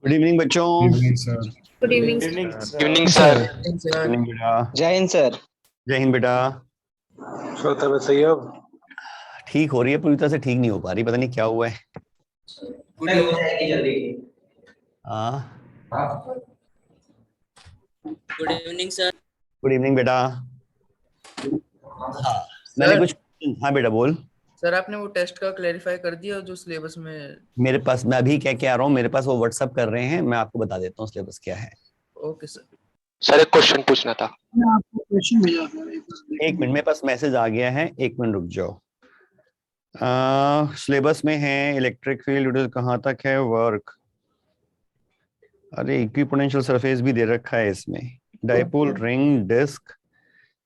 Good evening बच्चों। Evening sir. Good evening evening evening sir. Sir. Good evening बेटा। जय Hind sir. जय हिंद बेटा। सर तबीयत सही है अब? ठीक हो रही है, पूरी तरह से ठीक नहीं हो पा रही, पता नहीं क्या हुआ है। गुड इवनिंग जल्दी। हाँ, good evening sir. Good evening बेटा। हाँ, मैंने सर। कुछ। हाँ बेटा बोल। सर आपने वो टेस्ट का क्लेरिफाई कर दिया जो सिलेबस में। मेरे पास, मैं अभी क्या क्या आ रहा हूँ, मेरे पास वो व्हाट्सअप कर रहे हैं, मैं आपको बता देता हूँ सिलेबस क्या है। Okay sir. सर एक क्वेश्चन पूछना था। मैं आपको क्वेश्चन भेजा था, एक मिनट, मेरे पास मैसेज आ गया है, एक मिनट रुक जाओ। सिलेबस में है इलेक्ट्रिक फील्ड कहाँ तक है, वर्क। अरे इक्विपोटेंशियल सरफेस भी दे रखा है इसमें। Dipole ring disc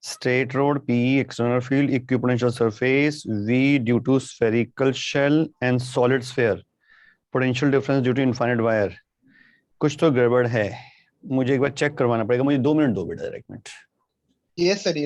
straight rod P external field equipotential surface V due to spherical shell and solid sphere potential difference due to infinite wire। कुछ तो गड़बड़ है, मुझे एक बार चेक करवाना पड़ेगा, मुझे 2 मिनट दो बेटा, एक मिनट। Yes sir.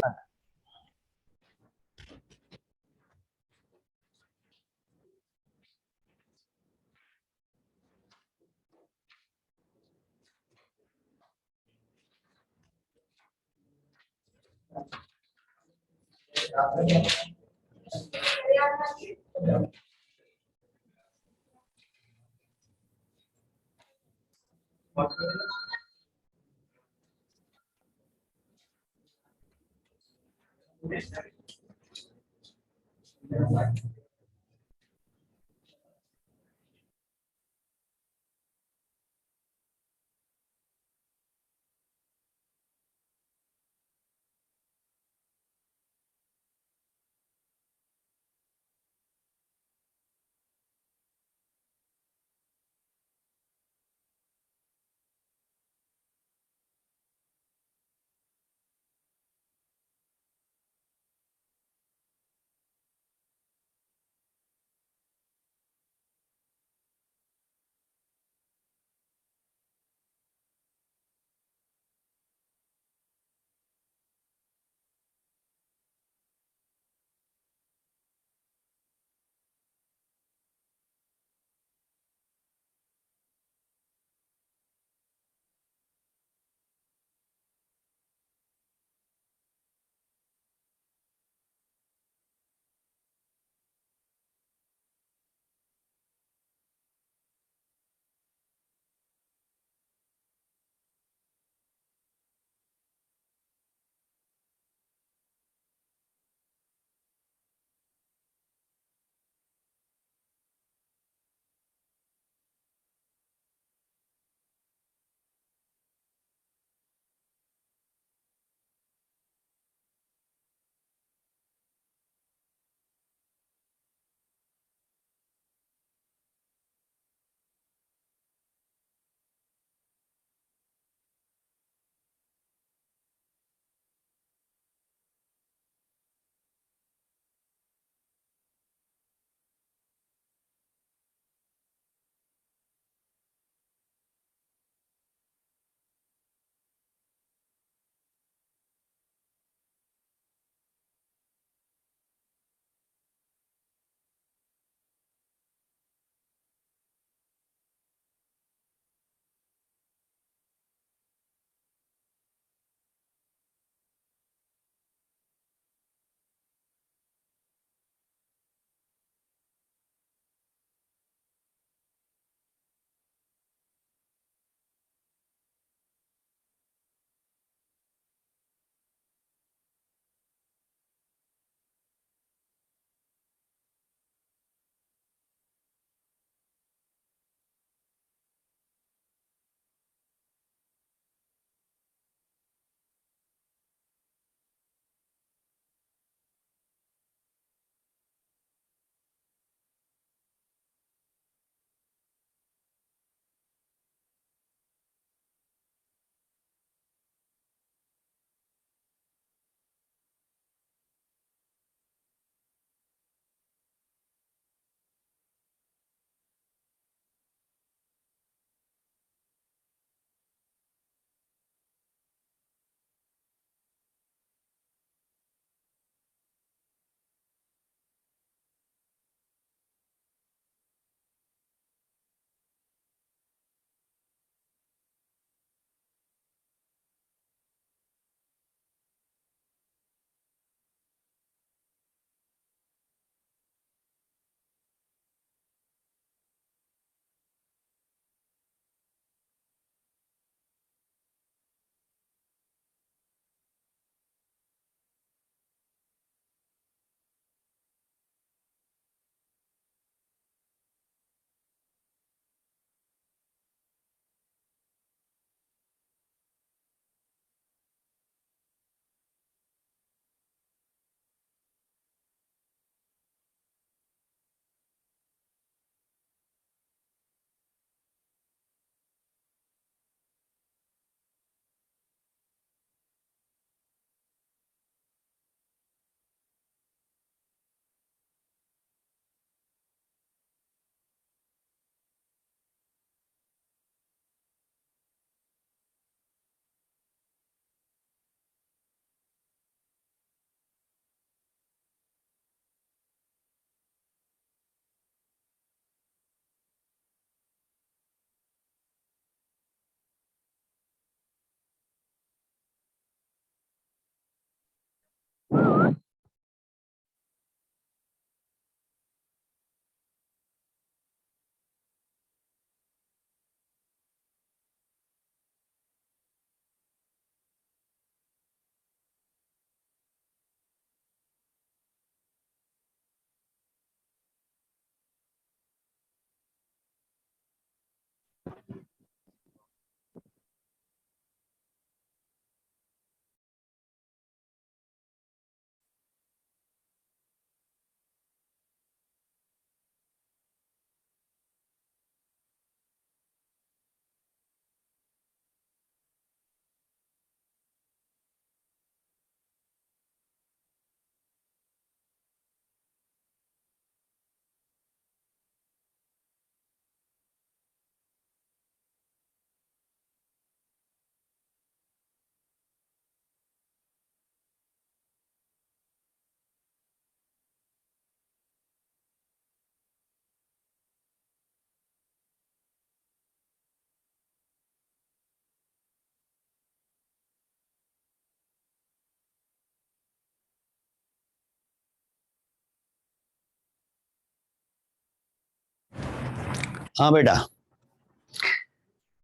हाँ बेटा,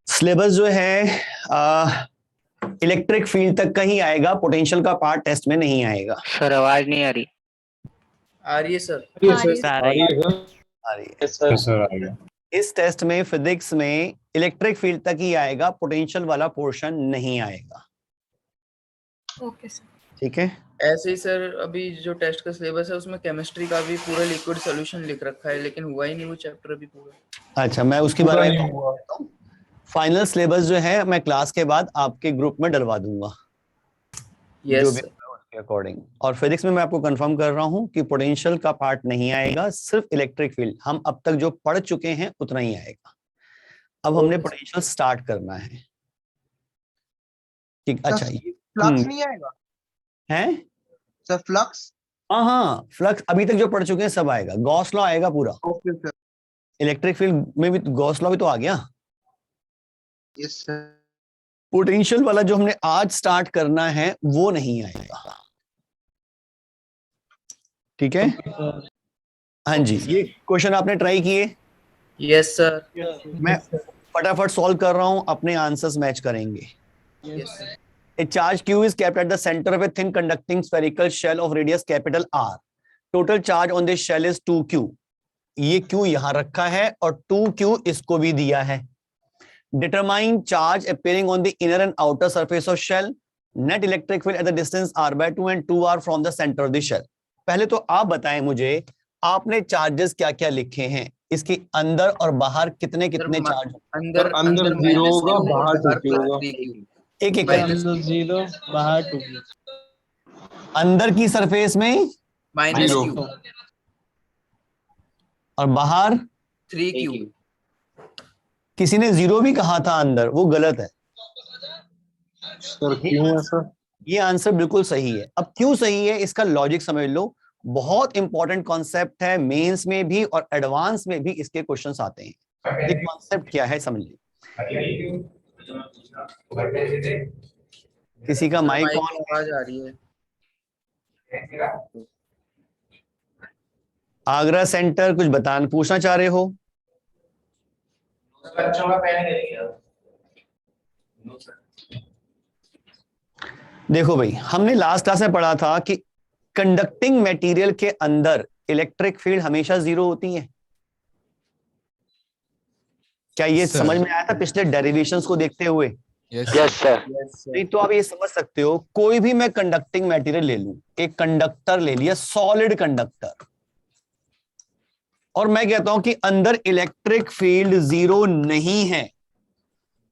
सिलेबस जो है इलेक्ट्रिक फील्ड तक का ही आएगा, पोटेंशियल का पार्ट टेस्ट में नहीं आएगा। सर आवाज नहीं आ रही। आ रही है सर। आ रही है सर। आ रही है। Yes sir. आ गया। इस टेस्ट में फिजिक्स में इलेक्ट्रिक फील्ड तक ही आएगा, पोटेंशियल वाला पोर्शन नहीं आएगा। Okay sir. ठीक है। ऐसे ही सर अभी जो टेस्ट का सिलेबस है उसमें केमिस्ट्री का भी पूरा लिक्विड सॉल्यूशन लिख रखा है, लेकिन हुआ ही नहीं वो चैप्टर अभी पूरा। अच्छा, मैं उसके बारे में फाइनल सिलेबस जो है मैं क्लास के बाद आपके ग्रुप में डलवा दूंगा। यस जो भी उसके अकॉर्डिंग। और फिजिक्स में मैं आपको कंफर्म कर रहा हूं कि पोटेंशियल का पार्ट नहीं आएगा, सिर्फ इलेक्ट्रिक फील्ड। हम अब तक जो पढ़ चुके हैं उतना ही आएगा। अब हमने पोटेंशियल स्टार्ट करना है। ठीक। अच्छा, ये फ्लक्स नहीं आएगा है सर? फ्लक्स? हाँ, फ्लक्स अभी तक जो पढ़ चुके हैं सब आएगा। गॉस लॉ आएगा पूरा। Okay sir. इलेक्ट्रिक फील्ड में भी गॉस लॉ भी तो आ गया। Yes sir. पोटेंशियल वाला जो हमने आज स्टार्ट करना है वो नहीं आएगा। ठीक है। हाँ जी, ये क्वेश्चन आपने ट्राई किए? Yes sir. मैं फटाफट सॉल्व कर रहा हूं, अपने आंसर्स मैच करेंगे। Yes sir. A charge Q is kept at the center of a thin conducting spherical shell of radius capital R. Total charge on this shell is 2Q. ये Q यहां रखा है और 2Q इसको भी दिया है। Determine charge appearing on the inner and outer surface of shell. Net electric field at the distance R/2 and 2R from the center of the shell. पहले तो आप बताएं मुझे, आपने चार्जेस क्या क्या लिखे हैं? इसके अंदर और बाहर कितने कितने चार्ज? अंदर अंदर 0 होगा, बाहर 2 होगा। एक एक -2 0 बाहर 2 अंदर की सरफेस में -2 और बाहर 3Q। किसी ने 0 भी कहा था अंदर, वो गलत है। सर क्यों है सर? ये आंसर बिल्कुल सही है। अब क्यों सही है इसका लॉजिक समझ लो। बहुत इंपॉर्टेंट कॉन्सेप्ट है, मेंस में भी और एडवांस में भी इसके क्वेश्चंस आते हैं। ये कॉन्सेप्ट क्या है समझ लीजिए। किसी का माइक ऑन आवाज आ रही है। आगरा सेंटर कुछ बताना पूछना चाह रहे हो? देखो भाई, हमने लास्ट क्लास में पढ़ा था कि कंडक्टिंग मटेरियल के अंदर इलेक्ट्रिक फील्ड हमेशा 0 होती है। क्या ये समझ में आया था पिछले डेरिवेशंस को देखते हुए? Yes sir. नहीं तो आप ये समझ सकते हो, कोई भी मैं कंडक्टिंग मटेरियल ले लूं, एक कंडक्टर ले लिया, सॉलिड कंडक्टर, और मैं कहता हूं कि अंदर इलेक्ट्रिक फील्ड 0 नहीं है।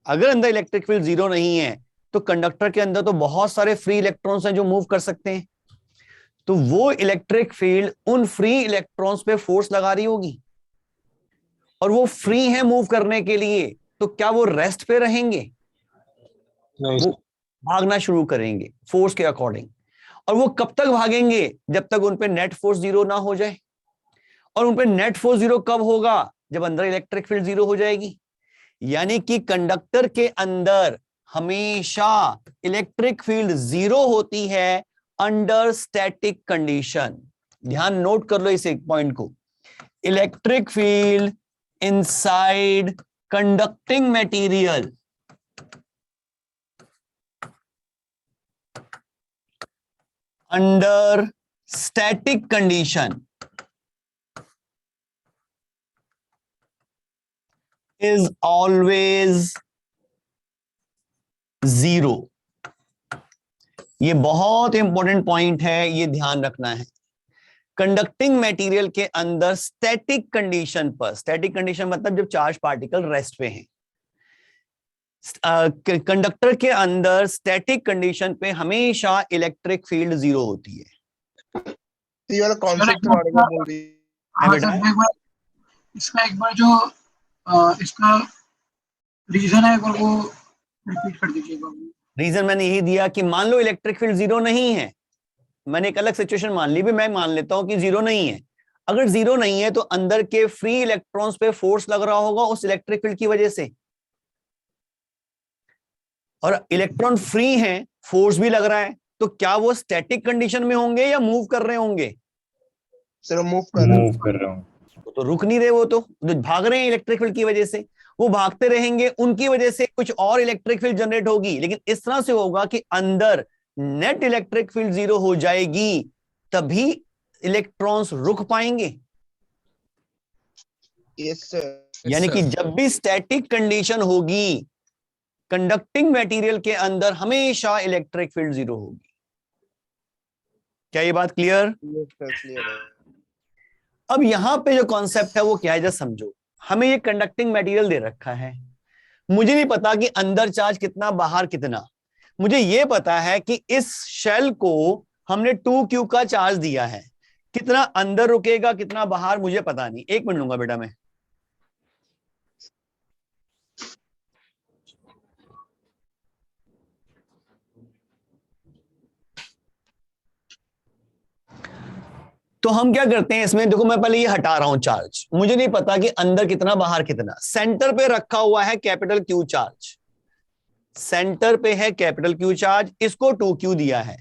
अगर अंदर इलेक्ट्रिक फील्ड 0 नहीं है तो कंडक्टर के अंदर तो बहुत सारे फ्री इलेक्ट्रॉन्स हैं जो मूव कर सकते हैं। तो वो इलेक्ट्रिक फील्ड उन फ्री इलेक्ट्रॉन्स पे फोर्स लगा रही होगी, और वो फ्री है मूव करने के लिए, तो क्या वो रेस्ट पे रहेंगे? नहीं वो भागना शुरू करेंगे फोर्स के अकॉर्डिंग। और वो कब तक भागेंगे? जब तक उन पे नेट फोर्स 0 ना हो जाए। और उन पे नेट फोर्स 0 कब होगा? जब अंदर इलेक्ट्रिक फील्ड 0 हो जाएगी। यानी कि कंडक्टर के अंदर हमेशा इलेक्ट्रिक फील्ड 0 होती है अंडर स्टैटिक कंडीशन। ध्यान नोट कर लो इस एक पॉइंट को। Electric field inside conducting material under static condition is always 0। ये बहुत इंपॉर्टेंट पॉइंट है, ये ध्यान रखना है। कंडक्टिंग मटेरियल के अंदर स्टैटिक कंडीशन पर, स्टैटिक कंडीशन मतलब जब चार्ज पार्टिकल रेस्ट पे हैं, कंडक्टर के अंदर स्टैटिक कंडीशन पे हमेशा इलेक्ट्रिक फील्ड 0 होती है। ये वाला कॉन्सेप्ट थोड़ा बोल रही है। हाँ सर, इसका एक बार जो इसका रीजन है अगर वो रिपीट कर दीजिएगा। रीजन मैंने यही दिया कि मान लो इलेक्ट्रिक फील्ड 0 नहीं है। मैंने एक अलग सिचुएशन मान ली भी, मैं मान लेता हूं कि 0 नहीं है। अगर 0 नहीं है तो अंदर के फ्री इलेक्ट्रॉन्स पे फोर्स लग रहा होगा उस इलेक्ट्रिक फील्ड की वजह से, और इलेक्ट्रॉन फ्री हैं, फोर्स भी लग रहा है, तो क्या वो स्टैटिक कंडीशन में होंगे या मूव कर रहे होंगे? सर मूव कर रहे कर रहा हूँ। तो रुक नहीं रहे, वो तो भाग रहे हैं इलेक्ट्रिक फील्ड की वजह से, वो भागते रहेंगे, उनकी वजह से कुछ और इलेक्ट्रिक फील्ड जनरेट होगी, लेकिन इस तरह से होगा कि अंदर नेट इलेक्ट्रिक फील्ड 0 हो जाएगी, तभी इलेक्ट्रॉन्स रुक पाएंगे। Yes, sir. यानी कि जब भी स्टैटिक कंडीशन होगी, कंडक्टिंग मटेरियल के अंदर हमेशा इलेक्ट्रिक फील्ड 0 होगी। क्या ये बात क्लियर? Yes, sir. Clear है। अब यहां पे जो कॉन्सेप्ट है वो क्या है, जस्ट समझो। हमें ये कंडक्टिंग मटेरियल दे रखा है, मुझे नहीं पता कि अंदर चार्ज कितना बाहर कितना, मुझे ये पता है कि इस शेल को हमने 2q का चार्ज दिया है, कितना अंदर रुकेगा कितना बाहर मुझे पता नहीं। 1 मिनट लूंगा बेटा मैं। तो हम क्या करते हैं इसमें, देखो मैं पहले ये हटा रहा हूं चार्ज, मुझे नहीं पता कि अंदर कितना बाहर कितना। सेंटर पे रखा हुआ है कैपिटल Q चार्ज, सेंटर पे है कैपिटल Q चार्ज, इसको 2q दिया है।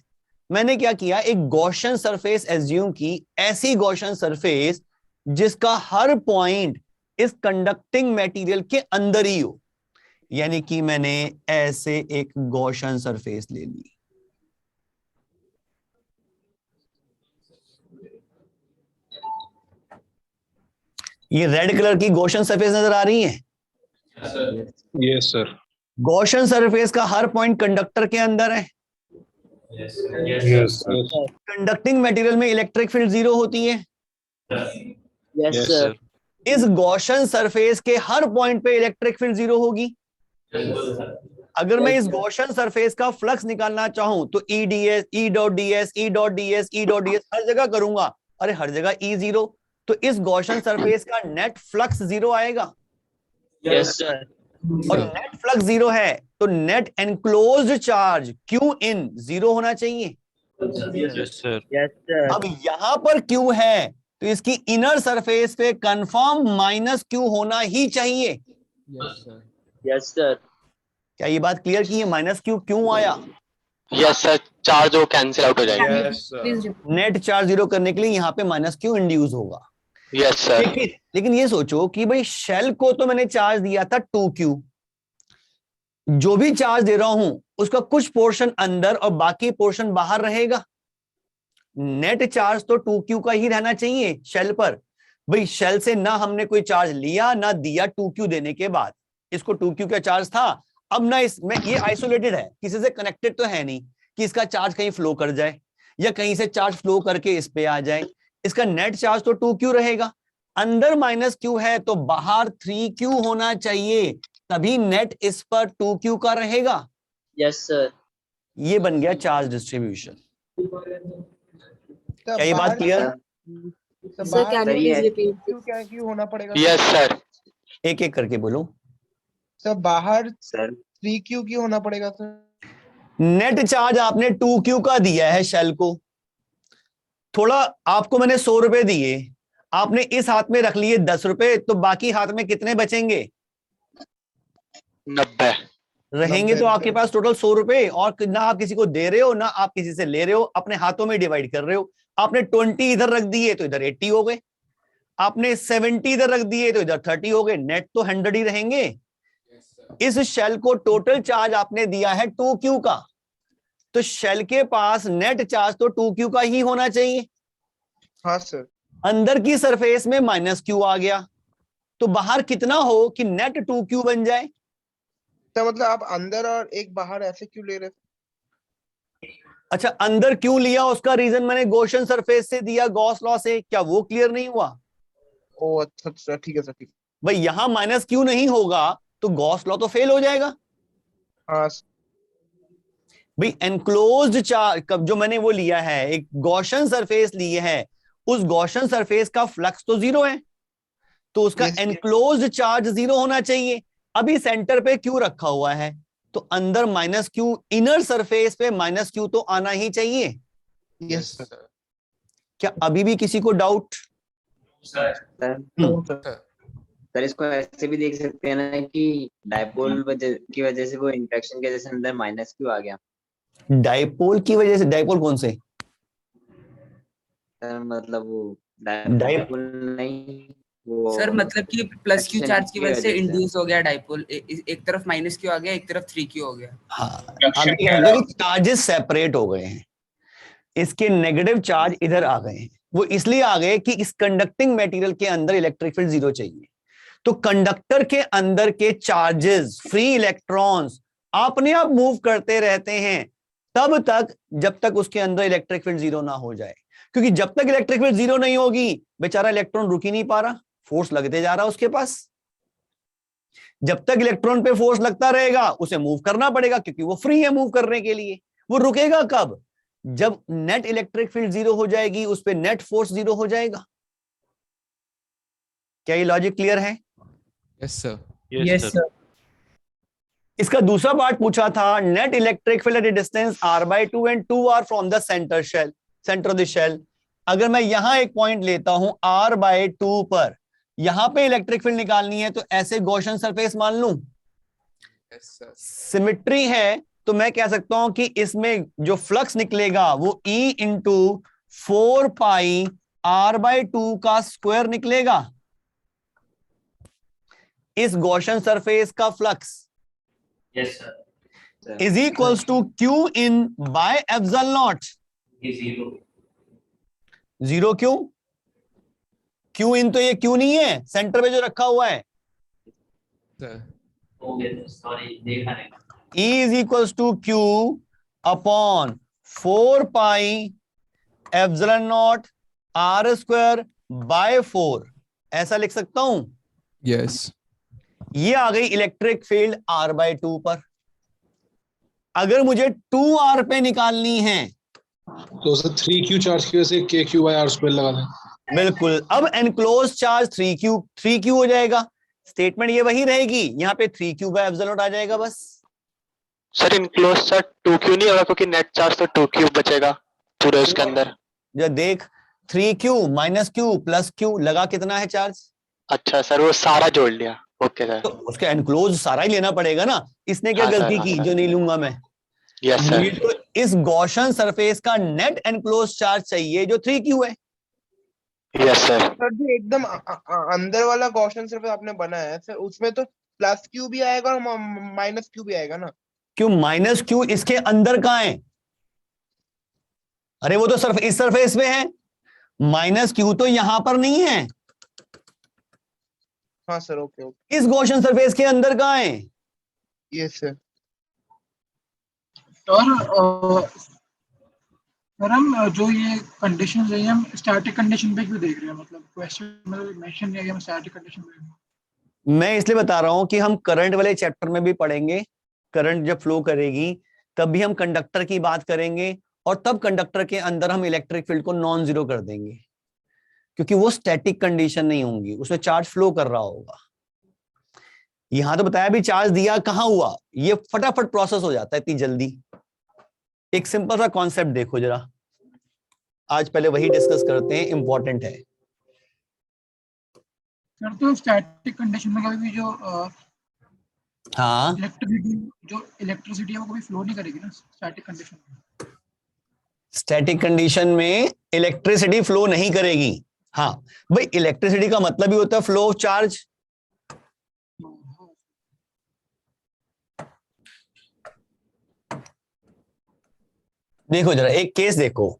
मैंने क्या किया, एक गॉसियन सरफेस एज्यूम की, ऐसी गॉसियन सरफेस जिसका हर पॉइंट इस कंडक्टिंग मटेरियल के अंदर ही हो, यानी कि मैंने ऐसे एक गॉसियन सरफेस ले ली। ये रेड कलर की गॉसियन सरफेस नजर आ रही है? Yes sir. गॉसियन सरफेस का हर पॉइंट कंडक्टर के अंदर है। Yes sir. कंडक्टिंग मटेरियल में इलेक्ट्रिक फील्ड 0 होती है। Yes sir. इस गॉसियन सरफेस के हर पॉइंट पे इलेक्ट्रिक फील्ड 0 होगी। अगर मैं इस गॉसियन सरफेस का फ्लक्स निकालना चाहूं तो ई ds, E dot ds, E dot ds, E dot ds हर जगह करूंगा, अरे हर जगह E0, तो इस गॉसियन सरफेस का नेट फ्लक्स 0 आएगा। Yes sir. और नेट फ्लक्स 0 है तो नेट एनक्लोज्ड चार्ज Q इन 0 होना चाहिए। Yes sir. Yes sir. अब यहां पर Q है तो इसकी इनर सरफेस पे कंफर्म -Q होना ही चाहिए। Yes sir. क्या ये बात क्लियर की है -Q क्यों आया? यस सर, चार्ज वो कैंसिल आउट हो जाएगा। Please repeat. नेट चार्ज 0 करने के लिए यहां पे -Q इंड्यूस होगा। Yes sir. लेकिन ये सोचो कि भाई शेल को तो मैंने चार्ज दिया था 2q, जो भी चार्ज दे रहा हूं उसका कुछ पोर्शन अंदर और बाकी पोर्शन बाहर रहेगा। नेट चार्ज तो 2q का ही रहना चाहिए शेल पर। भाई शेल से ना हमने कोई चार्ज लिया ना दिया 2q देने के बाद, इसको 2q का चार्ज था। अब ना इसमें ये आइसोलेटेड है, किसी से कनेक्टेड तो है नहीं कि इसका चार्ज कहीं फ्लो कर जाए या कहीं से चार्ज फ्लो करके इस पे आ जाए। इसका नेट चार्ज तो 2q रहेगा, अंदर -q है तो बाहर 3q होना चाहिए, तभी नेट इस पर 2q का रहेगा। Yes sir. ये बन गया चार्ज डिस्ट्रीब्यूशन। क्या ये बात clear? Sir, can you please repeat? क्यों होना पड़ेगा? Yes sir. एक एक करके बोलो। सर बाहर सर 3q क्यों होना पड़ेगा सर? नेट चार्ज आपने 2q का दिया है शेल को, थोड़ा आपको मैंने 100 रुपए दिए, आपने इस हाथ में रख लिए 10 रुपए, तो बाकी हाथ में कितने बचेंगे? 90 रहेंगे। तो आपके पास टोटल 100 रुपए, और ना आप किसी को दे रहे हो ना आप किसी से ले रहे हो, अपने हाथों में डिवाइड कर रहे हो। आपने 20 इधर रख दिए तो इधर 80 हो गए, आपने 70 इधर रख दिए तो इधर 30 हो गए, नेट तो 100 ही रहेंगे। इस शेल को टोटल चार्ज आपने दिया है 2q का, तो शेल के पास नेट चार्ज तो 2q का ही होना चाहिए। हाँ सर। अंदर की सरफेस में -q आ गया, तो बाहर कितना हो कि नेट 2q बन जाए? तो मतलब आप अंदर और एक बाहर ऐसे क्यों ले रहे थे? अच्छा, अंदर क्यों लिया उसका रीजन मैंने गॉसियन सरफेस से दिया, गॉस लॉ से, क्या वो क्लियर नहीं हुआ? ओ अच्छा अच्छा, ठीक है सर, ठीक। भाई यहां -q नहीं होगा तो गॉस लॉ तो फेल हो जाएगा। हाँ भाई एनक्लोज्ड चार्ज जो मैंने वो लिया है, एक गॉसियन सरफेस ली है, उस गॉसियन सरफेस का फ्लक्स तो 0 है, तो उसका Yes, yes. एनक्लोज्ड चार्ज 0 होना चाहिए। अभी सेंटर पे क्यू रखा हुआ है तो अंदर -q, इनर सरफेस पे -q तो आना ही चाहिए। Yes sir. क्या अभी भी किसी को डाउट? सर इसको ऐसे भी देख सकते हैं ना कि डायपोल की वजह से वो इंटरेक्शन के जैसे अंदर -q आ गया। डायपोल की वजह से? डायपोल कौन से? सर मतलब वो डायपोल डायपोल नहीं, वो सर मतलब कि प्लस क्यू action चार्ज की की वजह से वजह से। इंड्यूस हो गया डाइपोल, एक तरफ माइनस क्यू आ गया, एक तरफ 3q हो गया। हाँ, अब क्या है कि चार्जेस सेपरेट हो गए हैं, इसके नेगेटिव चार्ज इधर आ गए हैं। वो इसलिए आ गए कि इस कंडक्टिंग मटेरियल के अंदर इलेक्ट्रिक फील्ड 0 चाहिए। तो कंडक्टर के अंदर के चार्जेस, फ्री इलेक्ट्रॉन्स अपने आप मूव करते रहते हैं तब तक जब तक उसके अंदर इलेक्ट्रिक फील्ड 0 ना हो जाए। क्योंकि जब तक इलेक्ट्रिक फील्ड 0 नहीं होगी, बेचारा इलेक्ट्रॉन रुक ही नहीं पा रहा, फोर्स लगते जा रहा उसके पास। जब तक इलेक्ट्रॉन पे फोर्स लगता रहेगा उसे मूव करना पड़ेगा, क्योंकि वो फ्री है मूव करने के लिए। वो रुकेगा कब? जब नेट इलेक्ट्रिक फील्ड 0 हो जाएगी, उस पे नेट फोर्स 0 हो जाएगा। क्या ये लॉजिक क्लियर है? Yes sir. Yes sir. इसका दूसरा पार्ट पूछा था, net electric field at a distance r/2 and 2r from the centre of the shell. अगर मैं यहां एक पॉइंट लेता हूं r/2 पर, यहां पे इलेक्ट्रिक फील्ड निकालनी है तो ऐसे गॉसियन सरफेस मान लूं। Yes sir. सिमेट्री है तो मैं कह सकता हूं कि इसमें जो फ्लक्स निकलेगा वो E इंटू 4 r/2 का स्क्वायर निकलेगा। इस गॉसियन सरफेस का flux yes sir. Is equals to Q in by epsilon naught. Zero क्यों? Q इन तो ये Q नहीं है, सेंटर पे जो रखा हुआ है। सॉरी देखा नहीं। E is equals to Q upon 4 epsilon naught R square by 4, ऐसा लिख सकता हूं। यस। ये आ गई इलेक्ट्रिक फील्ड r/2 पर। अगर मुझे 2r पे निकालनी है तो सर 3q चार्ज की वजह से kq/r² लगा दें। बिल्कुल। अब एनक्लोज चार्ज 3q हो जाएगा। स्टेटमेंट ये वही रहेगी, यहां पे 3q/epsilon आ जाएगा बस। सर इनक्लोज सर 2q नहीं होगा क्योंकि नेट चार्ज तो 2q बचेगा पूरे उसके अंदर। जब देख 3q minus q plus q लगा कितना है चार्ज? अच्छा सर वो सारा जोड़ लिया। Okay sir. तो उसका एनक्लोज सारा ही लेना पड़ेगा ना। इसने क्या हाँ सर, गलती हाँ की सर। जो नहीं लूंगा मैं? यस मुझे सर। तो इस गॉसियन सरफेस का नेट एनक्लोज चार्ज चाहिए जो 3q है। Yes sir. सर जो एकदम अंदर वाला गॉसियन सरफेस आपने बनाया है सर, उसमें तो प्लस क्यू भी आएगा और माइनस क्यू भी आएगा ना। क्यों माइनस क्यू इसके अंदर कहां है? अरे वो तो सिर्फ इस सरफेस पे है, माइनस क्यू तो यहां पर नहीं है। हाँ सर, ओके ओके। इस गॉसियन सरफेस के अंदर कहां है? Yes sir. और सर हम जो ये कंडीशन है हम स्टैटिक कंडीशन पे क्यों देख रहे हैं? मतलब क्वेश्चन मतलब मेंशन नहीं है कि हम स्टैटिक कंडीशन पे। मैं इसलिए बता रहा हूं कि हम करंट वाले चैप्टर में भी पढ़ेंगे। करंट जब फ्लो करेगी तब भी हम कंडक्टर की बात करेंगे, और तब कंडक्टर के अंदर हम इलेक्ट्रिक फील्ड को नॉन जीरो कर देंगे, क्योंकि वो स्टैटिक कंडीशन नहीं होंगी, उसमें चार्ज फ्लो कर रहा होगा। यहां तो बताया भी चार्ज दिया कहां हुआ, ये फटाफट प्रोसेस हो जाता है इतनी जल्दी। एक सिंपल सा कॉन्सेप्ट देखो जरा, आज पहले वही डिस्कस करते हैं, इंपॉर्टेंट है। सर तो स्टैटिक कंडीशन में कभी भी जो हाँ, इलेक्ट्रिसिटी है वो कभी फ्लो नहीं करेगी ना स्टैटिक कंडीशन में। स्टैटिक कंडीशन में इलेक्ट्रिसिटी फ्लो नहीं करेगी। हाँ भाई, इलेक्ट्रिसिटी का मतलब ही होता है फ्लो ऑफ चार्ज। देखो जरा एक केस देखो,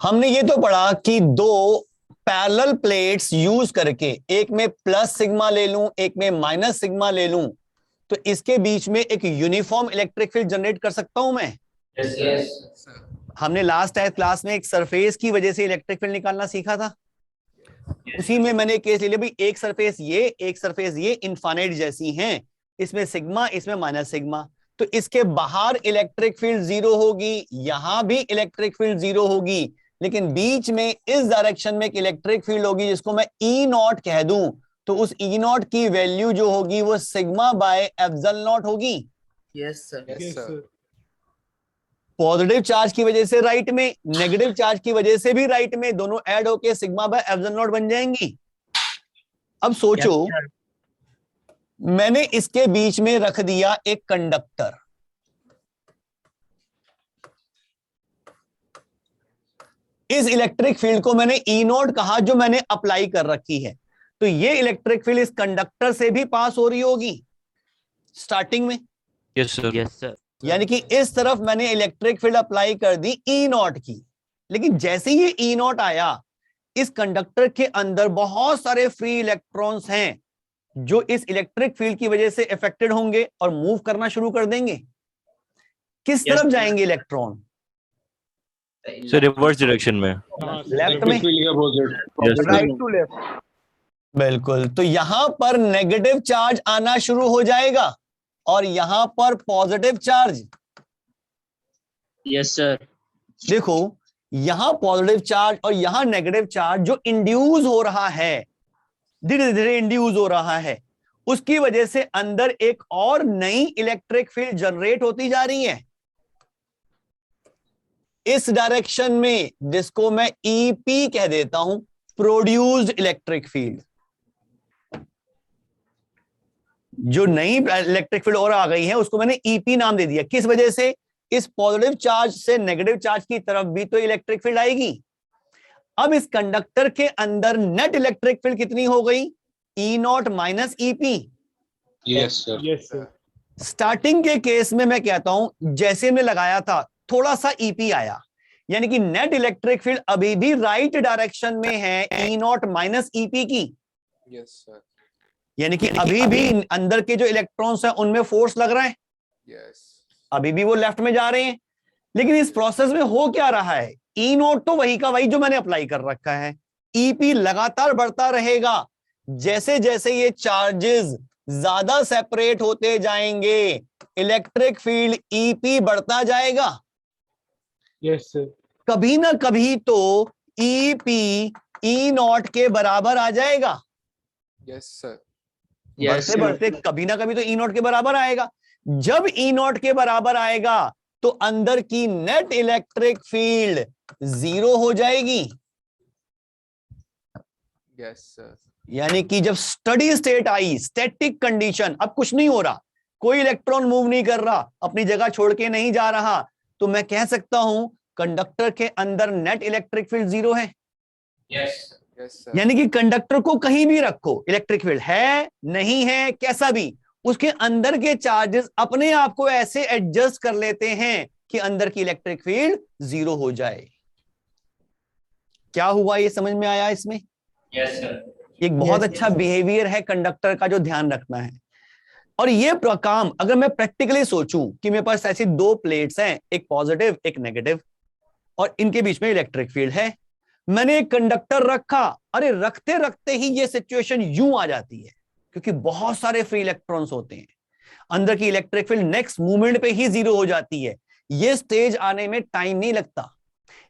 हमने ये तो पढ़ा कि दो पैरेलल प्लेट्स यूज करके, एक में प्लस सिग्मा ले लूं एक में माइनस सिग्मा ले लूं, तो इसके बीच में एक यूनिफॉर्म इलेक्ट्रिक फील्ड जनरेट कर सकता हूं मैं। यस। हमने लास्ट क्लास में एक सरफेस की वजह से इलेक्ट्रिक फील्ड निकालना सीखा था। उसी में मैंने केस ले लिया भाई, एक सरफेस ये एक सरफेस ये इनफाइनाइट जैसी हैं, इसमें सिग्मा इसमें माइनस सिग्मा, तो इसके बाहर इलेक्ट्रिक फील्ड 0 होगी, यहां भी इलेक्ट्रिक फील्ड 0 होगी, लेकिन बीच में इस डायरेक्शन में एक इलेक्ट्रिक फील्ड होगी जिसको मैं E0 कह दूं, तो उस E0 की वैल्यू जो होगी वो सिग्मा बाय एप्सिलॉन नॉट होगी। Yes sir. पॉजिटिव चार्ज की वजह से राइट में, नेगेटिव चार्ज की वजह से भी राइट में, दोनों ऐड होके सिग्मा बाय एप्सिलॉन नॉट बन जाएंगी। अब सोचो, मैंने इसके बीच में रख दिया एक कंडक्टर, इस इलेक्ट्रिक फील्ड को मैंने E0 कहा जो मैंने अप्लाई कर रखी है। तो ये इलेक्ट्रिक फील्ड इस कंडक्टर से भी पास हो रही होगी स्टार्टिंग में। Yes sir. Yes sir. यानी कि इस तरफ मैंने इलेक्ट्रिक फील्ड अप्लाई कर दी ई नॉट की, लेकिन जैसे ही ये ई नॉट आया, इस कंडक्टर के अंदर बहुत सारे फ्री इलेक्ट्रॉन्स हैं जो इस इलेक्ट्रिक फील्ड की वजह से अफेक्टेड होंगे और मूव करना शुरू कर देंगे। किस तरफ जाएंगे इलेक्ट्रॉन? सर रिवर्स डायरेक्शन में। लेफ्ट में। Right to left. बिल्कुल। तो यहां पर नेगेटिव चार्ज आना शुरू हो जाएगा और यहां पर पॉजिटिव चार्ज। Yes sir. देखो यहां पॉजिटिव चार्ज और यहां नेगेटिव चार्ज जो इंड्यूस हो रहा है, धीरे धीरे इंड्यूस हो रहा है, उसकी वजह से अंदर एक और नई इलेक्ट्रिक फील्ड जनरेट होती जा रही है इस डायरेक्शन में, जिसको मैं ईपी कह देता हूं, प्रोड्यूस्ड इलेक्ट्रिक फील्ड। जो नई इलेक्ट्रिक फील्ड और आ गई है उसको मैंने ईपी नाम दे दिया। किस वजह से? इस पॉजिटिव चार्ज से नेगेटिव चार्ज की तरफ भी तो इलेक्ट्रिक फील्ड आएगी। अब इस कंडक्टर के अंदर नेट इलेक्ट्रिक फील्ड कितनी हो गई? E naught minus EP. Yes sir. Yes sir. Starting के केस में मैं कहता हूं जैसे हमने लगाया था थोड़ा सा ईपी आया, यानी कि नेट इलेक्ट्रिक फील्ड अभी भी राइट डायरेक्शन में है ई नॉट माइनस ईपी की। Yes sir. यानी कि अभी भी अंदर के जो इलेक्ट्रॉन्स हैं उनमें फोर्स लग रहा है, यस। अभी भी वो लेफ्ट में जा रहे हैं। लेकिन इस प्रोसेस में हो क्या रहा है? ई नोट तो वही का वही जो मैंने अप्लाई कर रखा है, ईपी लगातार बढ़ता रहेगा। जैसे जैसे ये चार्जेस ज्यादा सेपरेट होते जाएंगे, इलेक्ट्रिक फील्ड ईपी बढ़ता जाएगा। Yes sir. कभी ना कभी तो ईपी ई नॉट के बराबर आ जाएगा। Yes sir. बढ़ते बढ़ते कभी ना कभी तो ई नॉट के बराबर आएगा। जब ई नॉट के बराबर आएगा तो अंदर की नेट इलेक्ट्रिक फील्ड 0 हो जाएगी। Yes sir. यानी कि जब स्टडी स्टेट आई, स्टैटिक कंडीशन, अब कुछ नहीं हो रहा, कोई इलेक्ट्रॉन मूव नहीं कर रहा, अपनी जगह छोड़ के नहीं जा रहा, तो मैं कह सकता हूं कंडक्टर के अंदर नेट इलेक्ट्रिक फील्ड 0 है। Yes sir. यानी कि कंडक्टर को कहीं भी रखो, इलेक्ट्रिक फील्ड है नहीं है कैसा भी, उसके अंदर के चार्जेस अपने आप को ऐसे एडजस्ट कर लेते हैं कि अंदर की इलेक्ट्रिक फील्ड 0 हो जाए। क्या हुआ ये समझ में आया इसमें? Yes sir. एक बहुत अच्छा बिहेवियर है कंडक्टर का जो ध्यान रखना है। और ये काम अगर मैं प्रैक्टिकली सोचूं कि मेरे पास ऐसी 2 प्लेट्स हैं, एक पॉजिटिव एक नेगेटिव, और इनके बीच में इलेक्ट्रिक फील्ड है, मैंने एक कंडक्टर रखा, अरे रखते रखते ही ये सिचुएशन यूं आ जाती है क्योंकि बहुत सारे फ्री इलेक्ट्रॉन्स होते हैं, अंदर की इलेक्ट्रिक फील्ड नेक्स्ट मूवमेंट पे ही 0 हो जाती है। ये स्टेज आने में टाइम नहीं लगता।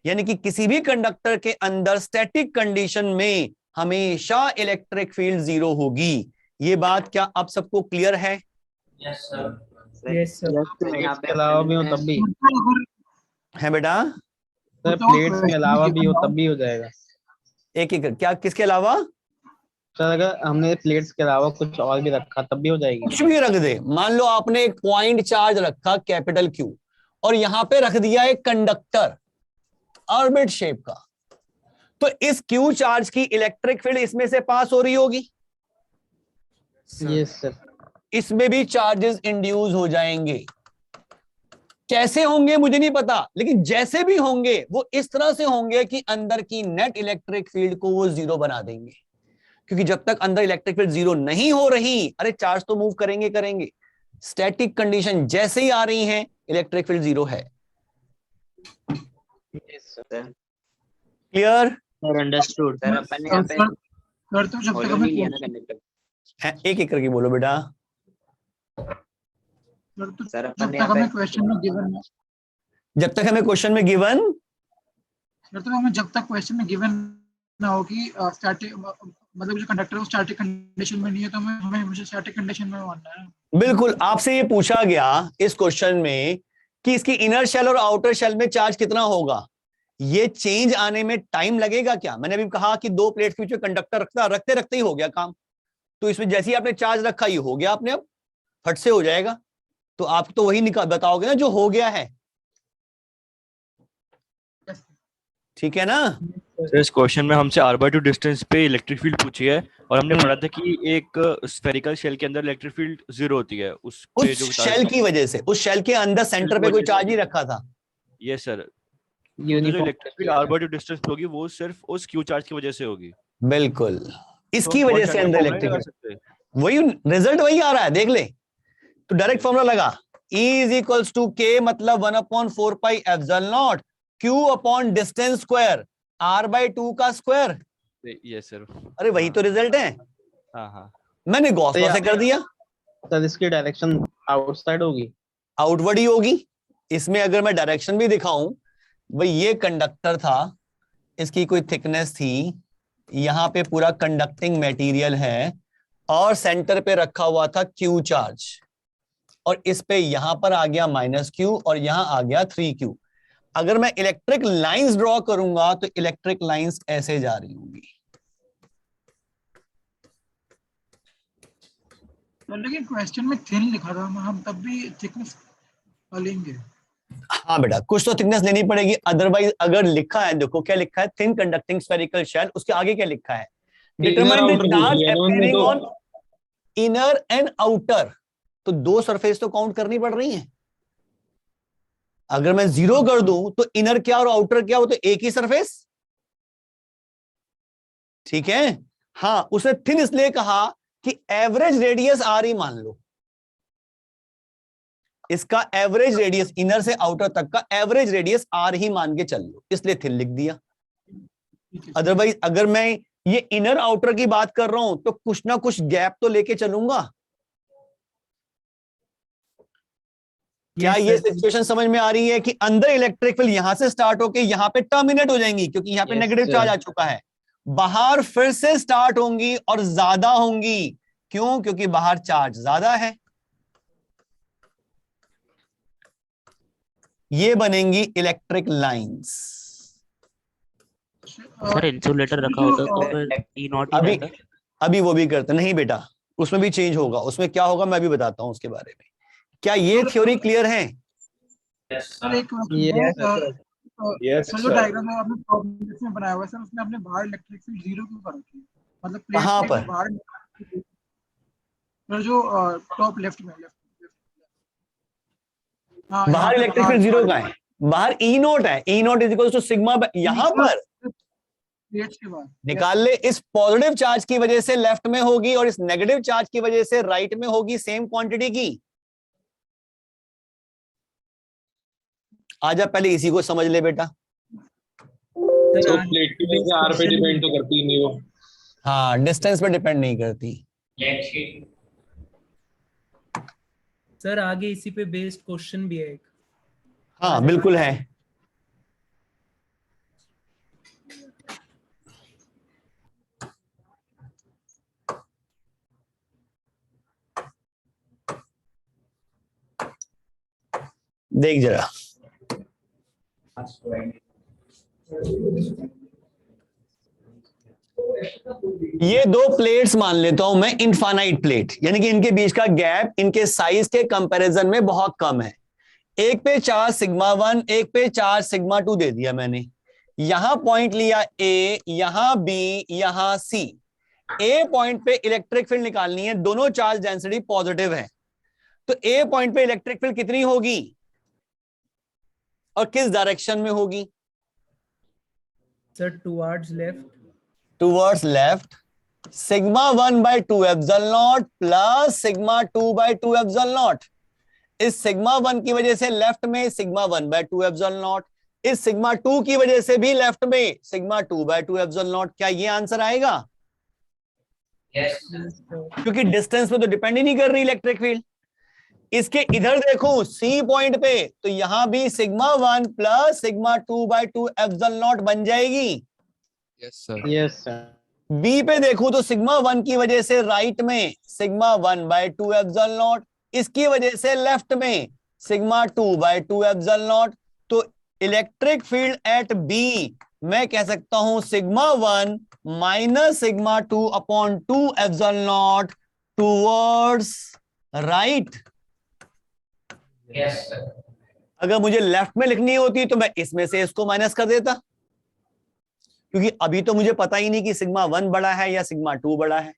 यानी कि किसी भी कंडक्टर के अंदर स्टैटिक कंडीशन में हमेशा इलेक्ट्रिक फील्ड 0 होगी। ये बात क्या आप सबको क्लियर है? Yes sir. Yes sir. यहाँ पे अलावा भी हो तब भी है बेटा? सर प्लेट्स के अलावा भी हो तब भी हो जाएगा एक एक क्या, किसके अलावा? सर। अगर हमने प्लेट्स के अलावा कुछ और भी रखा तब भी हो जाएगी? कुछ भी रख दे। मान लो आपने एक पॉइंट चार्ज रखा कैपिटल क्यू और यहां पे रख दिया एक कंडक्टर ऑर्बिट शेप का, तो इस क्यू चार्ज की इलेक्ट्रिक फील्ड इसमें से पास हो रही होगी। Yes sir. इसमें भी चार्जेस इंड्यूस हो जाएंगे। कैसे होंगे मुझे नहीं पता, लेकिन जैसे भी होंगे वो इस तरह से होंगे कि अंदर की नेट इलेक्ट्रिक फील्ड को वो 0 बना देंगे। क्योंकि जब तक अंदर इलेक्ट्रिक फील्ड 0 नहीं हो रही, अरे चार्ज तो मूव करेंगे। स्टैटिक कंडीशन जैसे ही आ रही है इलेक्ट्रिक फील्ड 0 है। क्लियर? Sir understood. सर अपन यहाँ पे सर तो जब तक हमें लिया ना कंडक्टर। एक एक करके बोलो बेटा। सर जब अपन तक यहाँ हमें पे क्वेश्चन में गिवन जब तक हमें क्वेश्चन में गिवन सर तो हमें जब तक क्वेश्चन में गिवन ना हो कि स्टैटिक मतलब जो कंडक्टर है स्टैटिक कंडीशन में नहीं है तो हमें हमेशा स्टैटिक कंडीशन में मानना है। बिल्कुल। आपसे ये पूछा गया इस क्वेश्चन में कि इसकी इनर शेल और आउटर शेल में चार्ज कितना होगा, ये चेंज आने में टाइम लगेगा क्या? मैंने अभी कहा कि 2 प्लेट्स के बीच में कंडक्टर रखते रखते ही हो गया काम। तो इसमें जैसे ही आपने चार्ज रखा ये हो गया, आपने अब फट से हो जाएगा। तो आप तो वही बताओगे ना जो हो गया है, ठीक है ना? सर इस क्वेश्चन में हमसे r/2 डिस्टेंस पे इलेक्ट्रिक फील्ड पूछी है और हमने पढ़ा था कि एक स्फेरिकल शेल के अंदर इलेक्ट्रिक फील्ड 0 होती है उस पे जो उस शेल की वजह से, उस शेल के अंदर सेंटर पे कोई चार्ज नहीं रखा था। ये सर जो uniform electric field r/2 distance पे होगी वो सिर्फ उस q चार्ज की वजह से होगी। बिल्कुल, तो इसकी हम वजह कौन से सा अंदर फॉर्मूला इलेक्ट्रिक लगा फील्ड, सकते हैं? वही रिजल्ट वही आ रहा है, देख ले। तो डायरेक्ट फॉर्मूला लगा, E is equals to K मतलब 1/4 pi epsilon naught Q upon distance square r/2 का स्क्वायर। ये सर अरे वही तो रिजल्ट है, हाँ हाँ मैंने गॉस लॉ से कर दिया। सर इसकी डायरेक्शन आउटसाइड होगी। आउटवर्ड ही होगी। इसमें अगर मैं डायरेक्शन भी दिखाऊं, भाई ये कंडक्टर था, इसकी कोई थिकनेस थी, यहाँ पे पूरा कंडक्टिंग मटेरियल है और सेंटर पे रखा हुआ था Q चार्ज, और इस पे यहां पर आ गया -Q और यहां आ गया 3Q। अगर मैं इलेक्ट्रिक लाइंस ड्रॉ करूंगा तो इलेक्ट्रिक लाइंस ऐसे जा रही होंगी। लेकिन क्वेश्चन में थिन लिखा था, हम तब भी थिकनेस लेंगे। हाँ बेटा, कुछ तो थिकनेस लेनी पड़ेगी, अदरवाइज अगर लिखा है, देखो क्या लिखा है, थिन कंडक्टिंग स्फेरिकल शेल, उसके आगे क्या लिखा है, determine the charge appearing on inner and outer. तो दो सरफेस तो काउंट करनी पड़ रही है। अगर मैं 0 कर दूं तो इनर क्या और आउटर क्या, हो तो एक ही सरफेस, ठीक है। हाँ, उसने थिन इसलिए कहा कि एवरेज रेडियस r ही मान लो, इसका एवरेज रेडियस इनर से आउटर तक का एवरेज रेडियस r ही मान के चल लो, इसलिए थिन लिख दिया। अदरवाइज अगर मैं ये इनर आउटर की बात कर रहा हूं तो कुछ ना कुछ गैप तो लेके चलूंगा। क्या ये सिचुएशन समझ में आ रही है कि अंदर इलेक्ट्रिक फील्ड यहां से स्टार्ट होके यहां पे टर्मिनेट हो जाएंगी, क्योंकि यहां पे नेगेटिव चार्ज आ चुका है, बाहर फिर से स्टार्ट होंगी और ज्यादा होंगी। क्यों? क्योंकि बाहर चार्ज ज्यादा है। ये बनेंगी इलेक्ट्रिक लाइंस। सर इंसुलेटर रखा होता तो फिर ई नॉट ही रहता। अभी वो भी करते नहीं बेटा, उसमें भी चेंज होगा। उसमें क्या होगा मैं भी बताता हूं उसके बारे में। क्या ये थ्योरी क्लियर है? जो डायग्राम है आपने प्रॉब्लम में बनाया हुआ है सर, उसमें आपने बाहर इलेक्ट्रिक फील्ड 0 क्यों कर रखी है? मतलब कहां प्लेट पर? बाहर जो टॉप लेफ्ट में, बाहर इलेक्ट्रिक फील्ड 0 का है, बाहर E नॉट है। E naught is equal to sigma. यहां पर निकाल ले, इस पॉजिटिव चार्ज की वजह से लेफ्ट में होगी और इस नेगेटिव चार्ज की वजह से राइट में होगी, सेम क्वांटिटी की। आजा पहले इसी को समझ ले बेटा। तो प्लेट की वजह से आर पे डिपेंड तो करती नहीं वो। हाँ, डिस्टेंस पे डिपेंड नहीं करती। सर आगे इसी पे बेस्ड क्वेश्चन भी है एक। हाँ बिल्कुल है। देख जरा, ये दो प्लेट्स मान लेता हूं मैं, इनफाइनाइट प्लेट, यानी कि इनके बीच का गैप इनके साइज के कंपैरिजन में बहुत कम है। एक पे चार्ज σ1, एक पे चार्ज σ2 दे दिया मैंने। यहां पॉइंट लिया A, यहां B, यहां C। A पॉइंट पे इलेक्ट्रिक फील्ड निकालनी है, दोनों चार्ज डेंसिटी पॉजिटिव है, तो A पॉइंट पे इलेक्ट्रिक फील्ड कितनी होगी और किस डायरेक्शन में होगी? Sir towards left. Towards left. σ1/2 epsilon naught plus σ2/2 epsilon naught. इस σ1 की वजह से लेफ्ट में σ1/2 एप्सिलॉन नॉट, इस σ2 की वजह से भी लेफ्ट में σ2/2 एप्सिलॉन नॉट। क्या ये आंसर आएगा? यस। क्योंकि डिस्टेंस पे तो डिपेंड ही नहीं कर रही इलेक्ट्रिक फील्ड। इसके इधर देखो C पॉइंट पे, तो यहां भी σ1 प्लस σ2/2 एप्सिलॉन नॉट बन जाएगी। Yes sir. Yes sir. B पे देखो तो σ1 की वजह से राइट में σ1/2 एप्सिलॉन नॉट, इसकी वजह से लेफ्ट में σ2/2 एप्सिलॉन नॉट। तो इलेक्ट्रिक फील्ड एट B मैं कह सकता हूं σ1 minus σ2/2 epsilon naught towards right. Yes sir. अगर मुझे लेफ्ट में लिखनी होती तो मैं इसमें से इसको माइनस कर देता। क्योंकि अभी तो मुझे पता ही नहीं कि सिग्मा 1 बड़ा है या सिग्मा 2 बड़ा है।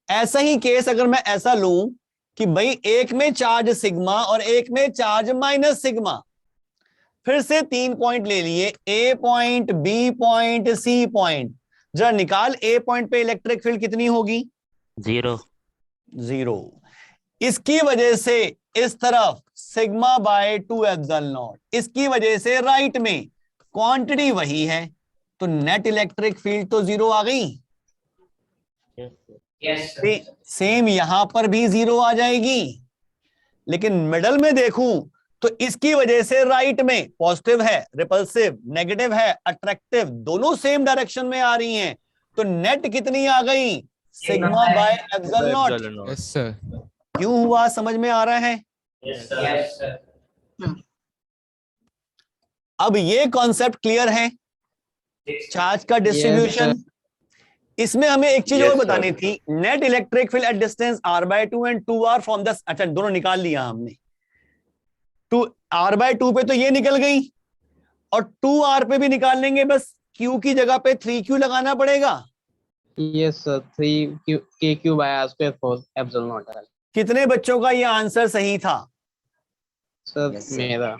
ऐसा ही केस अगर मैं ऐसा लूं कि भाई एक में चार्ज सिग्मा और एक में चार्ज माइनस सिग्मा, फिर से 3 पॉइंट ले लिए, A point, B point, C point, जरा निकाल ए पॉइंट पे इलेक्ट्रिक फील्ड कितनी होगी? 0। 0। इसकी वजह से इस तरफ सिग्मा बाय 2 एप्सिलॉन नॉट, इसकी वजह से राइट में क्वांटिटी वही है, तो नेट इलेक्ट्रिक फील्ड तो 0 आ गई। सेम यहां पर भी 0 आ जाएगी, लेकिन मिडल में देखूं तो इसकी वजह से राइट में पॉजिटिव है, रिपल्सिव, नेगेटिव है, अट्रैक्टिव, दोनों सेम डायरेक्शन में आ रही हैं, तो नेट कितनी आ गई? Sigma bye epsilon naught. Yes sir. क्यों हुआ, समझ में आ रहा है? अब ये कॉन्सेप्ट क्लियर है, चार्ज का डिस्ट्रीब्यूशन। इसमें हमें एक चीज और बतानी थी, net electric field at distance r/2 and 2r from the, अच्छा दोनों निकाल लिया हमने, 2r/2 पे तो ये निकल गई और 2r पे भी निकाल लेंगे, बस q की जगह पे 3q लगाना पड़ेगा। Yes sir, 3q kq/r² for epsilon not. कितने बच्चों का ये आंसर सही था? सर मेरा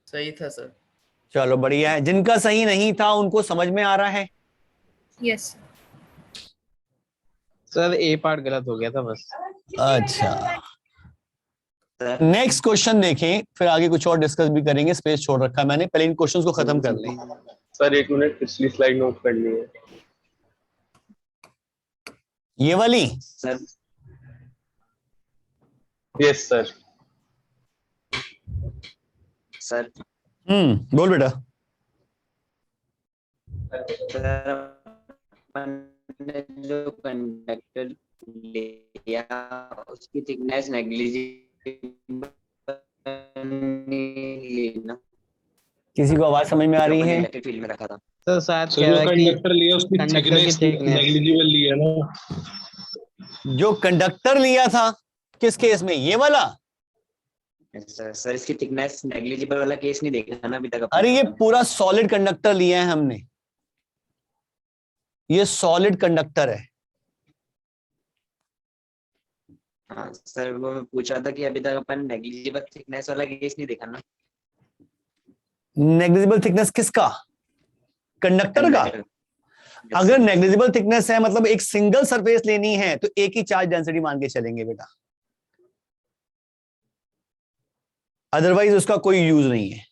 सही था सर। चलो बढ़िया है, जिनका सही नहीं था उनको समझ में आ रहा है? यस सर, ए पार्ट गलत हो गया था बस। अच्छा, नेक्स्ट क्वेश्चन देखें, फिर आगे कुछ और डिस्कस भी करेंगे, स्पेस छोड़ रखा है मैंने, पहले इन क्वेश्चंस को खत्म कर लें। सर 1 मिनट, पिछली स्लाइड नोट कर ली है। ये वाली? Sir yes sir. सर बोल बेटा। सर अपन ने जो कंडक्टर लिया उसकी थिकनेस नेग्लिजिबल ना। किसी को आवाज समझ में आ रही है? इलेक्ट्रिक फील्ड में रखा था सर शायद सर कह जो रहा है कि कंडक्टर लिया उसकी कंडक्टर की थिकनेस thickness। नेग्लिजिबल लिया ना। जो कंडक्टर लिया था किस केस में, ये वाला? सर इसकी थिकनेस नेग्लिजिबल वाला केस नहीं देखा ना अभी तक अपन। अरे ये पूरा सॉलिड कंडक्टर लिया है हमने, ये सॉलिड कंडक्टर है। हाँ सर, वो मैं पूछ रहा था कि अभी तक अपन नेग्लिजिबल थिकनेस वाला केस नहीं देखा ना। नेग्लिजिबल थिकनेस किसका? कंडक्टर का? अगर नेग्लिजिबल थिकनेस है मतलब एक सिंगल सरफेस लेनी है तो एक ही चार्ज डेंसिटी मान के चलेंगे बेटा, अदरवाइज उसका कोई यूज नहीं है।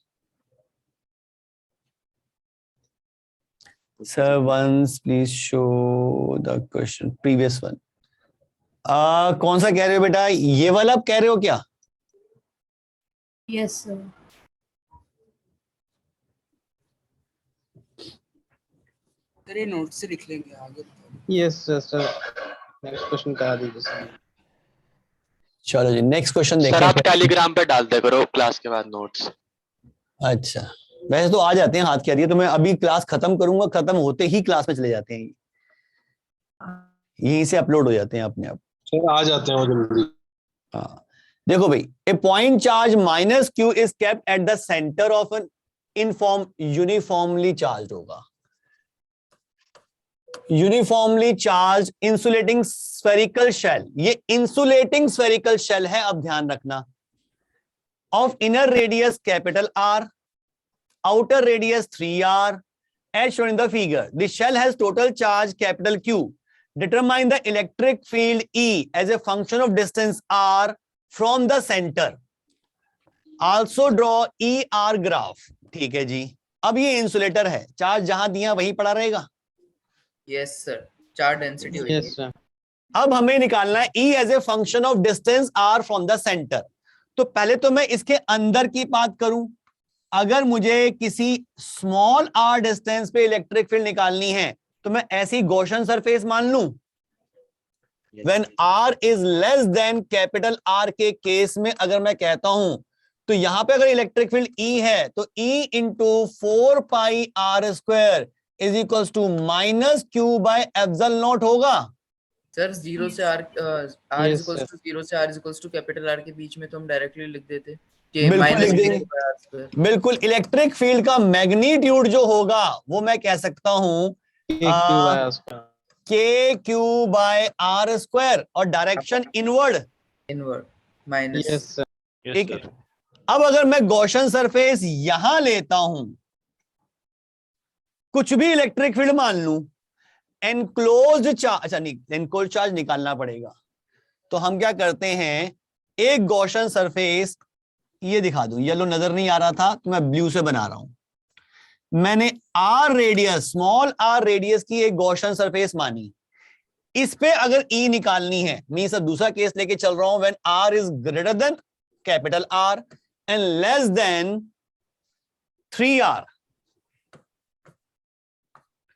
Sir once please show the question, previous one. कौन सा कह रहे हो बेटा, ये वाला आप कह रहे हो क्या? Yes sir. सर ये नोट से लिख लेंगे आगे। यस सर, नेक्स्ट क्वेश्चन करा दीजिए सर। चलो जी नेक्स्ट क्वेश्चन सर देखते आप हैं। टेलीग्राम पे डाल दे करो क्लास के बाद नोट्स। अच्छा, वैसे तो आ जाते हैं हाथ के हरिए, तो मैं अभी क्लास खत्म करूंगा, खत्म होते ही क्लास में चले जाते हैं, यहीं से अपलोड हो जाते हैं अपने आप। सर आ जाते हैं वो जल्दी। हाँ देखो भाई, a point charge minus Q is kept at the centre of an uniformly charge होगा, uniformly charge insulating spherical shell, ये इंसुलेटिंग स्फेरिकल शेल है, अब ध्यान रखना, of inner radius capital R, outer radius 3r, as shown in the figure. The shell has total charge capital Q. Determine the electric field E as a function of distance r from the center. Also draw ER graph. ठीक है जी। अब ये insulator है, charge जहां दिया वहीं पड़ा रहेगा। यस सर, चार्ज डेंसिटी होगी। Yes sir. अब हमें निकालना है E as a function of distance r from the center. तो पहले तो मैं इसके अंदर की बात करूं, अगर मुझे किसी स्मॉल r डिस्टेंस पे इलेक्ट्रिक फील्ड निकालनी है तो मैं ऐसी गॉसियन सरफेस मान लूं। When r is less than capital R के केस में अगर मैं कहता हूं तो यहां पे अगर इलेक्ट्रिक फील्ड E है तो E into 4 pi r square is equals to minus Q by epsilon naught होगा। सर 0 से r इक्वल्स टू 0 से r equals to capital R के बीच में तो हम डायरेक्टली लिख देते। कि बिल्कुल माइनस लिख देंगे। बिल्कुल, इलेक्ट्रिक फील्ड का मैग्नीट्यूड जो होगा वो मैं कह सकता हूँ के क्यू बाय आर स्क्वायर, और डायरेक्शन इनवर्ड माइनस। ठीक है। अब अगर मैं गॉसियन सरफेस यहां लेता हूं, कुछ भी इलेक्ट्रिक फील्ड मान लूं, एनक्लोज्ड चार्ज, अच्छा एनक्लोज्ड चार्ज निकालना पड़ेगा, तो हम क्या करते हैं, एक गॉसियन सरफेस, ये दिखा दूं, येलो नजर नहीं आ रहा था तो मैं ब्लू से बना रहा हूं। मैंने R radius, small R radius की एक गॉसियन सरफेस मानी, इस पे अगर ई निकालनी है, मैं सब दूसरा केस लेके चल रहा हूं, when R is greater than capital R and less than 3r,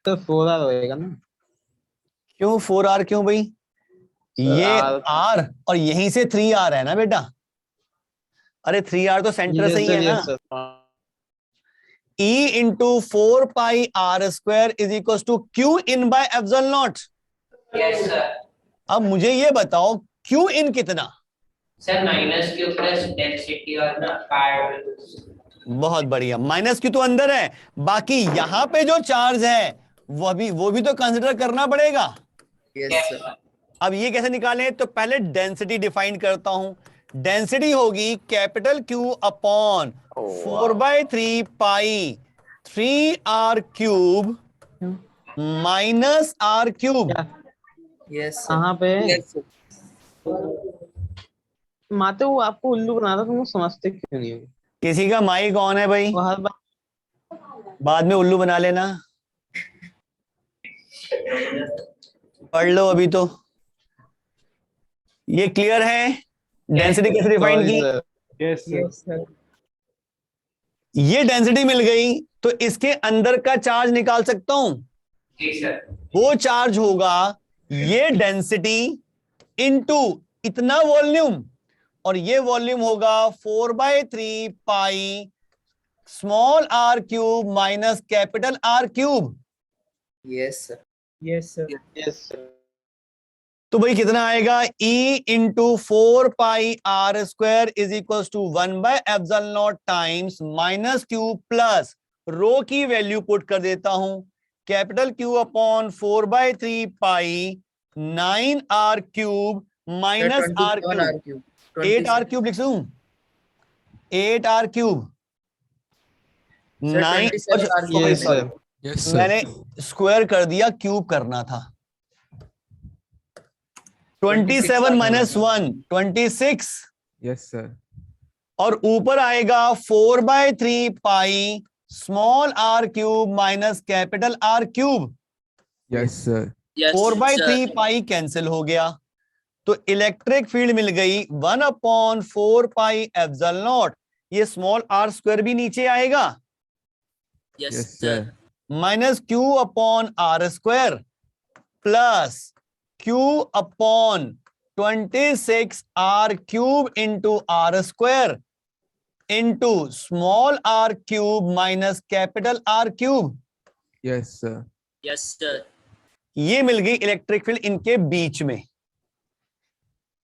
तो 4r होएगा ना। क्यों 4r क्यों भाई? ये r और यहीं से 3r है ना बेटा। अरे 3r तो सेंटर से ही है ना। E into 4 pi are square is equal to Q in by epsilon naught. Yes sir. अब मुझे ये बताओ क्यू इन कितना? Sir minus Q plus density और ना पार्ट। बहुत बढ़िया, माइनस क्यू तो अंदर है, बाकी यहां पे जो चार्ज है वो भी तो कंसिडर करना पड़ेगा। Yes sir. अब ये कैसे निकालें? तो पहले डेंसिटी डिफाइन करता हूं। डेंसिटी होगी कैपिटल क्यू अपॉन 4/3 पाई 3r cube minus r cube. Yes कहाँ पे? माते वो आपको उल्लू बना रहा, तुम समझते क्यों नहीं हो? किसी का माइक ऑन है भाई? बाद में उल्लू बना लेना, पढ़ लो अभी तो। ये क्लियर है? डेंसिटी कैसे डिफाइन की? Yes sir. ये डेंसिटी मिल गई तो इसके अंदर का चार्ज निकाल सकता हूं। जी सर। वो चार्ज होगा ये डेंसिटी इनटू इतना वॉल्यूम, और ये वॉल्यूम होगा 4/3 pi small are cube minus capital R cube. Yes sir. Yes sir. Yes sir. तो भाई कितना आएगा? E into 4 pi are square is equal to 1/एप्सिलॉन naught times minus Q plus rho की वैल्यू पुट कर देता हूं, capital Q upon 4/3 pi 9r cube minus r cube, 8r cube लिख दूं, 8r क्यूब 9। मैंने स्क्वायर कर दिया, क्यूब करना था। 27 माइनस 1 26। Yes sir. और ऊपर आएगा 4/3 pi small are cube minus capital R cube. Yes sir. 4/3 pi cancel हो गया, तो इलेक्ट्रिक फील्ड मिल गई 1/4 पाई एप्सिलॉन नॉट। ये स्मॉल आर स्क्वायर भी नीचे आएगा, yes sir. Minus Q upon R square plus Q upon 26 R cube into R square into small are cube minus capital R cube. Yes sir. Yes sir. ये मिल गई electric field इनके बीच में।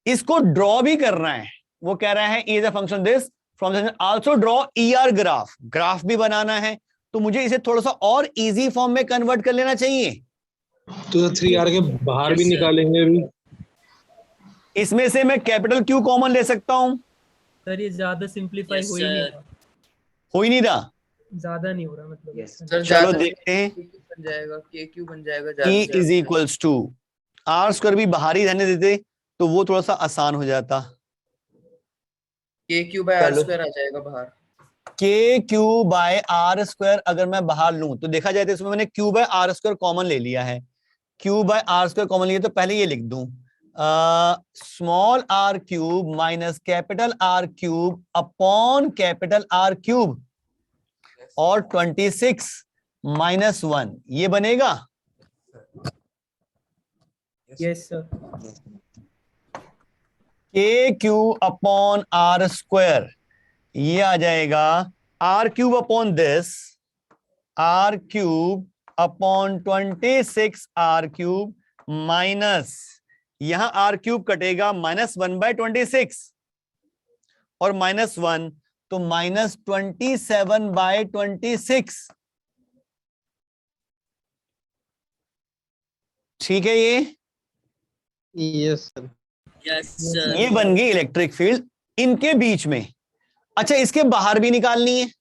इसको draw भी करना है, वो कह रहा है is a function this from also draw ER graph, graph भी बनाना है, तो मुझे इसे थोड़ा सा और इजी फॉर्म में कन्वर्ट कर लेना चाहिए। तो 3r के बाहर भी निकालेंगे अभी। इसमें से मैं कैपिटल क्यू कॉमन ले सकता हूं। सर ये ज्यादा सिंपलीफाई हो ही नहीं रहा, हो ही नहीं रहा, ज्यादा नहीं हो रहा मतलब। सर चलो देखते हैं। बन जाएगा, के क्यू बन जाएगा। E is equals to R square भी बाहर ही रहने देते तो वो थोड़ा सा आसान हो जाता। के क्यू बाय आर स्क्वायर आ जाएगा बाहर। के क्यू बाय आर स्क्वायर अगर मैं बाहर लूं तो देखा जाए तो इसमें मैंने Q by R square common ले लिया है। Q by R square common लिया तो पहले ये लिख दूं, small are cube minus capital R cube upon capital R cube, और 26 माइनस 1 ये बनेगा। Yes sir. K Q upon R square ये आ जाएगा R cube upon this, R cube upon 26 R cube minus, यहां आर क्यूब कटेगा माइनस 1/26 और माइनस 1, तो -27/26। ठीक है ये? Yes sir. Yes sir. ये बन गई इलेक्ट्रिक फील्ड इनके बीच में। अच्छा, इसके बाहर भी निकालनी है।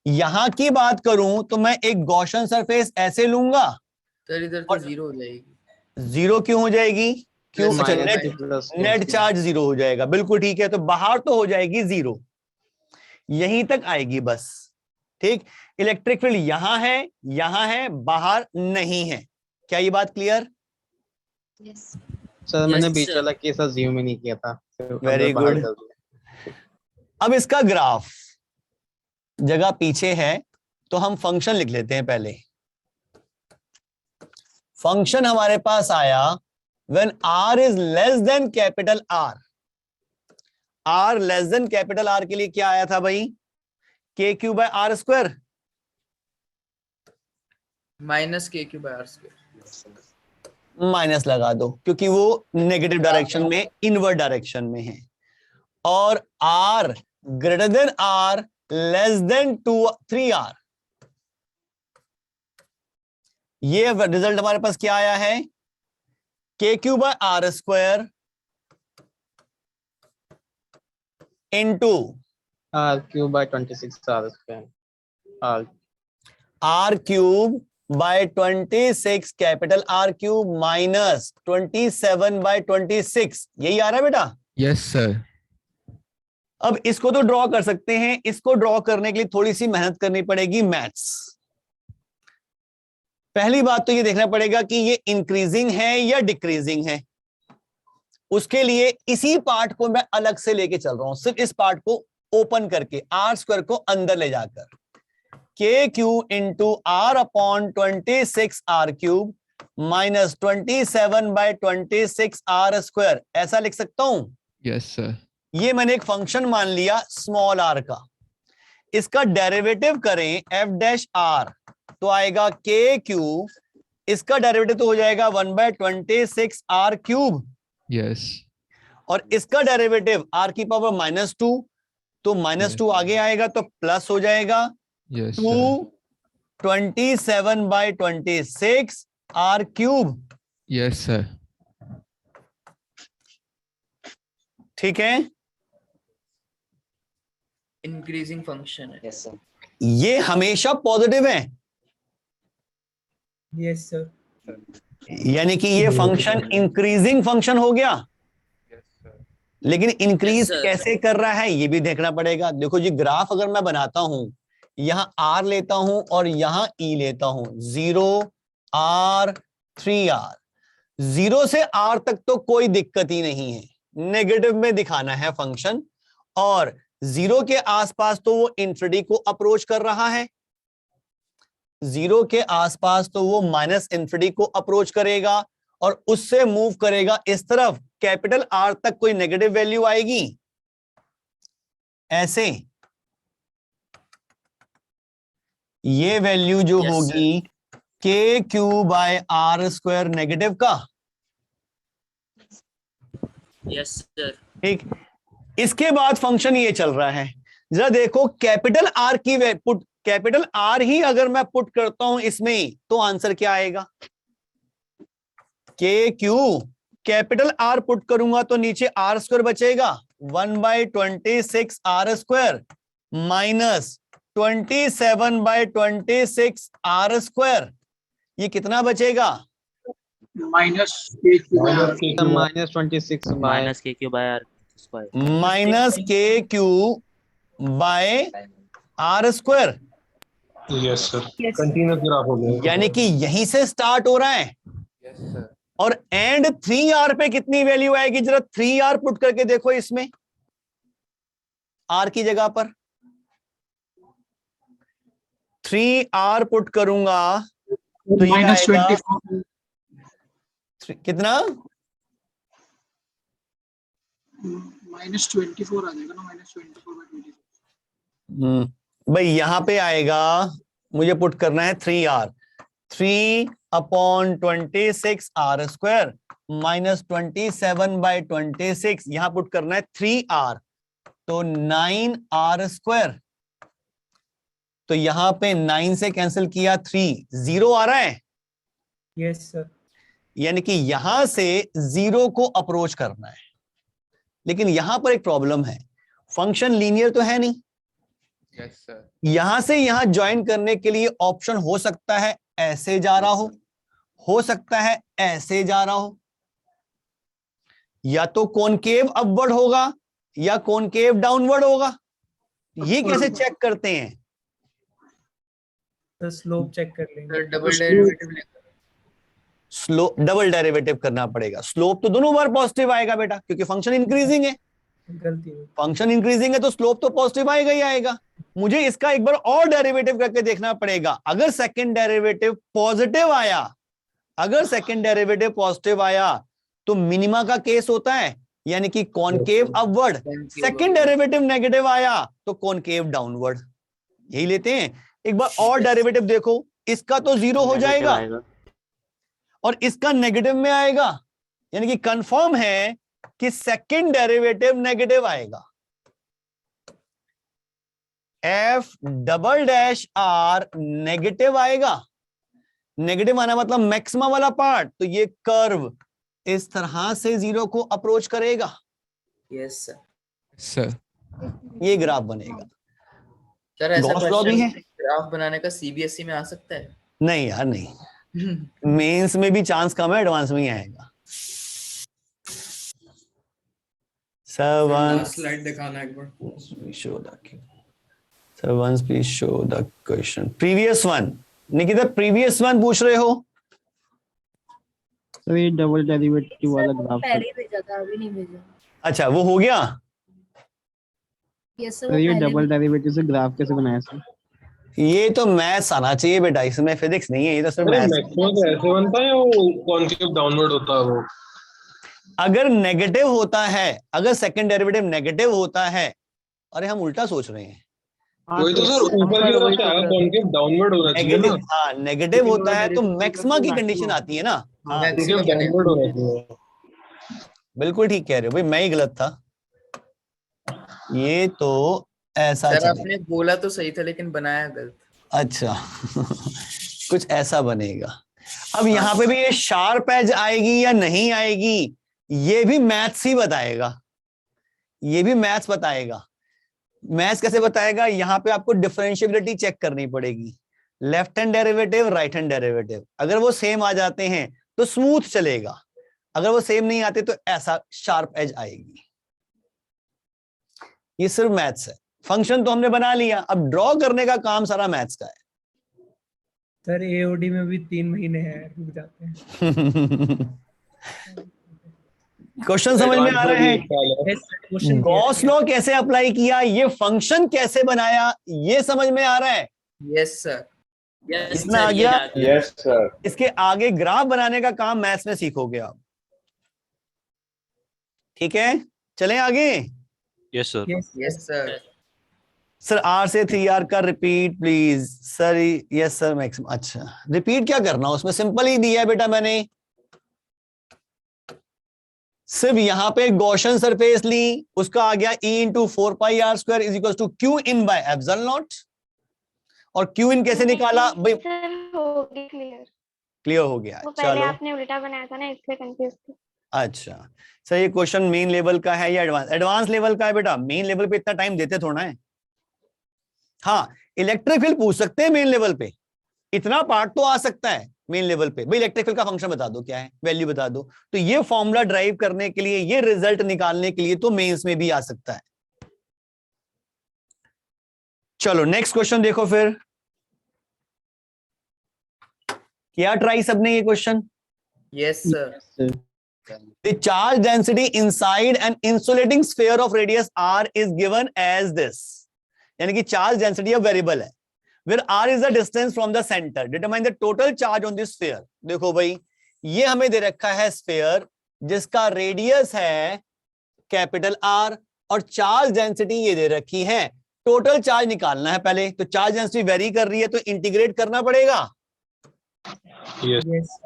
यहां की बात करूं तो मैं एक गॉसियन सरफेस ऐसे लूंगा। सर इधर तो जीरो हो जाएगी। जीरो क्यों हो जाएगी? क्यों? अच्छा, -2 नेट चार्ज जीरो हो जाएगा। बिल्कुल ठीक है, तो बाहर तो हो जाएगी जीरो, यहीं तक आएगी बस। ठीक, इलेक्ट्रिक फील्ड यहां है, बाहर नहीं है। क्या ये बात क्लियर? सर मैंने बीच वाला केस अज्यूम ही नहीं किया था। Very good. अब इसका ग्राफ, जगह पीछे है तो हम फंक्शन लिख लेते हैं पहले। फंक्शन हमारे पास आया when r is less than capital R। r less than capital R के लिए क्या आया था भाई? KQ/R²। -KQ/R²। माइनस लगा दो क्योंकि वो नेगेटिव डायरेक्शन में, इनवर्ड डायरेक्शन में है। और R greater than R less than 3R। ये रिजल्ट हमारे पास क्या आया है? KQ/R² into R³/26 R³/26 capital R³ minus 27/26। यही आ रहा है बेटा? Yes sir. अब इसको तो ड्रॉ कर सकते हैं, इसको ड्रॉ करने के लिए थोड़ी सी मेहनत करनी पड़ेगी, मैथ्स। पहली बात तो ये देखना पड़ेगा कि ये इंक्रीजिंग है या डिक्रीजिंग है। उसके लिए इसी पार्ट को मैं अलग से लेके चल रहा हूं, सिर्फ इस पार्ट को ओपन करके, R² को अंदर ले जाकर। KQ into R/26 R³ minus 27/26 R², ऐसा लिख सकता हूं? Yes sir. ये मैंने एक फंक्शन मान लिया स्मॉल r का। इसका डेरिवेटिव करें f' तो आएगा KQ, इसका डेरिवेटिव तो हो जाएगा 1/26 R³। यस। और इसका डेरिवेटिव r की पावर -2, तो -2 आगे आएगा तो प्लस हो जाएगा। Yes 27/26 R³। Yes sir. ठीक है, इंक्रीजिंग फंक्शन है। Yes sir. ये हमेशा पॉजिटिव है, यस सर। यानी कि ये फंक्शन इंक्रीजिंग फंक्शन हो गया। लेकिन इंक्रीज sir. कैसे कर रहा है ये भी देखना पड़ेगा। देखो जी, ग्राफ अगर मैं बनाता हूं, यहां R लेता हूं और यहां E लेता हूं, 0 R 3R। 0 से R तक तो कोई दिक्कत ही नहीं है, नेगेटिव में दिखाना है फंक्शन। और 0 के आसपास तो वो इंफिनिटी को अप्रोच कर रहा है, 0 के आसपास तो वो माइनस इंफिनिटी को अप्रोच करेगा और उससे मूव करेगा इस तरफ। कैपिटल R तक कोई नेगेटिव वैल्यू आएगी ऐसे, ये वैल्यू जो होगी KQ/R² नेगेटिव का। Yes sir. ठीक, इसके बाद फंक्शन ये चल रहा है। जरा देखो, कैपिटल R की पुट, कैपिटल R ही अगर मैं पुट करता हूं इसमें तो आंसर क्या आएगा? KQ कैपिटल R पुट करूंगा तो नीचे R² बचेगा, 1/26 R² माइनस 27/26 R²। ये कितना बचेगा? -KQ/R² minus KQ/R²। Minus KQ/R²। Yes sir, continuous graph हो गया। यानी कि यहीं से स्टार्ट हो रहा है। और एंड 3R पे कितनी वैल्यू आएगी? जरा 3R पुट करके देखो इसमें, R की जगह पर 3R पुट करूंगा तो ये आएगा कितना? -24 आ जाएगा ना, -24/26। भाई यहां पे आएगा, मुझे पुट करना है 3R, 3/26 R² माइनस 27/26, यहां पुट करना है 3R, तो 9r²। तो यहां पे 9 से कैंसिल किया 3, 0 आ रहा है। Yes sir. यानी कि यहां से 0 को अप्रोच करना है। लेकिन यहां पर एक प्रॉब्लम है, फंक्शन लीनियर तो है नहीं। Yes sir. यहां से यहां ज्वाइन करने के लिए ऑप्शन हो सकता है ऐसे जा रहा हो सकता है ऐसे जा रहा हो, या तो कॉनकेव अपवर्ड होगा या कॉनकेव डाउनवर्ड होगा। ये कैसे चेक करते हैं? तो स्लोप चेक कर लेंगे। डबल डेरिवेटिव लेकर डबल डेरिवेटिव करना पड़ेगा। स्लोप तो दोनों बार पॉजिटिव आएगा बेटा, क्योंकि फंक्शन इंक्रीजिंग है। गलती हुई। फंक्शन इंक्रीजिंग है तो स्लोप तो पॉजिटिव आएगा ही आएगा। मुझे इसका एक बार और डेरिवेटिव करके देखना पड़ेगा। अगर सेकंड डेरिवेटिव पॉजिटिव आया, अगर सेकंड डेरिवेटिव पॉजिटिव आया तो मिनिमा का केस होता है, यानी कि concave upward. Second derivative negative आया तो कॉनकेव डाउनवर्ड। यही लेते हैं। एक बार और डेरिवेटिव देखो, इसका तो 0 हो जाएगा और इसका नेगेटिव में आएगा, यानी कि कंफर्म है कि सेकंड डेरिवेटिव नेगेटिव आएगा। f"r नेगेटिव आएगा। नेगेटिव आना मतलब मैक्सिमा वाला पार्ट, तो ये कर्व इस तरह से 0 को अप्रोच करेगा। Yes sir. सर ये ग्राफ बनेगा। सर ऐसा गॉस लॉ भी है? क्वेश्चन ग्राफ बनाने का सीबीएसई में आ सकता है? नहीं यार नहीं, मेंस में भी चांस कम है, एडवांस में ही आएगा। स्लाइड दिखाना एक बार। Sir, once please show the question. Previous one. Nikita, previous one पूछ रहे हो? सर ये डबल डेरिवेटिव वाला ग्राफ पहले ही भेजा था, अभी नहीं भेजा। अच्छा, वो हो गया। यस सर ये डबल डेरिवेटिव से ग्राफ कैसे बनाया सर? ये तो मैथ्स आना चाहिए बेटा, इसमें फिजिक्स नहीं है, ये तो सिर्फ मैथ्स। मैक्सिमम तो ऐसे बनता है, वो कॉनकेव डाउनवर्ड होता है वो। अगर नेगेटिव होता है, अगर सेकंड डेरिवेटिव नेगेटिव होता है, अरे हम उल्टा सोच रहे हैं। वही तो सर, ऊपर की तरफ से आएगा, कॉनकेव डाउनवर्ड होना चाहिए ना। हाँ, नेगेटिव होता है तो मैक्सिमा की कंडीशन आती है ना। हाँ, कॉनकेव डाउनवर्ड होना चाहिए। बिल्कुल ठीक कह रहे हो भाई, मैं ही गलत था। ये तो ऐसा सर आपने बोला तो सही था लेकिन बनाया गलत। अच्छा कुछ ऐसा बनेगा। अब यहाँ पे भी ये शार्प एज आएगी या नहीं आएगी, ये भी मैथ्स ही बताएगा। ये भी मैथ्स बताएगा। मैथ्स कैसे बताएगा? यहाँ पे आपको डिफरेंशिएबिलिटी चेक करनी पड़ेगी। Left hand derivative, right hand derivative, अगर वो सेम आ जाते हैं तो स्मूथ चलेगा, अगर वो सेम नहीं आते तो ऐसा शार्प एज आएगी। ये सिर्फ मैथ्स है। फंक्शन तो हमने बना लिया, अब ड्रॉ करने का काम सारा मैथ्स का है। सर एओडी में भी 3 महीने हैं, रुक जाते हैं। क्वेश्चन समझ में आ रहे हैं? गॉस लॉ कैसे अप्लाई किया, ये फंक्शन कैसे बनाया, ये समझ में आ रहा है? Yes sir. इसमें आ गया। Yes sir. इसके आगे ग्राफ बनाने का काम मैथ्स में सीखोगे आप। ठीक है, चलें आगे। Yes sir. Yes sir. Sir R से 3R का repeat please sir. Yes sir maximum. अच्छा, रिपीट क्या करना, उसमें सिंपल ही दिया है बेटा मैंने। सिर्फ यहां पे गॉसियन सरफेस ली, उसका आ गया E इंटू 4πr² is equal to Q in by epsilon naught. और Q इन कैसे निकाला भाई? क्लियर हो गया। पहले आपने उल्टा बनाया था ना, इसलिए कंफ्यूज थी। अच्छा सर, ये क्वेश्चन मेन लेवल का है या एडवांस? एडवांस लेवल का है बेटा। मेन लेवल पे इतना टाइम देते थोड़ा है। हाँ, इलेक्ट्रिक फील्ड पूछ सकते हैं मेन लेवल पे, इतना पार्ट तो आ सकता है मेन लेवल पे। भाई इलेक्ट्रिक फील्ड का फंक्शन बता दो, क्या है, वैल्यू बता दो। तो ये फॉर्मूला ड्राइव करने के लिए, ये रिजल्ट निकालने के लिए तो मेंस में भी आ सकता है। चलो नेक्स्ट क्वेश्चन देखो फिर। क्या ट्राई सबने ये question? Yes sir. The charge density inside an insulating sphere of radius r is given as this. यानी कि चार्ज डेंसिटी ऑफ वेरिएबल है, where r is the distance from the center. Determine the total charge on this sphere. देखो भाई, ये हमें दे रखा है sphere जिसका रेडियस है कैपिटल R और चार्ज डेंसिटी ये दे रखी है। टोटल चार्ज निकालना है पहले, तो चार्ज डेंसिटी वेरी कर रही है तो इंटीग्रेट करना पड़ेगा। यस।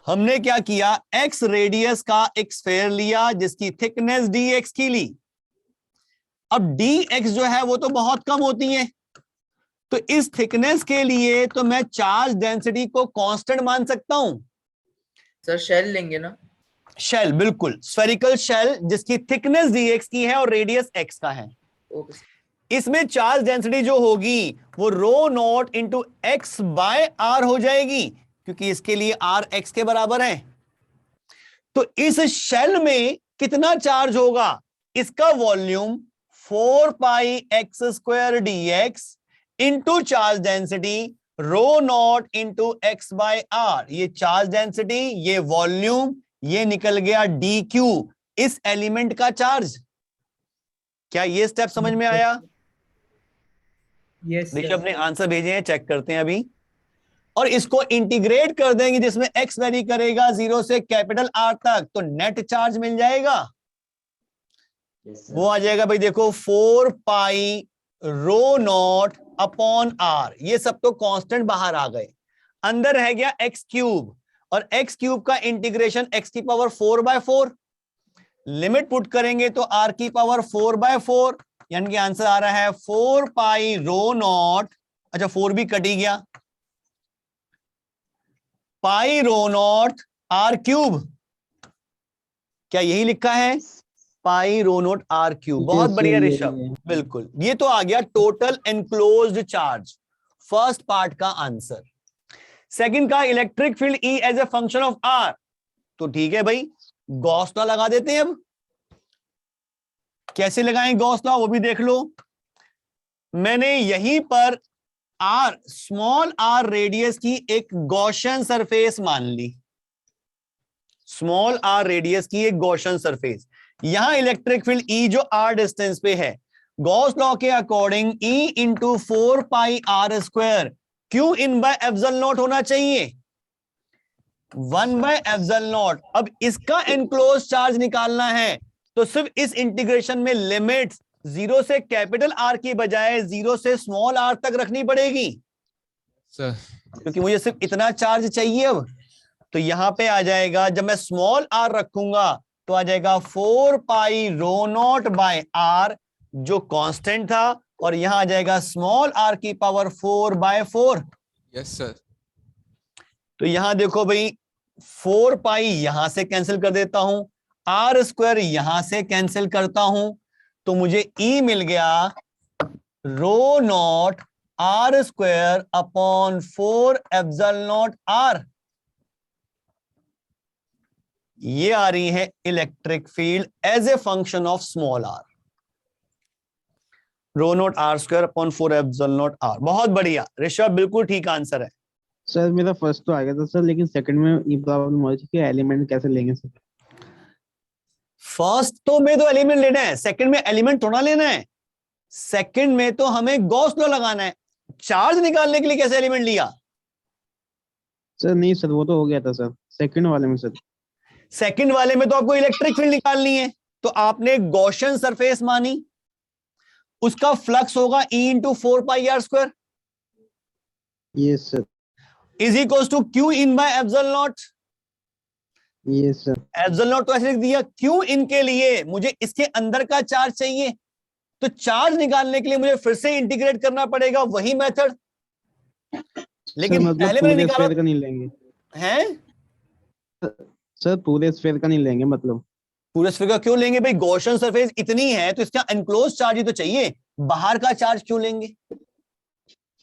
हमने क्या किया, x रेडियस का एक स्फीयर लिया जिसकी थिकनेस dx की ली, अब dx जो है वो तो बहुत कम होती है, तो इस थिकनेस के लिए तो मैं चार्ज डेंसिटी को कांस्टेंट मान सकता हूं। सर शेल लेंगे ना? शेल, बिल्कुल, स्फेरिकल शेल जिसकी थिकनेस dx की है और रेडियस x का है। ओके। इसमें चार्ज डेंसिटी जो होगी वो rho naught into x by r हो जाएगी, क्योंकि इसके लिए आर एक्स के बराबर है। तो इस शेल में कितना चार्ज होगा? इसका volume 4 pi X square D X into charge density rho naught into x by R. ये चार्ज डेंसिटी, ये वॉल्यूम, ये निकल गया डी क्यू, इस एलिमेंट का चार्ज। क्या ये स्टेप समझ में आया? यस देखिए अपने आंसर भेजे हैं, चेक करते हैं अभी। और इसको इंटीग्रेट कर देंगे जिसमें x वेरी करेगा 0 से कैपिटल R तक, तो नेट चार्ज मिल जाएगा। वो आ जाएगा भाई, देखो 4 पाई रो नॉट अपॉन R। ये सब तो कांस्टेंट बाहर आ गए, अंदर रह गया x क्यूब, और x क्यूब का इंटीग्रेशन x की पावर 4/4। लिमिट पुट करेंगे तो r की पावर 4/4, यानी कि आंसर आ रहा है 4 पाई रो नॉट, अच्छा 4 भी कट ही गया, pi rho naught R cube. क्या यही लिखा है? Pi rho naught R cube. बहुत बढ़िया ऋषभ, बिल्कुल, ये तो आ गया total enclosed charge, first part का आंसर। सेकंड का electric field E as a function of R, तो ठीक है भाई, गॉस लॉ लगा देते हैं। अब कैसे लगाएं गॉस लॉ वो भी देख लो। मैंने यहीं पर R, स्मॉल r रेडियस की एक गॉसियन सरफेस मान ली, स्मॉल r रेडियस की एक गॉसियन सरफेस। यहां इलेक्ट्रिक फील्ड E जो r डिस्टेंस पे है, गॉस लॉ के according E into 4 pi r square Q in by epsilon not होना चाहिए, 1/ε0। अब इसका एनक्लोज चार्ज निकालना है तो सिर्फ इस इंटीग्रेशन में लिमिट्स 0 से कैपिटल R की बजाय 0 से स्मॉल r तक रखनी पड़ेगी, क्योंकि मुझे सिर्फ इतना चार्ज चाहिए। अब तो यहां पे आ जाएगा, जब मैं स्मॉल r रखूंगा तो आ जाएगा 4 पाई रो नॉट बाय r जो कांस्टेंट था, और यहां आ जाएगा स्मॉल r की पावर 4/4। Yes sir. तो यहां देखो भाई, 4 पाई यहां से कैंसिल कर देता हूं, आर स्क्वायर यहां से कैंसिल करता हूं, तो मुझे E मिल गया rho naught r square upon 4 epsilon R। ये आ रही है electric field as a function of small r, rho naught r square upon 4 epsilon R। बहुत बढ़िया ऋषभ, बिल्कुल ठीक आंसर है। सर मेरा फर्स्ट तो आ गया था सर, लेकिन सेकंड में ये प्रॉब्लम हो रही थी कि एलिमेंट कैसे लेंगे सर। फर्स्ट तो में तो एलिमेंट लेना है, सेकंड में एलिमेंट थोड़ा लेना है। सेकंड में तो हमें गॉस लॉ लगाना है, चार्ज निकालने के लिए कैसे एलिमेंट लिया? सर नहीं सर, वो तो हो गया था सर सेकंड वाले में सर। सेकंड वाले में तो आपको इलेक्ट्रिक फील्ड निकालनी है, तो आपने गॉसियन सरफेस मानी, उसका फ्लक्स होगा E into 4 pi r square. Yes sir. Is equals to Q in by epsilon naught. Yes sir. Epsilon naught तो ऐसे लिख दिया, Q इन के लिए मुझे इसके अंदर का चार्ज चाहिए, तो चार्ज निकालने के लिए मुझे फिर से इंटीग्रेट करना पड़ेगा, वही मेथड। लेकिन मतलब पहले मैंने पूरे निकाला स्फीयर का नहीं लेंगे हैं सर, पूरे स्फीयर का नहीं लेंगे, मतलब पूरे स्फीयर का क्यों लेंगे भाई? गॉसियन सरफेस इतनी है तो इसका एनक्लोज चार्ज ही तो चाहिए, बाहर का चार्ज क्यों लेंगे?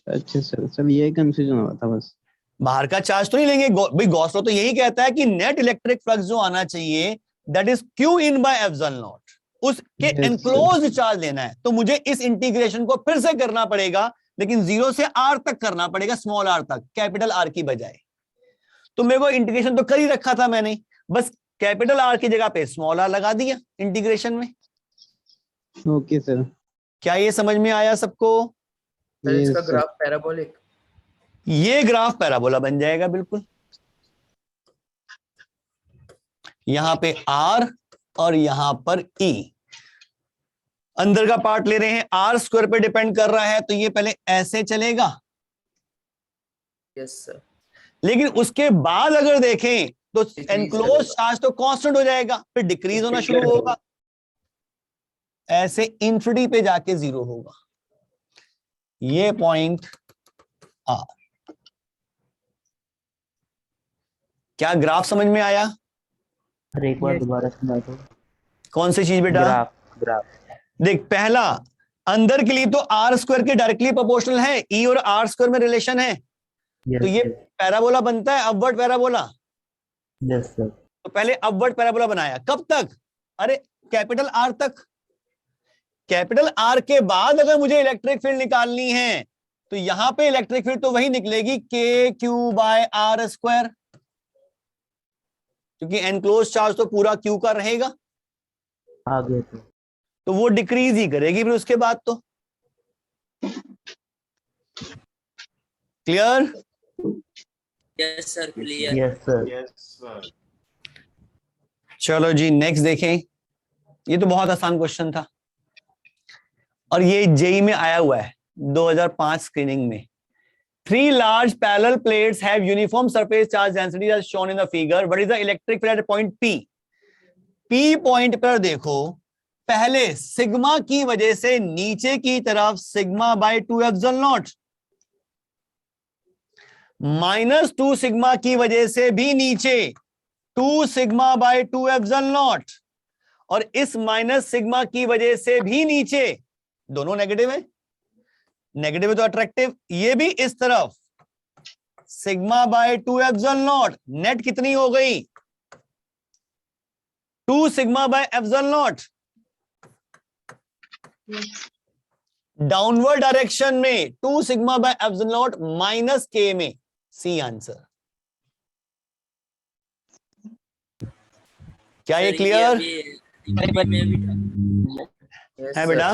अच्छा सर, सर ये कंफ्यूजन हो रहा था बस। बाहर का चार्ज तो नहीं लेंगे भाई, गॉस लॉ तो यही कहता है कि नेट इलेक्ट्रिक फ्लक्स जो आना चाहिए that is Q in by epsilon not, उसके एनक्लोज चार्ज लेना है। तो मुझे इस इंटीग्रेशन को फिर से करना पड़ेगा, लेकिन 0 से R तक करना पड़ेगा, स्मॉल r तक, कैपिटल R की बजाय। तो मेरे को इंटीग्रेशन तो कर ही रखा था मैंने, बस कैपिटल R की जगह पे स्मॉल r लगा दिया इंटीग्रेशन में। Okay sir. क्या ये समझ में आया सबको? सर इसका ग्राफ पैराबोलिक, ये ग्राफ पैराबोला बन जाएगा बिल्कुल। यहां पे R और यहां पर E, अंदर का पार्ट ले रहे हैं, R स्क्वायर पे डिपेंड कर रहा है, तो ये पहले ऐसे चलेगा। Yes sir. लेकिन उसके बाद अगर देखें तो एनक्लोज चार्ज तो कांस्टेंट हो जाएगा, फिर डिक्रीज होना शुरू होगा। ऐसे इंफिनिटी पे जाके 0 होगा, ये पॉइंट आर। क्या ग्राफ समझ में आया? अरे एक बार दोबारा सुना दो। कौन सी चीज बेटा? ग्राफ। देख, पहला अंदर के लिए तो आर स्क्वायर के डायरेक्टली प्रोपोर्शनल है, ई और आर स्क्वायर में रिलेशन है, तो ये पैराबोला बनता है, अपवर्ड पैराबोला। Yes sir. तो पहले अपवर्ड पैराबोला बनाया, कब तक? अरे कैपिटल आर तक। कैपिटल आर के बाद अगर मुझे इलेक्ट्रिक फील्ड निकालनी है तो यहां पे इलेक्ट्रिक फील्ड तो वही निकलेगी के क्यू बाय आर स्क्वायर, क्योंकि एनक्लोज चार्ज तो पूरा क्यू का रहेगा, आगे तो वो डिक्रीज ही करेगी फिर उसके बाद। तो clear? Yes sir, clear. Yes sir. चलो जी नेक्स्ट देखें। ये तो बहुत आसान क्वेश्चन था और ये जेई में आया हुआ है 2005 स्क्रीनिंग में। 3 large parallel plates have uniform surface charge density as shown in the figure. What is the electric field at point P? P point पर देखो, पहले सिग्मा की वजह से नीचे की तरफ sigma bye 2 epsilon not, -2 sigma की वजह से भी नीचे 2 सिग्मा बाय 2 एप्सिलॉन नॉट, और इस माइनस सिग्मा की वजह से भी नीचे, दोनों नेगेटिव है, नेगेटिव है तो अट्रैक्टिव, ये भी इस तरफ sigma bye 2 epsilon not, net कितनी हो गई? 2 sigma bye epsilon not. Downward direction में 2 sigma bye epsilon not minus के में, सी आंसर। क्या ये क्लियर है बेटा?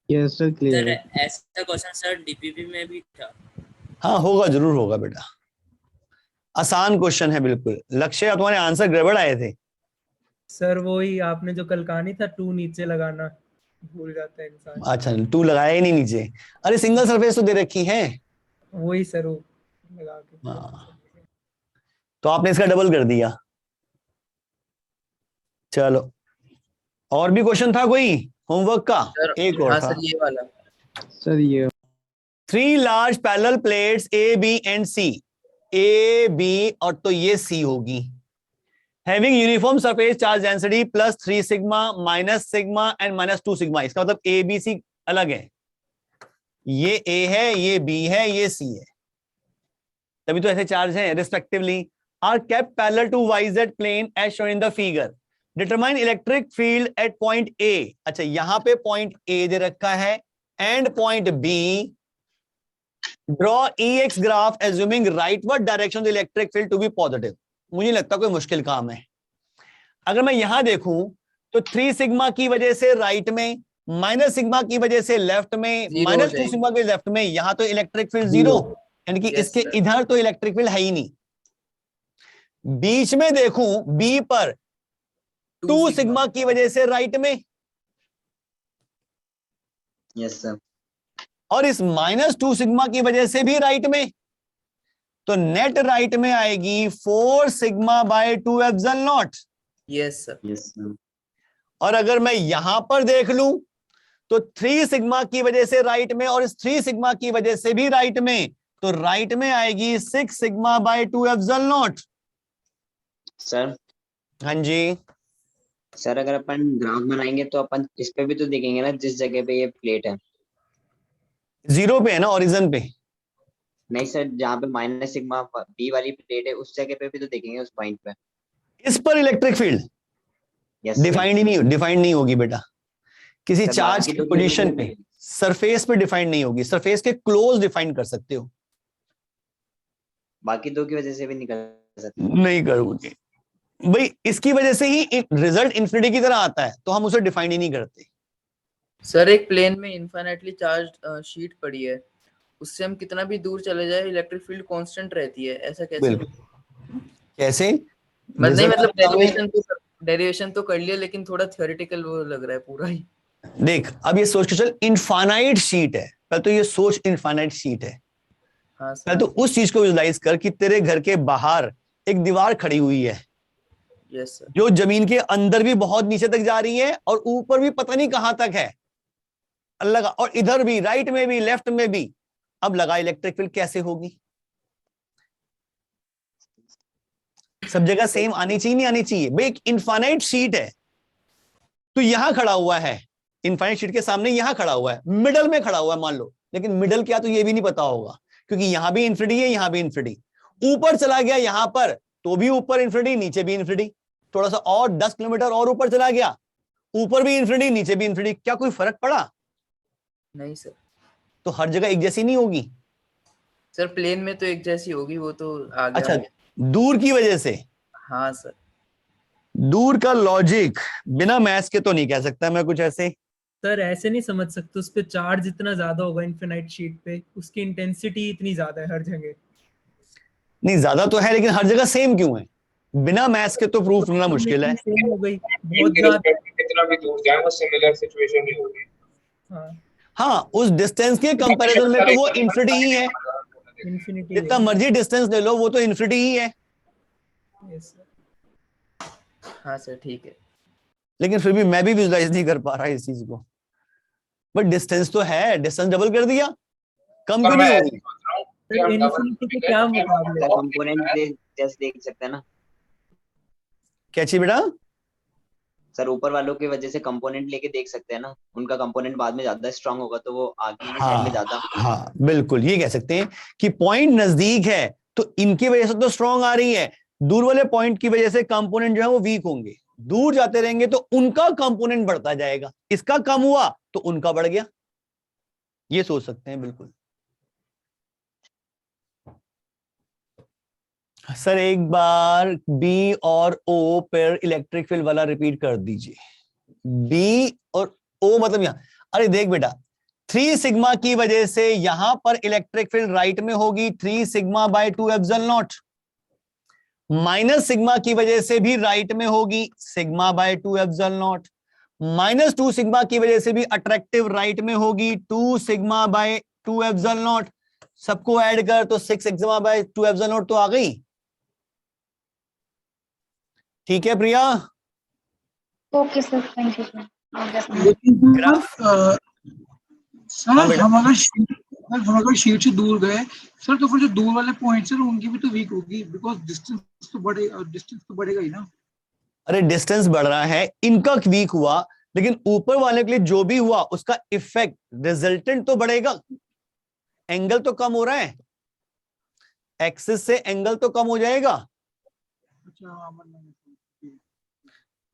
यस सर, क्लियर है। ऐसा क्वेश्चन सर डीपीपी में भी था। हाँ होगा, जरूर होगा बेटा, आसान क्वेश्चन है बिल्कुल। लक्ष्य, तुम्हारे आंसर गड़बड़ आए थे सर। वही आपने जो कल कहा नहीं था, 2 नीचे लगाना, भूल जाता है इंसान। अच्छा, 2 लगाया ही नहीं नीचे। अरे सिंगल सरफेस तो दे रखी है। वही सर, वो लगा के। हाँ, तो आपने इसका डबल कर दिया। चलो, और भी क्वेश्चन था कोई होमवर्क का? एक और था सर, ये वाला सर। ये 3 large parallel plates A, B and C, A, B और तो ये C होगी, having uniform surface charge density plus 3 sigma, minus sigma and minus 2 sigma। इसका मतलब A, B, C अलग है, ये A है, ये B है, ये C है, तभी तो ऐसे चार्ज हैं respectively, are kept parallel to YZ plane as shown in the figure। Determine electric field at point A। अच्छा, यहां पे point A दे रखा है and point B। Draw EX graph assuming rightward direction of the electric field to be positive। मुझे लगता कोई मुश्किल काम है। अगर मैं यहां देखूं तो 3 सिग्मा की वजह से राइट में, माइनस सिग्मा की वजह से लेफ्ट में, माइनस 2 सिग्मा के लेफ्ट में, यहां तो इलेक्ट्रिक फील्ड 0, यानी कि इसके इधर तो इलेक्ट्रिक फील्ड है ही नहीं। बीच में देखूं बी पर 2 सिग्मा की वजह से राइट में, यस सर, और इस -2 सिग्मा की वजह से भी राइट में, तो नेट राइट में आएगी 4 sigma bye 2 epsilon naught. Yes sir. Yes sir. और अगर मैं यहां पर देख लूं तो 3 सिग्मा की वजह से राइट में और इस 3 सिग्मा की वजह से भी राइट में, तो राइट में आएगी 6 sigma bye 2 epsilon not. Sir. हाँ जी सर, अगर अपन ग्राफ बनाएंगे तो अपन इस पे भी तो देखेंगे ना, जिस जगह पे ये प्लेट है। 0 पे है ना, ओरिजिन पे नहीं सर, जहाँ पे माइनस सिग्मा बी वाली प्लेट है उस जगह पे भी तो देखेंगे, उस पॉइंट पे। इस पर इलेक्ट्रिक फील्ड डिफाइंड नहीं होगी बेटा, किसी चार्ज की पोजीशन पे, सरफेस पे डिफाइंड नहीं होगी, सरफेस के क्लोज डिफाइन कर सकते हो, बाकी 2 की वजह से भी निकल सकते नहीं करोगे भाई। इसकी वजह से ही रिजल्ट इन्फिनिटी की तरह आता है, तो हम उसे डिफाइन ही नहीं करते। सर, एक प्लेन में इनफाइनाइटली चार्ज शीट पड़ी है, उससे हम कितना भी दूर चले जाए इलेक्ट्रिक फील्ड कांस्टेंट रहती है, ऐसा कैसे? कैसे? मतलब डेरिवेशन तो कर लिया, लेकिन थोड़ा थ्योरेटिकल वो लग रहा है पूरा ही। देख, अब ये सोच के चल, इनफाइनाइट शीट है, पहले तो ये सोच इनफाइनाइट शीट है। पहले तो उस चीज को विजुलाइज कर कि तेरे घर के बाहर एक दीवार खड़ी हुई है, यस सर। जो जमीन के अंदर भी बहुत नीचे तक जा रही है और ऊपर भी पता नहीं कहां तक है, अल्लाह का, और इधर भी, राइट में भी, लेफ्ट में भी। अब लगा इलेक्ट्रिक फील्ड कैसे होगी? सब जगह सेम आनी चाहिए, नहीं आनी चाहिए भाई? एक इनफाइनाइट शीट है, तो यहां खड़ा हुआ है, इनफाइनाइट शीट के सामने यहां खड़ा हुआ है, मिडल में खड़ा हुआ है मान लो, लेकिन मिडल क्या तो ये भी नहीं पता होगा, क्योंकि यहां भी इन्फिनिटी है, यहां भी इन्फिनिटी। ऊपर चला गया यहां पर तो भी ऊपर इन्फिनिटी, नीचे भी इन्फिनिटी। थोड़ा सा और 10 किलोमीटर और ऊपर चला गया, ऊपर भी इन्फिनिटी, नीचे भी इन्फिनिटी। क्या कोई फर्क पड़ा? नहीं सर। तो हर जगह एक जैसी नहीं होगी सर प्लेन में तो एक जैसी होगी, वो तो आ गया। अच्छा, दूर की वजह से। हाँ सर। दूर का लॉजिक बिना मैथ्स के तो नहीं कह सकता मैं कुछ ऐसे। सर ऐसे नहीं समझ सकते, उस पे चार्ज इतना ज्यादा होगा इनफिनाइट शीट पे, उसकी इंटेंसिटी इतनी ज्यादा है हर जगह। नहीं ज्यादा तो है, लेकिन हर जगह सेम क्यों है? बिना मैथ्स के तो प्रूफ करना मुश्किल है। सेम हो गई बहुत ज्यादा। कितना भी दूर जाए वो सिमिलर सिचुएशन ही होगी। हाँ, उस डिस्टेंस के कंपैरिजन में तो वो इन्फिनिटी ही है। इन्फिनिटी जितना मर्जी डिस्टेंस ले लो, वो तो इन्फिनिटी ही है। हाँ सर ठीक है। लेकिन फिर भी मैं भी विजुलाइज नहीं कर पा रहा इस चीज को। बट डिस्टेंस तो है, डिस्टेंस डबल कर दिया, कम क्यों नहीं होगी? इन्फिनिटी के क्या मुकाबले? कंपोनेंट जस्ट देख सकते हैं ना क्या चाहिए बेटा? सर, ऊपर वालों की वजह से कंपोनेंट लेके देख सकते हैं ना, उनका कंपोनेंट बाद में ज्यादा स्ट्रांग होगा तो वो आगे की साइड में ज्यादा। हाँ बिल्कुल, ये कह सकते हैं कि पॉइंट नजदीक है तो इनकी वजह से तो स्ट्रांग आ रही है, दूर वाले पॉइंट की वजह से कंपोनेंट जो है वो वीक होंगे। दूर जाते रहेंगे तो उनका कंपोनेंट बढ़ता जाएगा, इसका कम हुआ तो उनका बढ़ गया, ये सोच सकते हैं बिल्कुल। सर एक बार बी और ओ पर इलेक्ट्रिक फील्ड वाला रिपीट कर दीजिए। बी और ओ मतलब यहां, अरे देख बेटा, 3 सिग्मा की वजह से यहां पर इलेक्ट्रिक फील्ड राइट में होगी 3 sigma bye 2 epsilon not. Minus sigma की वजह से भी राइट में होगी sigma bye 2 epsilon not. Minus 2 sigma की वजह से भी अट्रैक्टिव राइट में होगी 2 सिग्मा बाय 2 एप्सिलॉन नॉट। सबको ऐड कर तो 6 सिग्मा बाय 2 एप्सिलॉन नॉट तो आ गई। ठीक है Priya? Okay sir, thank you sir. Sir हम अगर शीट से दूर गए सर, तो फिर जो दूर वाले पॉइंट्स हैं उनकी भी तो वीक होगी, बिकॉज डिस्टेंस तो बढ़ेगा ही ना। अरे डिस्टेंस बढ़ रहा है, इनका वीक हुआ, लेकिन ऊपर वाले के लिए जो भी हुआ उसका इफेक्ट रिजल्टेंट तो बढ़ेगा। एंगल तो कम हो रहा है, एक्सिस से एंगल तो कम हो जाएगा।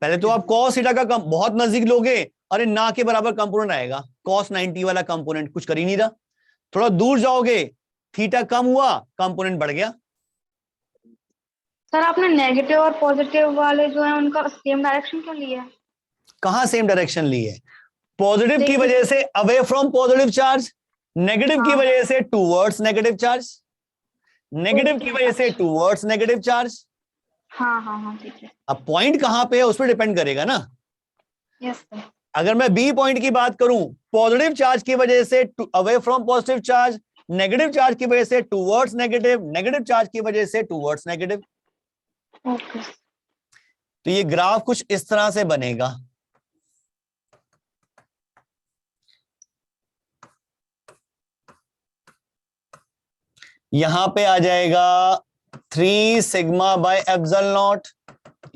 पहले तो आप cos थीटा का कम बहुत नजदीक लोगे, अरे ना के बराबर कंपोनेंट आएगा, cos 90 वाला कंपोनेंट कुछ कर ही नहीं रहा। थोड़ा दूर जाओगे, थीटा कम हुआ, कंपोनेंट बढ़ गया। सर आपने नेगेटिव और पॉजिटिव वाले जो है उनका सेम डायरेक्शन क्यों लिया है? कहां सेम डायरेक्शन ली है? पॉजिटिव की वजह से away from positive charge, negative की वजह से टूवर्ड्स नेगेटिव चार्ज, नेगेटिव की वजह से टूवर्ड्स नेगेटिव चार्ज। हाँ ठीक है। अब पॉइंट कहां पे है उस पर डिपेंड करेगा ना। Yes sir. अगर मैं बी पॉइंट की बात करूं, पॉजिटिव चार्ज की वजह से away from positive charge, negative charge की वजह से टूवर्ड्स नेगेटिव, नेगेटिव चार्ज की वजह से टूवर्ड्स नेगेटिव। ओके। तो ये ग्राफ कुछ इस तरह से बनेगा। यहां पे आ जाएगा 3 सिग्मा बाय एप्सिलॉन नॉट,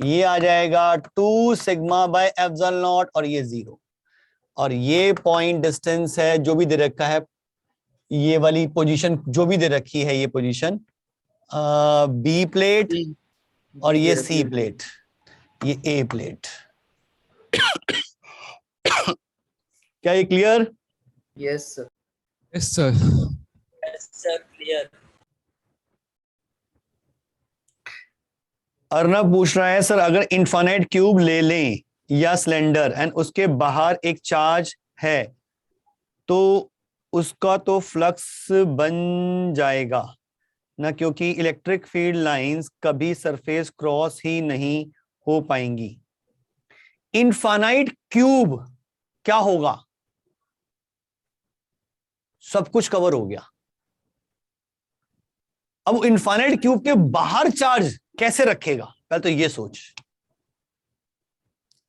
ये आ जाएगा 2 सिग्मा बाय एप्सिलॉन नॉट, और ये 0। और ये पॉइंट डिस्टेंस है जो भी दे रखा है, ये वाली पोजीशन जो भी दे रखी है, ये पोजीशन बी प्लेट और ये सी प्लेट, ये ए प्लेट। क्या ये clear? Yes sir. Yes sir. Yes sir, clear. Arnab पूछ रहा है सर, अगर इनफाइनाइट क्यूब ले लें या सिलेंडर एंड उसके बाहर एक चार्ज है तो उसका तो फ्लक्स बन जाएगा ना, क्योंकि इलेक्ट्रिक फील्ड लाइंस कभी सरफेस क्रॉस ही नहीं हो पाएंगी। इनफाइनाइट क्यूब क्या होगा? सब कुछ कवर हो गया। अब इनफाइनाइट क्यूब के बाहर चार्ज कैसे रखेगा? पहले तो ये सोच।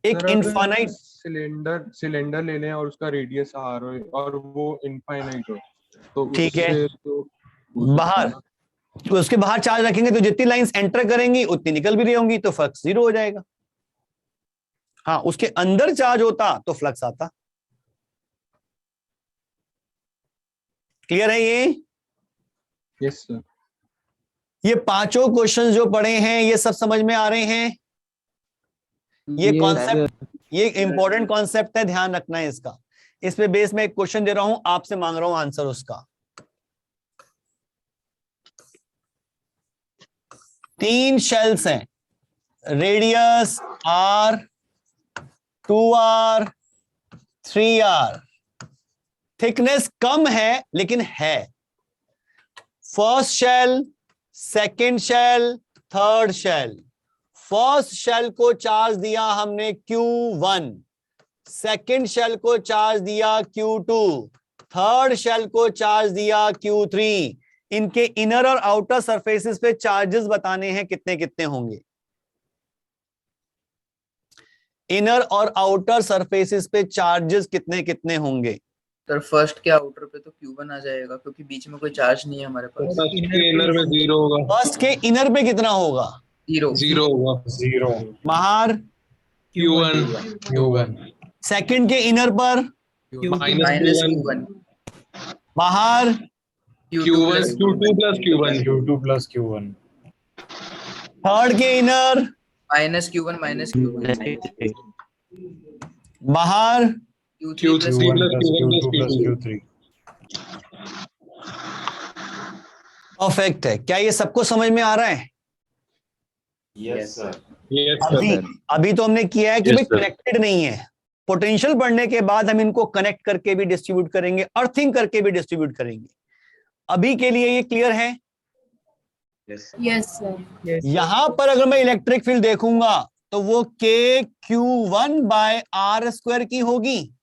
एक इनफाइनाइट सिलेंडर ले लें और उसका रेडियस r हो और वो इनफाइनाइट हो तो ठीक है, उससे तो बाहर तो उसके बाहर चार्ज रखेंगे तो जितनी लाइंस एंटर करेंगी उतनी निकल भी रही होंगी, तो फ्लक्स 0 हो जाएगा। हाँ, उसके अंदर चार्ज होता तो फ्लक्स आता। क्लियर है ये? Yes sir. ये पांचों क्वेश्चन जो पढ़े हैं ये सब समझ में आ रहे हैं? ये कॉन्सेप्ट, ये इंपॉर्टेंट कॉन्सेप्ट है, ध्यान रखना है इसका। इस पे बेस में एक क्वेश्चन दे रहा हूं, आपसे मांग रहा हूं आंसर उसका। 3 शेल्स हैं, radius r, 2r, 3r, thickness कम है लेकिन है। First shell, second shell, third shell. First shell को चार्ज दिया हमने Q1, सेकंड शेल को चार्ज दिया Q2, थर्ड शेल को चार्ज दिया Q3। इनके इनर और आउटर सरफेसेस पे चार्जेस बताने हैं कितने कितने होंगे। इनर और आउटर सरफेसेस पे चार्जेस कितने कितने होंगे? सर फर्स्ट के आउटर पे तो Q1 आ जाएगा क्योंकि बीच में कोई चार्ज नहीं है हमारे पास। फर्स्ट के इनर में 0 होगा। फर्स्ट के इनर पे कितना होगा? 0 होगा। 0 बाहर Q1 सेकंड के इनर पर -Q1 बाहर Q2 plus Q1 थर्ड के इनर -Q1 बाहर Q3 plus Q3। परफेक्ट है। क्या ये सबको समझ में आ रहा है? Yes sir. अभी तो हमने किया है कि भाई कनेक्टेड नहीं है। पोटेंशियल बढ़ने के बाद हम इनको कनेक्ट करके भी डिस्ट्रीब्यूट करेंगे, अर्थिंग करके भी डिस्ट्रीब्यूट करेंगे। अभी के लिए ये क्लियर है? Yes sir. यहां पर अगर मैं इलेक्ट्रिक फील्ड देखूंगा तो वो KQ1/r² की होगी।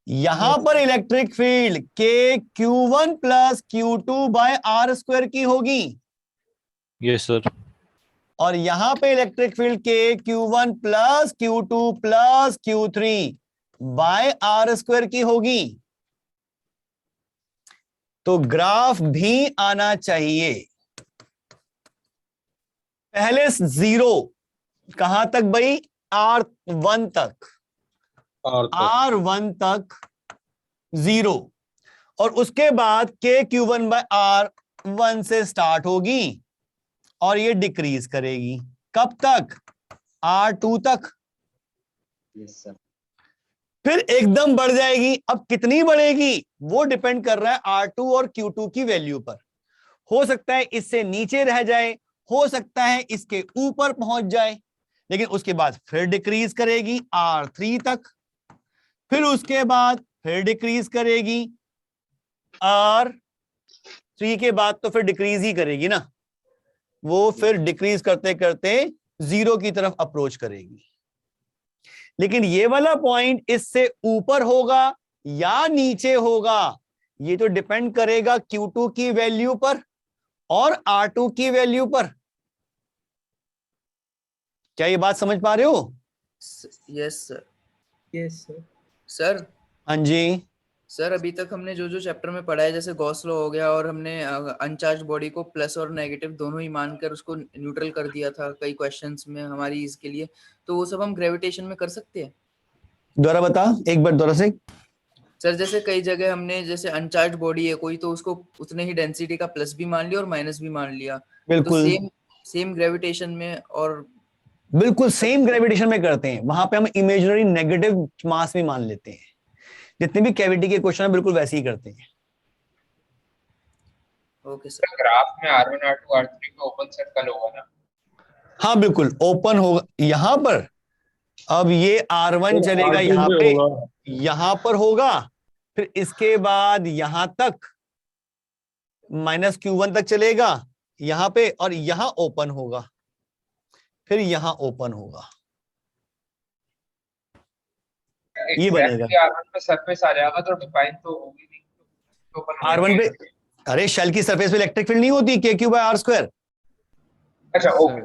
यहां पर इलेक्ट्रिक फील्ड KQ1 + Q2/r² की होगी। Yes sir. और यहां पे electric field KQ1 + Q2 + Q3/r² की होगी। तो ग्राफ भी आना चाहिए। पहले 0 कहां तक भाई? R1 तक, R1 तक 0, और उसके बाद KQ1/R1 से स्टार्ट होगी और ये डिक्रीज करेगी। कब तक? R2 तक। Yes sir. फिर एकदम बढ़ जाएगी। अब कितनी बढ़ेगी वो डिपेंड कर रहा है R2 और Q2 की वैल्यू पर। हो सकता है इससे नीचे रह जाए, हो सकता है इसके ऊपर पहुंच जाए, लेकिन उसके बाद फिर डिक्रीज करेगी R3 तक, फिर उसके बाद फिर डिक्रीज करेगी R3 के बाद तो फिर डिक्रीज ही करेगी ना, वो फिर डिक्रीज करते करते 0 की तरफ अप्रोच करेगी। लेकिन ये वाला पॉइंट इससे ऊपर होगा या नीचे होगा ये तो डिपेंड करेगा Q2 की वैल्यू पर और R2 की वैल्यू पर। क्या ये बात समझ पा रहे हो? Yes sir. Yes sir. Sir हाँ जी सर, अभी तक हमने जो जो चैप्टर में पढ़ा है जैसे गॉस लॉ हो गया और हमने अनचार्ज बॉडी को प्लस और नेगेटिव दोनों ही मानकर उसको न्यूट्रल कर दिया था कई क्वेश्चंस में हमारी इसके लिए, तो वो सब हम ग्रेविटेशन में कर सकते हैं? दोबारा बता, एक बार दोबारा से। सर जैसे कई जगह हमने जैसे अनचार्ज बॉडी है कोई तो उसको उतने ही डेंसिटी का प्लस भी मान लिया और माइनस भी मान लिया, बिल्कुल तो सेम ग्रेविटेशन में और बिल्कुल सेम ग्रेविटेशन में करते हैं। वहां पे हम इमेजिनरी नेगेटिव मास भी मान लेते हैं। जितने भी कैविटी के क्वेश्चन है बिल्कुल वैसे ही करते हैं। Okay sir. ग्राफ में R1 R2 R3 का ओपन सर्कल होगा ना? हाँ बिल्कुल ओपन होगा यहां पर। अब ये R1 चलेगा यहाँ पे, यहां पर होगा, फिर इसके बाद यहां तक -Q1 तक चलेगा यहां पे, और यहां ओपन होगा, फिर यहां ओपन होगा, ये बनेगा। R1 पे सरफेस आ जाएगा तो डिफाइन तो होगी नहीं, तो R1 पे, अरे शेल की सरफेस पे इलेक्ट्रिक फील्ड नहीं होती KQ/R²। अच्छा ओके।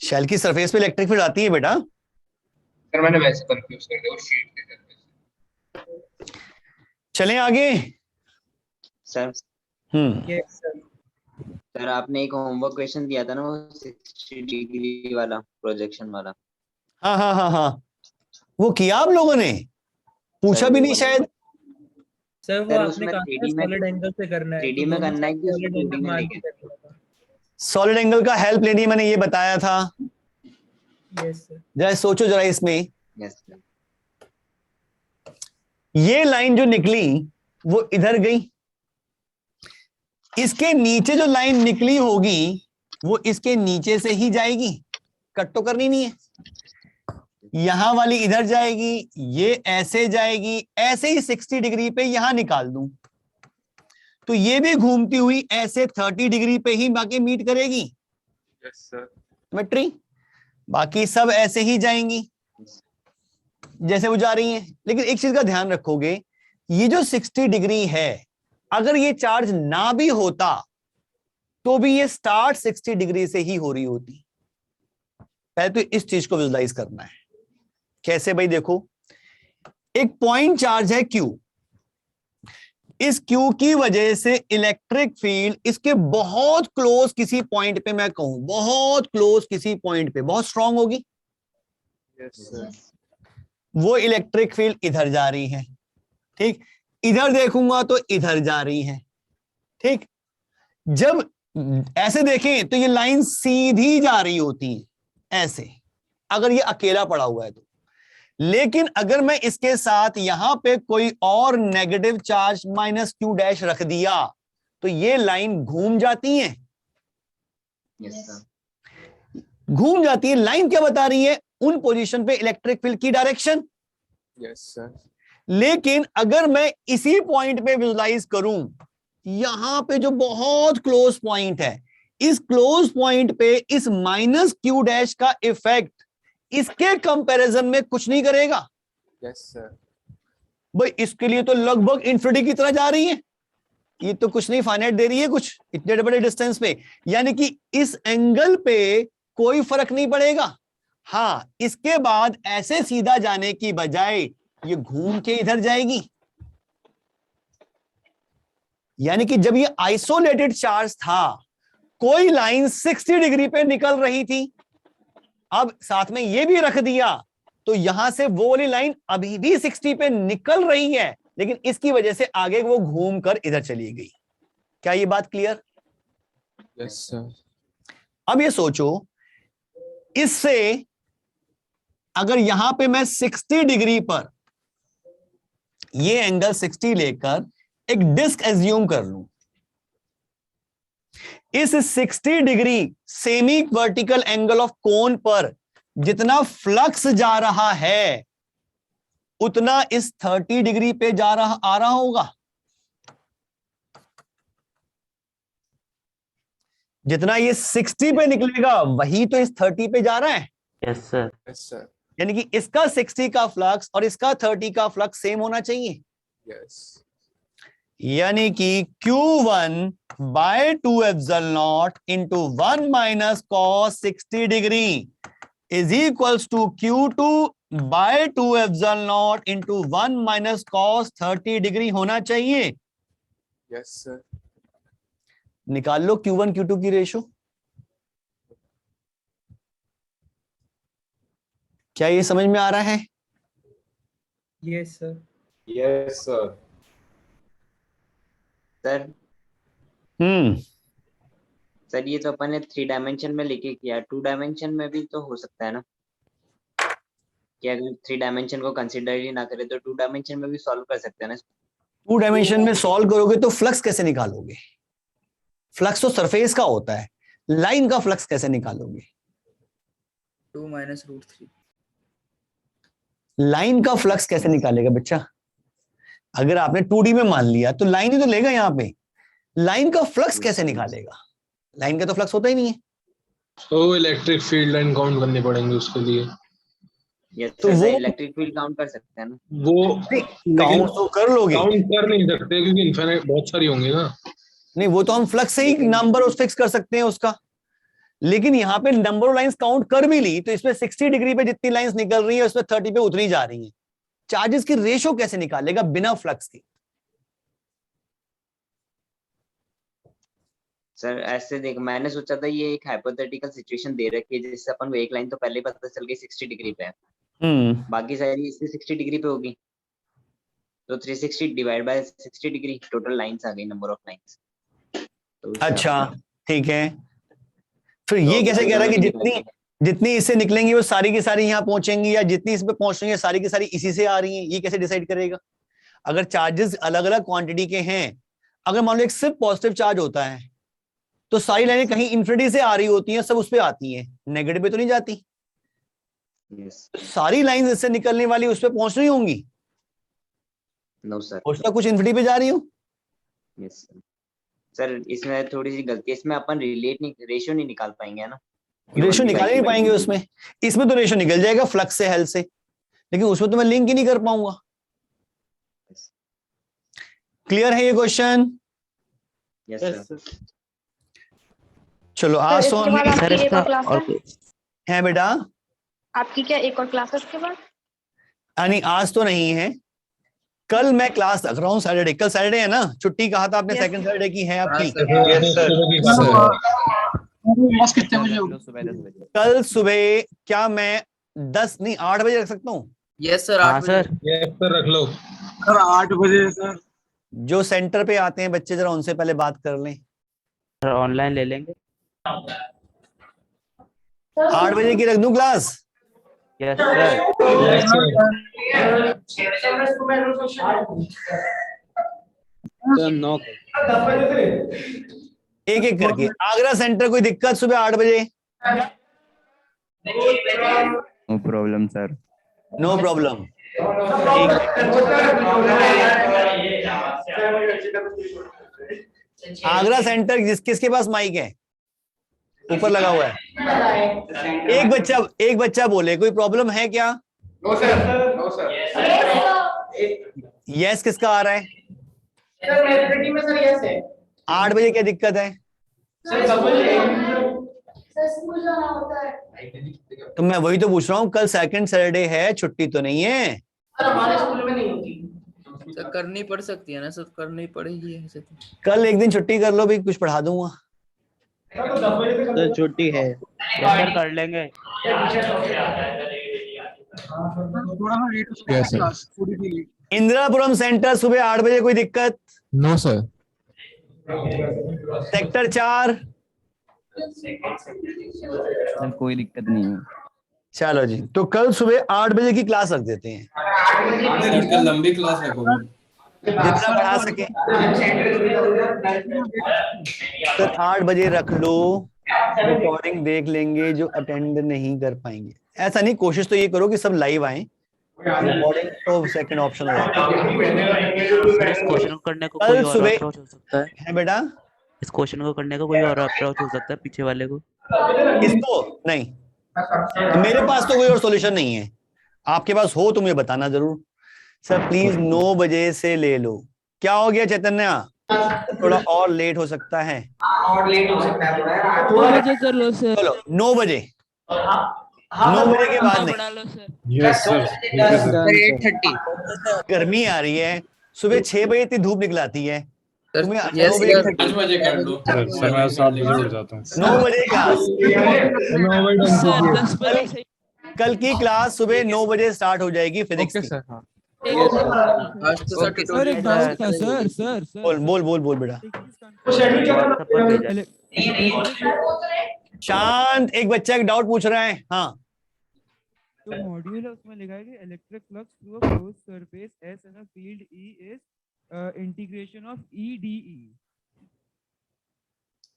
शेल की सरफेस पे इलेक्ट्रिक फील्ड आती है बेटा। सर मैंने वैसे कंफ्यूज कर दिया वो शीट के सरफेस। चलें आगे। सर सर आपने एक होमवर्क क्वेश्चन दिया था ना वो 60 डिग्री वाला प्रोजेक्शन वाला। हाँ हाँ हाँ हाँ, वो किया आप लोगों ने? पूछा भी नहीं शायद। सर वो सर आपने उसमें कहा 3D में सॉलिड एंगल से करना है, 3D में करना है कि उसको 2D में लेके? सॉलिड एंगल का हेल्प लेनी है, मैंने ये बताया था। Yes sir. जरा सोचो जरा इसमें। Yes sir. ये लाइन जो निकली वो इधर गई, इसके नीचे जो लाइन निकली होगी वो इसके नीचे से ही जाएगी, कट तो करनी नहीं है। यहां वाली इधर जाएगी, ये ऐसे जाएगी, ऐसे ही 60 डिग्री पे यहां निकाल दूं तो ये भी घूमती हुई ऐसे 30 डिग्री पे ही बाकी मीट करेगी। Yes sir. सिमेट्री। बाकी सब ऐसे ही जाएंगी जैसे वो जा रही हैं। लेकिन एक चीज का ध्यान रखोगे, ये जो 60 डिग्री है, अगर ये चार्ज ना भी होता तो भी ये स्टार्ट 60 डिग्री से ही हो रही होती। पहले तो इस चीज को विजुलाइज करना है। कैसे भाई? देखो, एक पॉइंट चार्ज है Q, इस Q की वजह से इलेक्ट्रिक फील्ड इसके बहुत क्लोज किसी पॉइंट पे, मैं कहूं बहुत क्लोज किसी पॉइंट पे बहुत स्ट्रांग होगी। Yes sir. वो इलेक्ट्रिक फील्ड इधर जा रही है, ठीक। इधर देखूंगा तो इधर जा रही है, ठीक। जब ऐसे देखें तो ये लाइन सीधी जा रही होती है ऐसे, अगर ये अकेला पड़ा हुआ है तो। लेकिन अगर मैं इसके साथ यहां पे कोई और नेगेटिव चार्ज -Q डैश रख दिया तो ये लाइन घूम जाती है। Yes sir. घूम जाती है। लाइन क्या बता रही है? उन पोजीशन पे इलेक्ट्रिक फील्ड की डायरेक्शन। Yes sir. लेकिन अगर मैं इसी पॉइंट पे विजुलाइज करूं, यहां पे जो बहुत क्लोज पॉइंट है, इस क्लोज पॉइंट पे इस -Q डैश का इफेक्ट इसके कंपैरिजन में कुछ नहीं करेगा। Yes sir. भाई इसके लिए तो लगभग इन्फिनिटी की तरह जा रही है, ये तो कुछ नहीं, फाइनाइट दे रही है कुछ इतने बड़े डिस्टेंस पे। यानी कि इस एंगल पे कोई फर्क नहीं पड़ेगा। हाँ, इसके बाद ऐसे सीधा जाने की बजाय ये घूम के इधर जाएगी। यानी कि जब ये आइसोलेटेड चार्ज था, कोई लाइन 60 डिग्री पे निकल रही थी, अब साथ में ये भी रख दिया तो यहां से वो वाली लाइन अभी भी 60 पे निकल रही है, लेकिन इसकी वजह से आगे वो घूम कर इधर चली गई। क्या ये बात क्लियर? Yes sir. अब ये सोचो, इससे अगर यहां पे मैं 60 डिग्री पर ये एंगल 60 लेकर एक डिस्क एज्यूम कर लूं, इस 60 degree semi vertical angle of cone पर जितना फ्लक्स जा रहा है उतना इस 30 डिग्री पे आ रहा होगा। जितना ये 60 पे निकलेगा वही तो इस 30 पे जा रहा है। Yes sir. Yes sir. यानी कि इसका 60 का फ्लक्स और इसका 30 का फ्लक्स सेम होना चाहिए। यस। यानी कि Q1/2ε0 into 1 - cos 60 degree is equals to Q2/2ε0 into 1 - cos 30 degree होना चाहिए। Yes sir. निकाल लो Q1 Q2 की रेशो। क्या ये समझ में आ रहा है? Yes sir. Yes sir. Sir sir ये तो अपन ने 3 डायमेंशन में लेके किया, 2 डायमेंशन में भी तो हो सकता है ना कि अगर 3 डायमेंशन को कंसीडर ही ना करे तो 2 डायमेंशन में भी सॉल्व कर सकते हैं ना। 2 डायमेंशन में सॉल्व करोगे तो फ्लक्स कैसे निकालोगे? फ्लक्स तो सरफेस का होता है, लाइन का फ्लक्स कैसे निकालोगे? 2 - √3। लाइन का फ्लक्स कैसे निकालेगा बच्चा? अगर आपने 2D में मान लिया तो लाइन ही तो लेगा यहाँ पे। लाइन का फ्लक्स कैसे निकालेगा? लाइन का तो फ्लक्स होता ही नहीं है। तो इलेक्ट्रिक फील्ड लाइन काउंट करनी पड़ेंगे उसके लिए। यस तो सर, वो इलेक्ट्रिक फील्ड काउंट कर सकते हैं ना। वो काउंट तो कर लोगे, काउंट कर नहीं सकते क्योंकि इनफिनिट बहुत सारी होंगी ना। नहीं वो तो हम फ्लक्स से ही नंबर उस फिक्स कर सकते हैं उसका। लेकिन यहाँ पे नंबर ऑफ लाइंस काउंट कर भी ली तो इसमें 60 डिग्री पे जितनी लाइंस निकल रही है उसमें 30 पे उतरी जा रही है। चार्जेस की रेशो कैसे निकालेगा बिना फ्लक्स के? सर ऐसे देख, मैंने सोचा था ये एक हाइपोथेटिकल सिचुएशन दे रखी है जिससे अपन को एक लाइन तो पहले पता चल गई 60 डिग्री पे है, बाकी सारी इससे 60 डिग्री पे होगी, तो 360 divide by 60 degree total lines आ गई, नंबर ऑफ लाइंस। तो अच्छा ठीक है, फिर ये कैसे कह रहा है कि जितनी जितनी इससे निकलेंगी वो सारी की सारी यहाँ पहुंचेंगी, या जितनी इस पे पहुंच रही है सारी की सारी इसी से आ रही हैं? ये कैसे डिसाइड करेगा? अगर चार्जेस अलग अलग क्वांटिटी के हैं, अगर मान लो एक सिर्फ पॉजिटिव चार्ज होता है तो सारी लाइनें कहीं इन्फिनिटी से आ रही होती हैं, सब उस पे आती हैं, नेगेटिव पे तो नहीं जाती। सारी लाइंस इससे निकलने वाली उस पे पहुंच रही होंगी? नो सर, कुछ ना कुछ इन्फिनिटी पे जा रही हो। यस सर, इसमें थोड़ी सी गलती है, इसमें अपन रेशियो नहीं निकाल पाएंगे, है ना? रेशो निकाल नहीं पाएंगे उसमें। इसमें तो रेशो निकल जाएगा फ्लक्स से हेल्थ से, लेकिन उसमें तो मैं लिंक ही नहीं कर पाऊंगा। क्लियर है ये क्वेश्चन? Yes sir. चलो आज तो सर इसका और है बेटा, आपकी क्या एक और क्लास है उसके बाद? यानी आज तो नहीं है, कल मैं क्लास रख रहा हूँ सैटरडे। कल सैटरडे है ना, छुट्टी कहा था आपने, सेकंड सैटरडे की है आपकी? कितने बजे होगी? कल सुबह क्या मैं 8 बजे रख सकता हूँ? यस सर, 8 बजे रख लो सर। 8 बजे सर। जो सेंटर पे आते हैं बच्चे जरा उनसे पहले बात कर लें। सर ऑनलाइन ले लेंगे। 8 बजे की रख दूं क्लास? Yes sir. एक एक करके। आगरा सेंटर कोई दिक्कत सुबह 8 बजे? No problem sir. No problem. Agra centre किसके पास माइक है? ऊपर लगा हुआ है। एक बच्चा बोले कोई प्रॉब्लम है क्या? No sir, no sir. Yes किसका आ रहा है? सर मैथमेटिक्स में सर यस है। 8 बजे क्या दिक्कत है? सर स्कूल जाना होता है। तो मैं वही तो पूछ रहा हूँ, कल सेकंड सैटरडे है, छुट्टी तो नहीं है? सर हमारे स्कूल में नहीं होती। सर करनी पड़ सकती है ना सर, करनी पड़ेगी ऐसे तो। कल एक दिन छुट्टी कर लो भी, कुछ पढ़ा दूंगा। तो छुट्टी है सर, कर लेंगे। इंदिरापुरम सेंटर सुबह 8 बजे कोई दिक्कत? No sir. सेक्टर 4? सर कोई दिक्कत नहीं है। चलो जी, तो कल सुबह 8 बजे की क्लास रख देते हैं। कल लंबी क्लास रखोगे? जितना पढ़ा सके सर 8 बजे रख लो, रिकॉर्डिंग देख लेंगे जो अटेंड नहीं कर पाएंगे। ऐसा नहीं, कोशिश तो ये करो कि सब लाइव आए, रिकॉर्डिंग तो सेकंड ऑप्शन हो जाता है। इस क्वेश्चन को करने को कोई और सुबह अप्रोच हो सकता है बेटा? इस क्वेश्चन को करने का कोई और अप्रोच हो सकता है पीछे वाले को? इसको नहीं, मेरे पास तो कोई और सॉल्यूशन नहीं है। आपके पास हो तो मुझे बताना जरूर। सर प्लीज 9 बजे से ले लो। क्या हो गया चैतन्य? थोड़ा और लेट हो सकता है। और लेट हो सकता है थोड़ा। 2 बजे कर लो सर। चलो 9 बजे, 9 बजे के बाद नहीं। Yes sir. 8:30 गर्मी आ रही है, सुबह 6 बजे इतनी धूप निकलाती है, तुम्हें 9 yes, बजे sir. 5 बजे कर लो। सर मैं 7 बजे उठ जाता हूँ। 9 बजे क्लास। 9 बजे सर 10 बजे कल की क्लास सुबह 9 बजे स्टार्ट हो जाएगी फिजिक्स की। सर हाँ। आज तो सर सर एक डाउट था सर बोल बेटा। व्हाट्सएप शांत, एक बच्चा एक डाउट पूछ रहा है। हाँ तो मॉड्यूल है उसमें लिखा है कि electric flux through a closed surface S and a field E is integration of EDE।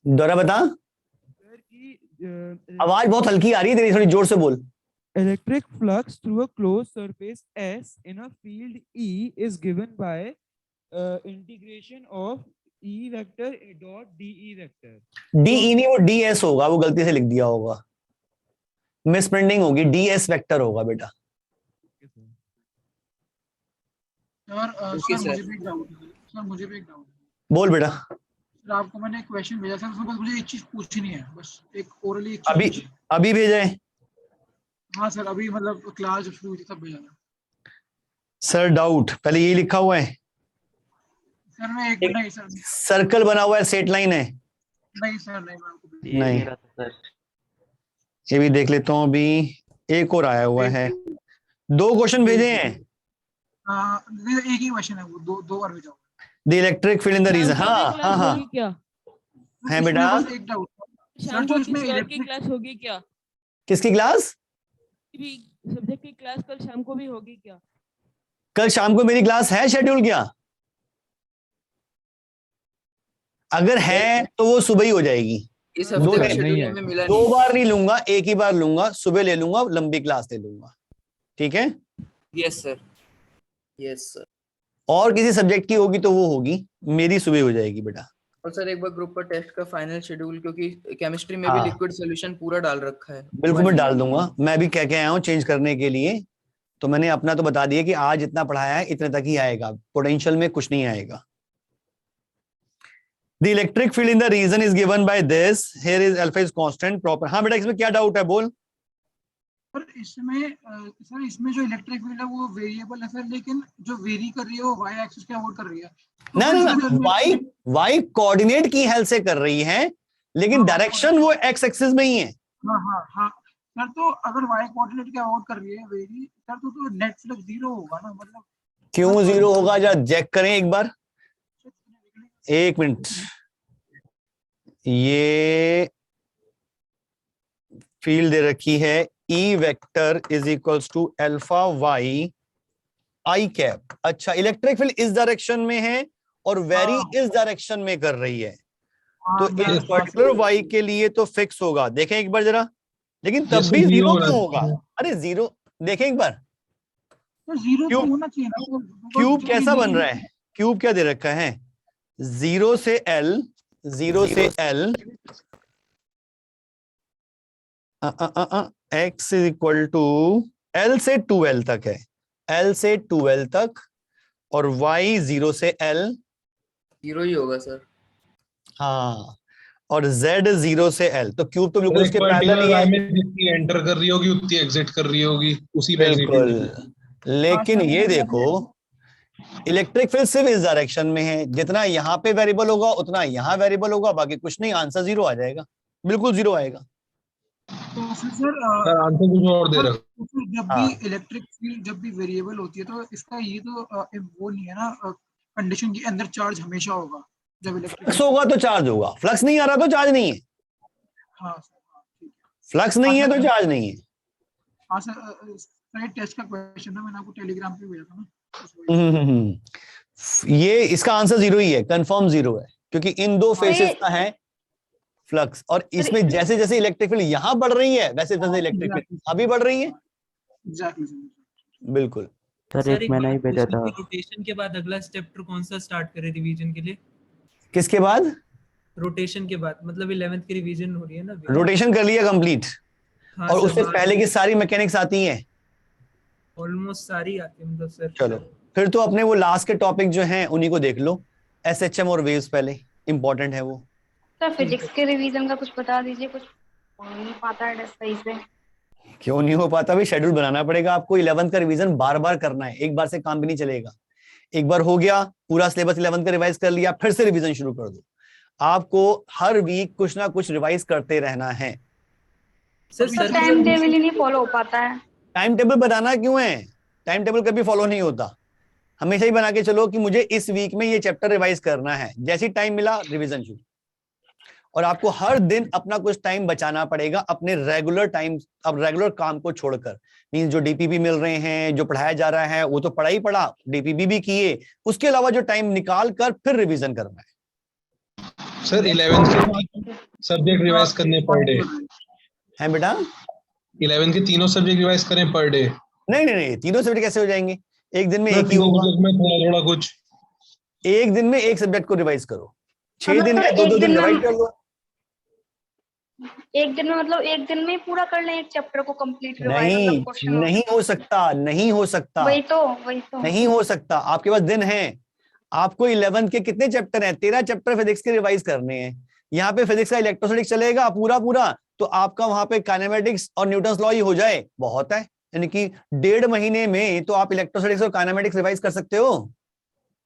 दोबारा बता। सर की आवाज बहुत हल्की आ रही है तेरी, थोड़ी जोर से बोल। Electric flux through a closed surface S in a field E is given by integration of E vector dot DE vector. DE नहीं, वो DS होगा, वो गलती से लिख दिया होगा, मिस प्रिंटिंग होगी। DS वेक्टर होगा बेटा। सर मुझे भी एक डाउट है। बोल बेटा। सर आपको मैंने एक क्वेश्चन भेजा था, उसमें बस मुझे एक चीज पूछनी है, बस एक ओरली एक अभी चीज। अभी भेजा है हाँ सर, अभी मतलब क्लास शुरू हुई थी तब भेजा था सर? डाउट पहले यही लिखा हुआ है, सर। मैं एक नहीं सर, सर्कल बना हुआ है, सेट लाइन है? नहीं सर, नहीं मैं आपको नहीं, ये भी देख लेता हूँ। अभी एक और आया हुआ है, 2 क्वेश्चन भेजे हैं। एक ही क्वेश्चन है वो, दो बार भेजा हुआ the electric field in the region. हाँ हाँ हाँ क्या है। है बेटा। इसमें बस एक डाउट सर, शाम जो को इसमें किसी और की इलेक्ट्रिक क्लास होगी क्या? किसकी क्लास? सब्जेक्ट की क्लास कल शाम को भी होगी क्या? कल शाम को मेरी क्लास है शेड्यूल क्या? अगर है तो वो सुबह ही हो जाएगी। इस हफ्ते का शेड्यूल हमें मिला दो नहीं। बार नहीं लूंगा, एक ही बार लूंगा, सुबह ले लूंगा, लंबी क्लास ले लूंगा, ठीक है? Yes sir, yes sir. और किसी सब्जेक्ट की होगी तो वो होगी, मेरी सुबह हो जाएगी बेटा। और सर एक बार ग्रुप पर टेस्ट का फाइनल शेड्यूल, क्योंकि केमिस्ट्री में भी हाँ। लिक्विड सॉल्यूशन पूरा डाल रखा है। बिल्कुल मैं डाल दूंगा, मैं भी कह के आया हूँ चेंज करने के लिए, तो मैंने अपना तो बता दिया कि आज इतना पढ़ाया है, इतने तक ही आएगा, पोटेंशियल में कुछ नहीं आएगा। The electric field in the region is given by this. Here is alpha is constant proper. हाँ बेटा, इसमें क्या डाउट है बोल? सर इसमें जो इलेक्ट्रिक फील्ड है वो वेरिएबल है सर, लेकिन जो वेरी कर रही है वो वाई एक्सिस के अबाउट कर रही है। ना ना ना, वाई कोऑर्डिनेट की हेल्प से कर रही है, लेकिन डायरेक्शन वो एक्स एक्सिस में ही है। हाँ हाँ हाँ सर, तो अगर वाई कोऑर्डिनेट के अबाउट कर रही है वेरी सर, तो नेट फ्लक्स 0 होगा ना? मतलब क्यों 0 होगा? जरा चेक करें एक बार, एक मिनट। ये फील्ड दे रखी है, E vector is equals to alpha Y I cap. अच्छा, इलेक्ट्रिक फील्ड इस डायरेक्शन में है और वेरी इस डायरेक्शन में कर रही है, तो इस पर्टिकुलर वाई के लिए तो फिक्स होगा। देखें एक बार जरा, लेकिन तब भी 0 क्यों होगा? अरे 0 देखें एक बार, जीरो तो होना चाहिए ना। क्यूब कैसा बन रहा है? क्यूब क्या दे रखा है? 0 से L, 0 से L, x is equal to L से 2L तक है, L से 2L तक, और y 0 से L 0 ही होगा सर। हाँ, और z 0 से L, तो क्यूब तो बिल्कुल उसके पैरेलल ही है। जितनी एंटर कर रही होगी उतनी एग्जिट कर रही होगी, उसी बिल्कुल। लेकिन ये देखो, इलेक्ट्रिक फील्ड सिर्फ इस डायरेक्शन में है, जितना यहाँ पे वेरिएबल होगा उतना यहाँ वेरिएबल होगा, बाकी कुछ नहीं, आंसर 0 आ जाएगा, बिल्कुल 0 आएगा। तो सर आंसर कुछ और दे रहा है। जब भी इलेक्ट्रिक फील्ड जब भी वेरिएबल होती है, तो इसका ये तो वो नहीं है ना, कंडीशन के अंदर चार्ज हमेशा होगा। जब इलेक्ट्रिक फ्लक्स होगा तो चार्ज होगा, फ्लक्स नहीं आ रहा तो चार्ज नहीं है। हाँ फ्लक्स नहीं है तो चार्ज नहीं है। हाँ सर, टेस्ट का क्वेश्चन था, मैंने आपको टेलीग्राम पे भेजा था ना। ये इसका आंसर 0 ही है, कंफर्म 0 है, क्योंकि इन दो फेसेस का है फ्लक्स, और इसमें जैसे जैसे इलेक्ट्रिक फील्ड यहाँ बढ़ रही है, वैसे वैसे इलेक्ट्रिक फील्ड अभी बढ़ रही है। बिल्कुल सर, एक मैंने ही भेजा था। रोटेशन के बाद अगला चैप्टर कौन सा स्टार्ट करें रिवीजन के लिए? किसके बाद? रोटेशन के बाद, मतलब 11th की रिवीजन हो रही है ना। रोटेशन कर लिया कंप्लीट, और उससे पहले की सारी मैकेनिक्स आती हैं, ऑलमोस्ट सारी आती है मतलब सर। चलो फिर तो अपने वो लास्ट के टॉपिक जो हैं उन्हीं को देख लो, एसएचएम और वेव्स पहले इंपॉर्टेंट है वो। सर फिजिक्स के रिवीजन का कुछ बता दीजिए, कुछ नहीं पाता है सही से। क्यों नहीं हो पाता भाई? शेड्यूल बनाना पड़ेगा आपको। 11th का रिवीजन बार बार करना है, एक बार से काम भी नहीं चलेगा। एक बार हो गया पूरा सिलेबस 11th का रिवाइज कर लिया, फिर से रिवीजन शुरू कर दो। आपको हर वीक कुछ ना कुछ रिवाइज करते रहना है। सर टाइम टेबल ही नहीं फॉलो हो पाता है। टाइम टेबल बनाना क्यों है? टाइम टेबल कभी फॉलो नहीं होता। हमेशा ही बना के चलो कि मुझे इस वीक में ये चैप्टर रिवाइज करना है, जैसे टाइम मिला रिवीजन शुरू। और आपको हर दिन अपना कुछ टाइम बचाना पड़ेगा अपने रेगुलर टाइम, अब रेगुलर काम को छोड़कर। मीन जो डीपीपी मिल रहे हैं, जो पढ़ाया जा रहा है, वो तो पढ़ा ही पढ़ा, डीपीपी भी किए, उसके अलावा जो टाइम निकाल कर फिर रिवीजन करना है। सर 11th के सब्जेक्ट रिवाइज करने पर डे है बेटा? 11th के तीनों सब्जेक्ट रिवाइज करें पर डे? नहीं नहीं नहीं, तीनों सब्जेक्ट कैसे हो जाएंगे? एक दिन में एक ही होगा। थोड़ा कुछ एक दिन में एक सब्जेक्ट को रिवाइज करो, 6 दिन है, 2-2 दिन रिवाइज कर लो। एक दिन में मतलब एक दिन में पूरा कर लें एक चैप्टर को कंप्लीट? नहीं हो सकता, नहीं हो सकता, वही तो नहीं हो सकता। आपके पास दिन है, आपको 11th के कितने चैप्टर हैं? 13 चैप्टर फिजिक्स के रिवाइज करने हैं। यहाँ पे फिजिक्स का इलेक्ट्रोस्टैटिक्स चलेगा पूरा पूरा, तो आपका वहां पे काइनेमेटिक्स और न्यूटन्स लॉ ही हो जाए, बहुत है। यानी कि 1.5 महीने में तो आप इलेक्ट्रोस्टैटिक्स और काइनेमेटिक्स रिवाइज कर सकते हो।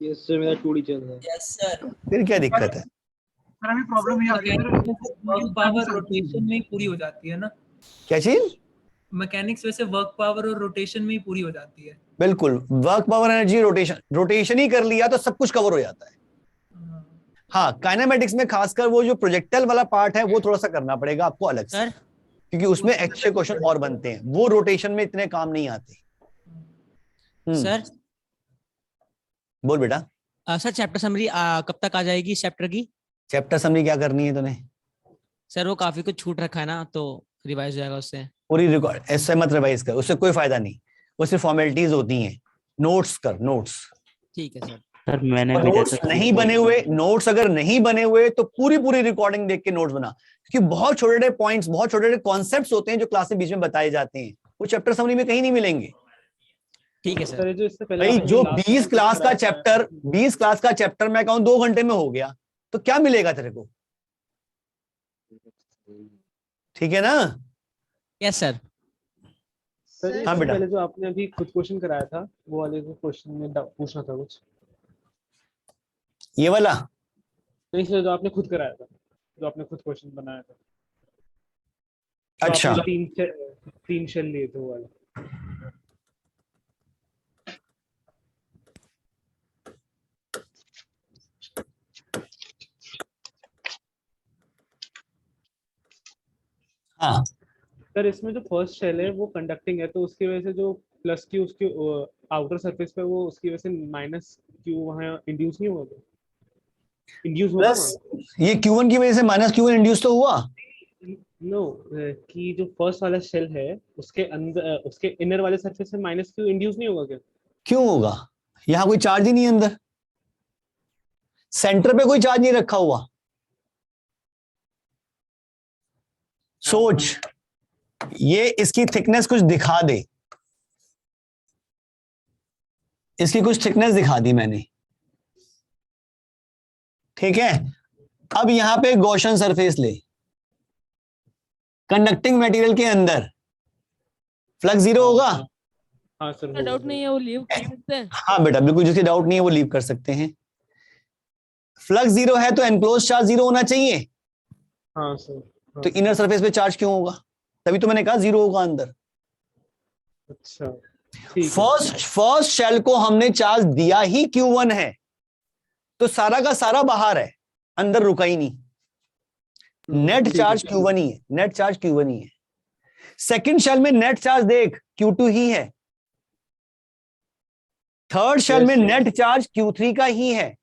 यस सर, मेरा 2D चल रहा है। Yes sir. फिर क्या दिक्कत है? सर अभी प्रॉब्लम ये आ रही है वर्क पावर रोटेशन में ही पूरी हो जाती है ना? क्या चीज? मैकेनिक्स वैसे वर्क पावर और रोटेशन में ही पूरी हो जाती है। बिल्कुल, वर्क पावर एनर्जी रोटेशन ही कर लिया तो सब कुछ कवर हो जाता है। हाँ, काइनेमेटिक्स में खासकर वो जो प्रोजेक्टाइल वाला पार्ट है वो थोड़ा सा करना पड़ेगा आपको अलग से, क्योंकि उसमें एक्स्ट्रा क्वेश्चन और बनते हैं, वो रोटेशन में इतने काम नहीं आते। सर बोल बेटा। सर चैप्टर समरी कब तक आ जाएगी इस चैप्टर की? चैप्टर समरी क्या करनी है तूने? सर वो काफी कुछ छूट रखा है ना, तो रिवाइज हो जाएगा उससे। पूरी रिकॉर्ड ऐसे मत रिवाइज कर, उससे कोई फायदा नहीं, वो सिर्फ फॉर्मेलिटीज होती हैं। नोट्स कर, नोट्स। ठीक है सर। सर मैंने भी नोट्स नहीं बने हुए, नोट्स अगर नहीं बने हुए तो पूरी पूरी रिकॉर्डिंग देख के नोट्स बना, क्योंकि बहुत छोटे छोटे पॉइंट्स, बहुत छोटे छोटे कॉन्सेप्ट्स होते हैं जो क्लास के बीच में बताए जाते हैं, वो चैप्टर समरी में कहीं नहीं मिलेंगे। ठीक है सर। भाई जो 20 क्लास का चैप्टर, 20 क्लास का चैप्टर मैं कहूं 2 घंटे में हो गया, तो क्या मिलेगा तेरे को? ठीक है ना? Yes sir. सर हाँ बेटा। पहले जो आपने अभी खुद क्वेश्चन कराया था, वो वाले क्वेश्चन में पूछना था कुछ। ये वाला नहीं सर, जो आपने खुद कराया था, जो आपने खुद क्वेश्चन बनाया था। अच्छा। 3 शेल लिए थे वो वाले। हाँ सर इसमें जो फर्स्ट शेल है वो कंडक्टिंग है, तो उसकी वजह से जो प्लस क्यू उसके आउटर सरफेस पे, वो उसकी वजह से माइनस क्यू वहाँ इंड्यूस नहीं होगा? इंड्यूस होगा प्लस ये Q1 की वजह से माइनस Q1 इंड्यूस तो हुआ। नो, कि जो फर्स्ट वाला शेल है उसके अंदर, उसके इनर वाले सरफेस पे माइनस क्यू इंड्यूस नहीं होगा क्या? क्यों होगा? यहाँ कोई चार्ज ही नहीं है अंदर, सेंटर पे कोई चार्ज नहीं रखा हुआ। सोच, ये इसकी थिकनेस कुछ दिखा दे, इसकी कुछ थिकनेस दिखा दी मैंने, ठीक है। अब यहां पे गॉसियन सरफेस ले, कंडक्टिंग मटेरियल के अंदर फ्लक्स 0 होगा। हाँ सर। डाउट नहीं है, वो लीव कर सकते हैं। हाँ बेटा, बिल्कुल, जिसकी डाउट नहीं है वो लीव कर सकते हैं। फ्लक्स 0 है तो एनक्लोज चार्ज 0 होना चाहिए। हाँ सर। तो इनर सरफेस पे चार्ज क्यों होगा? तभी तो मैंने कहा 0 होगा अंदर। अच्छा। फर्स्ट शेल को हमने चार्ज दिया ही Q1 है, तो सारा का सारा बाहर है, अंदर रुका ही नहीं। नेट चार्ज Q1 ही है, नेट चार्ज Q1 ही है। सेकंड शेल में नेट चार्ज देख Q2 ही है। थर्ड शेल में नेट चार्ज Q3 का ही है,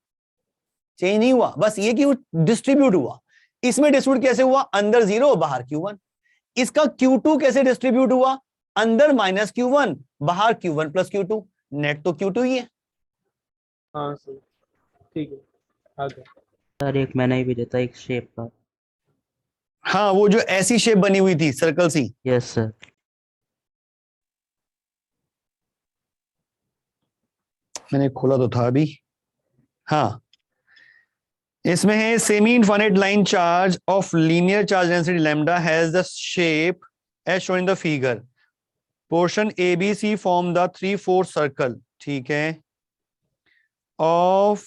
चेंज नहीं हुआ, बस ये कि डिस्ट्रीब्यूट हुआ। इसमें डिस्ट्रीब्यूट कैसे हुआ? अंदर 0 बाहर Q1। इसका Q2 कैसे डिस्ट्रीब्यूट हुआ? अंदर माइनस Q1 बाहर Q1 प्लस Q2। नेट तो Q2 ही है। हाँ सर, ठीक है, आ गया। सर एक मैंने ही भेजा था एक शेप का। हाँ, वो जो ऐसी शेप बनी हुई थी सर्कल सी। Yes sir. मैंने खोला तो था अभी। हाँ, इसमें है semi infinite line charge of linear charge density lambda has the shape as shown in the figure. Portion ABC forms the 3/4 circle, ठीक है, of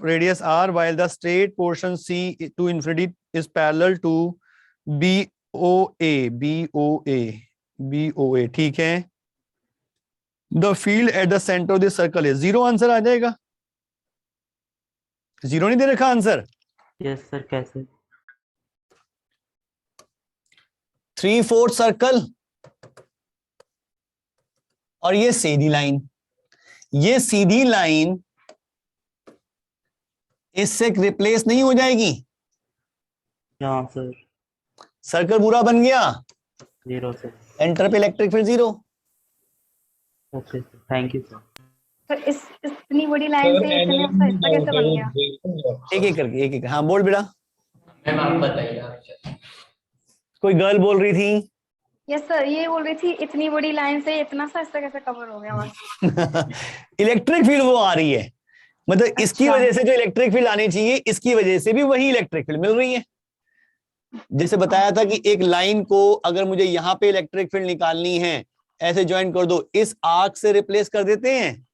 radius r, while the straight portion C to infinity is parallel to BOA, ठीक है। The field at the center of the circle is 0। Answer आ जाएगा। 0 नहीं दे रखा answer? Yes sir. कैसे? 3/4 circle और ये सीधी लाइन, ये सीधी लाइन इससे रिप्लेस नहीं हो जाएगी। हाँ सर। सर्कल पूरा बन गया। 0 सर। एंटर पे electric field 0। Okay sir, thank you sir. Sir इतनी बड़ी लाइन से इतना सा हिस्सा कैसे बन गया? एक एक करके, एक एक। हाँ बोल बेटा। मैम आप बताइए। कोई गर्ल बोल रही थी। यस सर, ये बोल रही थी इतनी बड़ी लाइन से इतना सा हिस्सा कैसे कवर हो गया? इलेक्ट्रिक फील्ड वो आ रही है मतलब इसकी अच्छा। वजह से जो इलेक्ट्रिक फील्ड आनी चाहिए, इसकी वजह से भी वही इलेक्ट्रिक फील्ड मिल रही है। जैसे बताया था कि एक लाइन को अगर मुझे यहाँ पे इलेक्ट्रिक फील्ड निकालनी है, ऐसे ज्वाइन कर दो, इस आर्क से रिप्लेस कर देते हैं।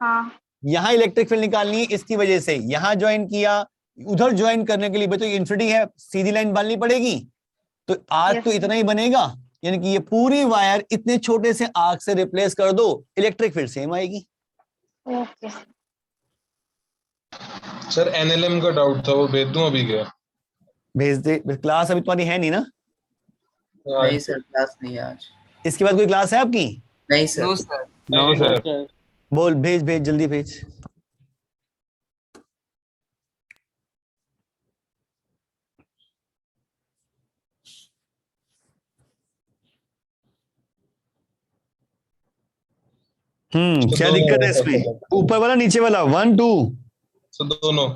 हाँ यहाँ इलेक्ट्रिक फील्ड निकालनी है, इसकी वजह से यहाँ ज्वाइन किया, उधर ज्वाइन करने के लिए भी तो इन्फिनिटी है, सीधी लाइन डालनी पड़ेगी, तो आर्क तो इतना ही बनेगा। यानी कि ये पूरी वायर इतने छोटे से आर्क से रिप्लेस कर दो, इलेक्ट्रिक फील्ड सेम आएगी। ओके सर एनएलएम का डाउट था, वो भेज दूं अभी क्या? भेज दे। क्लास अभी तुम्हारी है नहीं ना? नहीं सर, क्लास नहीं है आज। इसके बाद कोई क्लास है आपकी? नहीं sir. No sir. No sir. बोल, भेज भेज जल्दी भेज। क्या दिक्कत है इसमें? ऊपर वाला नीचे वाला 1 2 सर दोनों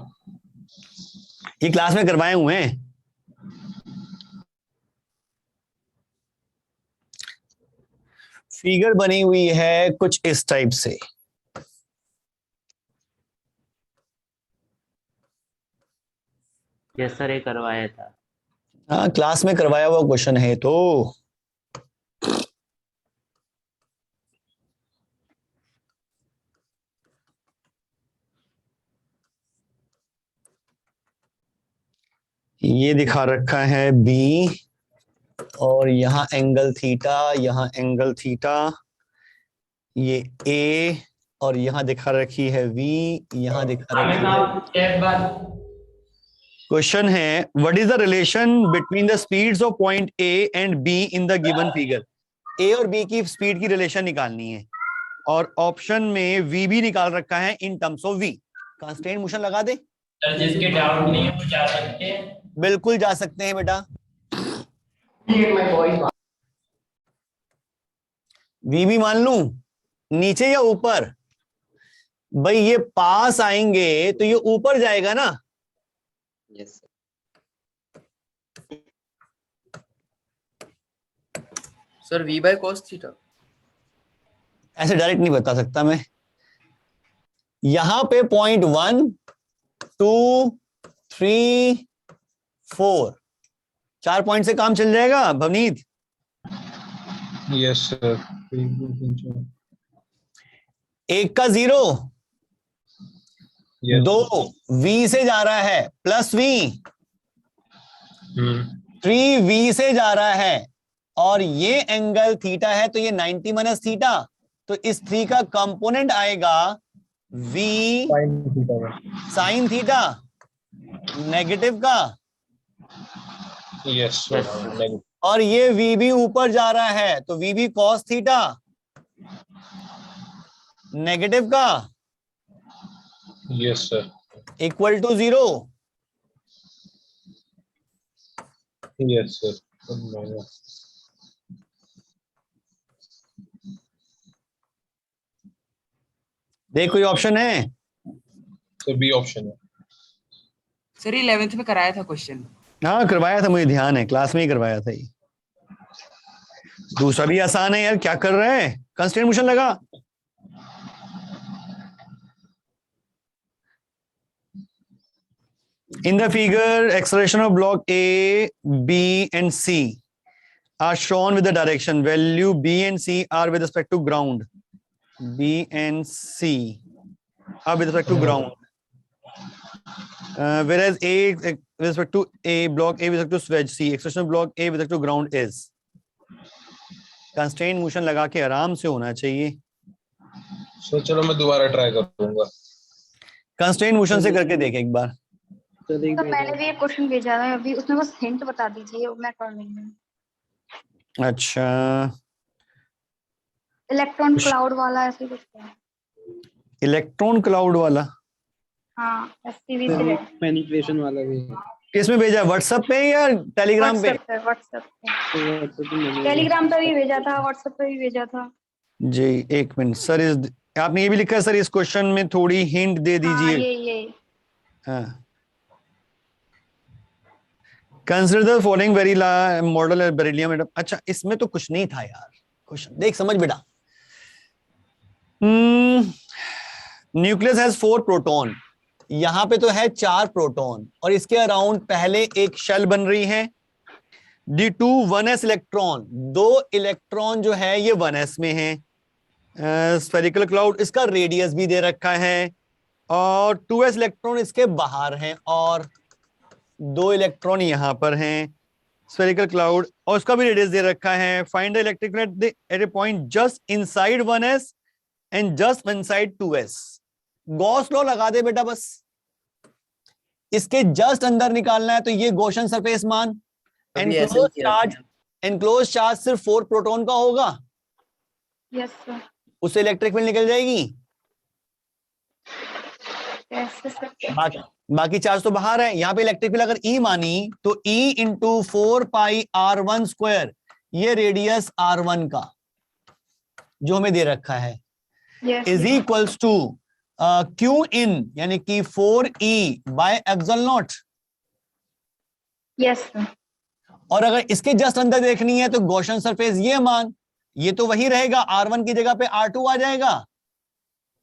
ये क्लास में करवाए हुए हैं। फिगर बनी हुई है कुछ इस टाइप से। यस सर, ये करवाया था। हाँ, क्लास में करवाया हुआ क्वेश्चन है तो। ये दिखा रखा है बी, और यहाँ एंगल थीटा, यहाँ एंगल थीटा, ये ए, और यहाँ दिखा रखी है वी, यहाँ दिखा रखी है। क्वेश्चन है what is the relation between the speeds of point A and B in the given figure. A और बी की स्पीड की रिलेशन निकालनी है, और ऑप्शन में वी भी निकाल रखा है in terms of V. Constant motion लगा दे। सर जिसके डाउट नहीं है वो जा सकते हैं। बिल्कुल जा सकते हैं बेटा। वी भी मान लूं नीचे या ऊपर? भाई ये पास आएंगे तो ये ऊपर जाएगा ना। Yes sir v by cos theta. ऐसे डायरेक्ट नहीं बता सकता मैं। यहां पे पॉइंट 1 2 3 4 4 पॉइंट से काम चल जाएगा भवनीत। Yes sir. एक का 0, Yes. 2 v से जा रहा है प्लस v, 3 v से जा रहा है, और ये एंगल थीटा है तो ये 90 माइनस थीटा, तो इस 3 का कंपोनेंट आएगा v साइन थीटा नेगेटिव का। Yes sir. और ये v भी ऊपर जा रहा है तो v भी cos थीटा नेगेटिव का yes sir. Equal to 0। Yes sir. देख कोई ऑप्शन है? सर बी ऑप्शन है। सर 11th में कराया था क्वेश्चन। हाँ करवाया था, मुझे ध्यान है, क्लास में ही करवाया था ये। दूसरा भी आसान है यार, क्या कर रहे हैं? कांस्टेंट मोशन लगा। In the figure, acceleration of block A, B, and C are shown with the direction. Value B and C are with respect to ground. B and C are with respect to ground. Whereas A with respect to A, block A with respect to wedge C, acceleration of block A with respect to ground is. Constraint motion लगा के आराम से होना चाहिए। सो चलो मैं दोबारा try करूंगा। Constraint motion से करके देख एक बार। तो मैंने भी एक क्वेश्चन भेजा था अभी, उसमें बस हिंट बता दीजिए, वो मैं कर लूंगी। अच्छा, इलेक्ट्रॉन क्लाउड वाला ऐसे कुछ है। इलेक्ट्रॉन क्लाउड वाला? हाँ, एससीवी से पेनिट्रेशन वाला भी है। किसमें भेजा? व्हाट्सएप पे या टेलीग्राम पे? व्हाट्सएप पे। टेलीग्राम पे भी भेजा था, व्हाट्सएप पे भी भेजा था। जी एक मिनट सर, इस आपने ये भी लिखा है सर, इस क्वेश्चन में थोड़ी हिंट दे दीजिए। ये हाँ। Consider the following very model beryllium atom. अच्छा इसमें तो कुछ नहीं था यार, क्वेश्चन देख समझ बेटा। न्यूक्लियस हैज 4 प्रोटॉन, यहां पे तो है 4 प्रोटॉन और इसके अराउंड पहले एक शेल बन रही है। D2 1s इलेक्ट्रॉन, 2 इलेक्ट्रॉन जो है ये 1s में है। स्फेरिकल क्लाउड, इसका रेडियस भी दे रखा है और 2s इलेक्ट्रॉन इसके बाहर हैं और 2 इलेक्ट्रॉन यहां पर हैं। स्फेरिकल क्लाउड और उसका भी रेडियस दे रखा है। Find the electric field at A point just inside 1s and just inside 2s। Gauss law लगा दे बेटा, बस इसके जस्ट अंदर निकालना है। तो ये गॉसियन सरफेस मान, एनक्लोज चार्ज सिर्फ 4 प्रोटॉन का होगा। Yes sir. उससे इलेक्ट्रिक फील्ड निकल जाएगी। बाकी चार्ज तो बाहर है। यहाँ पे इलेक्ट्रिक फील्ड अगर E मानी तो E इंटू 4 पाई R1 स्क्वायर, ये रेडियस R1 का जो हमें दे रखा है, इज इक्वल्स टू Q इन यानी कि 4E bye epsilon naught. Yes sir. और अगर इसके जस्ट अंदर देखनी है तो गॉसियन सरफेस ये मान, ये तो वही रहेगा, R1 की जगह पे R2 आ जाएगा।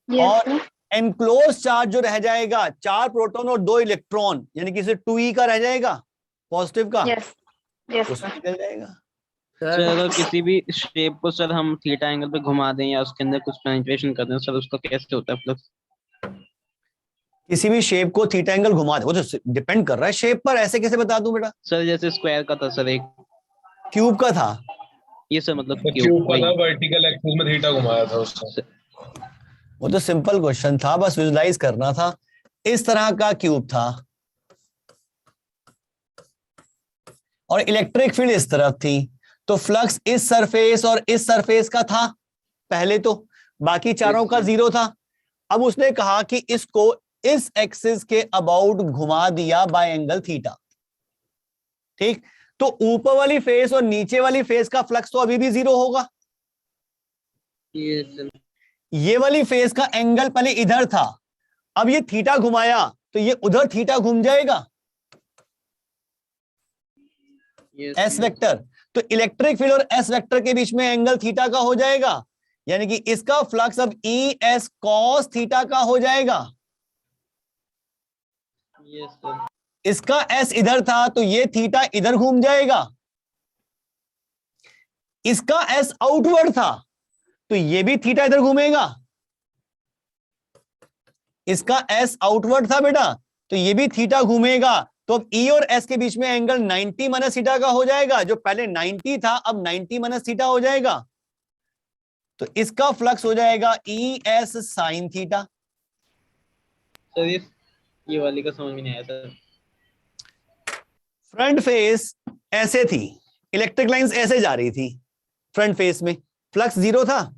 और एनक्लोज चार्ज जो रह जाएगा 4 प्रोटॉन और 2 इलेक्ट्रॉन, यानी कि इसे 2E का रह जाएगा पॉजिटिव का। उसमें निकल जाएगा। सर अगर किसी भी शेप को सर हम थीटा एंगल पे घुमा दें या उसके अंदर कुछ पेनिट्रेशन कर दें सर, उसका कैसे होता है फ्लक्स? किसी भी शेप को थीटा एंगल घुमा दे, वो तो डिपेंड कर रहा है शेप पर। ऐसे कैसे बता दूं बेटा? सर जैसे स्क्वायर का था सर, एक क्यूब का था ये सर, मतलब क्यूब का था, वर्टिकल एक्सिस में थीटा घुमाया था उससे। वो तो सिंपल क्वेश्चन था, बस विजुलाइज करना था। इस तरह का क्यूब था और इलेक्ट्रिक फील्ड इस तरफ थी, तो फ्लक्स इस सरफेस और इस सरफेस का था पहले, तो बाकी चारों का 0 था। अब उसने कहा कि इसको इस एक्सिस के अबाउट घुमा दिया बाय एंगल थीटा। ठीक, तो ऊपर वाली फेस और नीचे वाली फेस का फ्लक्स तो अभी भी 0 होगा। ये वाली फेस का एंगल पहले इधर था, अब ये थीटा घुमाया तो ये उधर थीटा घूम जाएगा, एस वेक्टर। तो इलेक्ट्रिक फील्ड और एस वेक्टर के बीच में एंगल थीटा का हो जाएगा, यानी कि इसका फ्लक्स अब ई एस कॉस थीटा का हो जाएगा। इसका एस इधर था तो ये थीटा इधर घूम जाएगा। इसका एस आउटवर्ड था तो ये भी थीटा इधर घूमेगा। इसका एस आउटवर्ड था बेटा, तो ये भी थीटा घूमेगा। तो अब ई और एस के बीच में एंगल 90 माइनस थीटा का हो जाएगा, जो पहले 90 था अब 90 माइनस थीटा हो जाएगा। तो इसका फ्लक्स हो जाएगा E S sine theta. Sir ये वाली का समझ में नहीं आया सर। फ्रंट फेस ऐसे थी, इलेक्ट्रिक लाइंस ऐसे जा रही थी फ्रंट फेस में, फ्लक्स 0 था।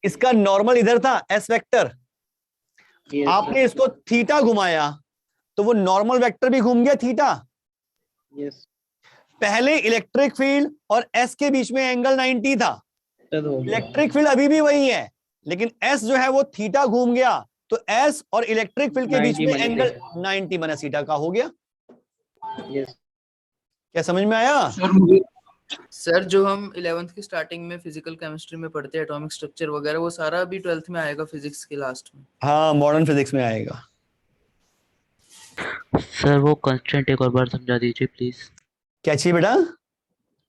इसका नॉर्मल इधर था एस वेक्टर। आपने इसको थीटा घुमाया तो वो नॉर्मल वेक्टर भी घूम गया थीटा। पहले इलेक्ट्रिक फील्ड और एस के बीच में एंगल 90 था, इलेक्ट्रिक फील्ड अभी भी वही है, लेकिन एस जो है वो थीटा घूम गया, तो एस और इलेक्ट्रिक फील्ड के बीच में एंगल 90 माइनस थीटा का हो गया। क्या समझ में आया? सर जो हम 11th की स्टार्टिंग में फिजिकल केमिस्ट्री में पढ़ते हैं, एटॉमिक स्ट्रक्चर वगैरह, वो सारा अभी 12th में आएगा फिजिक्स के लास्ट में। हाँ, मॉडर्न फिजिक्स में आएगा। सर वो कंस्ट्रेंट एक और बार समझा दीजिए प्लीज। क्या चाहिए बेटा?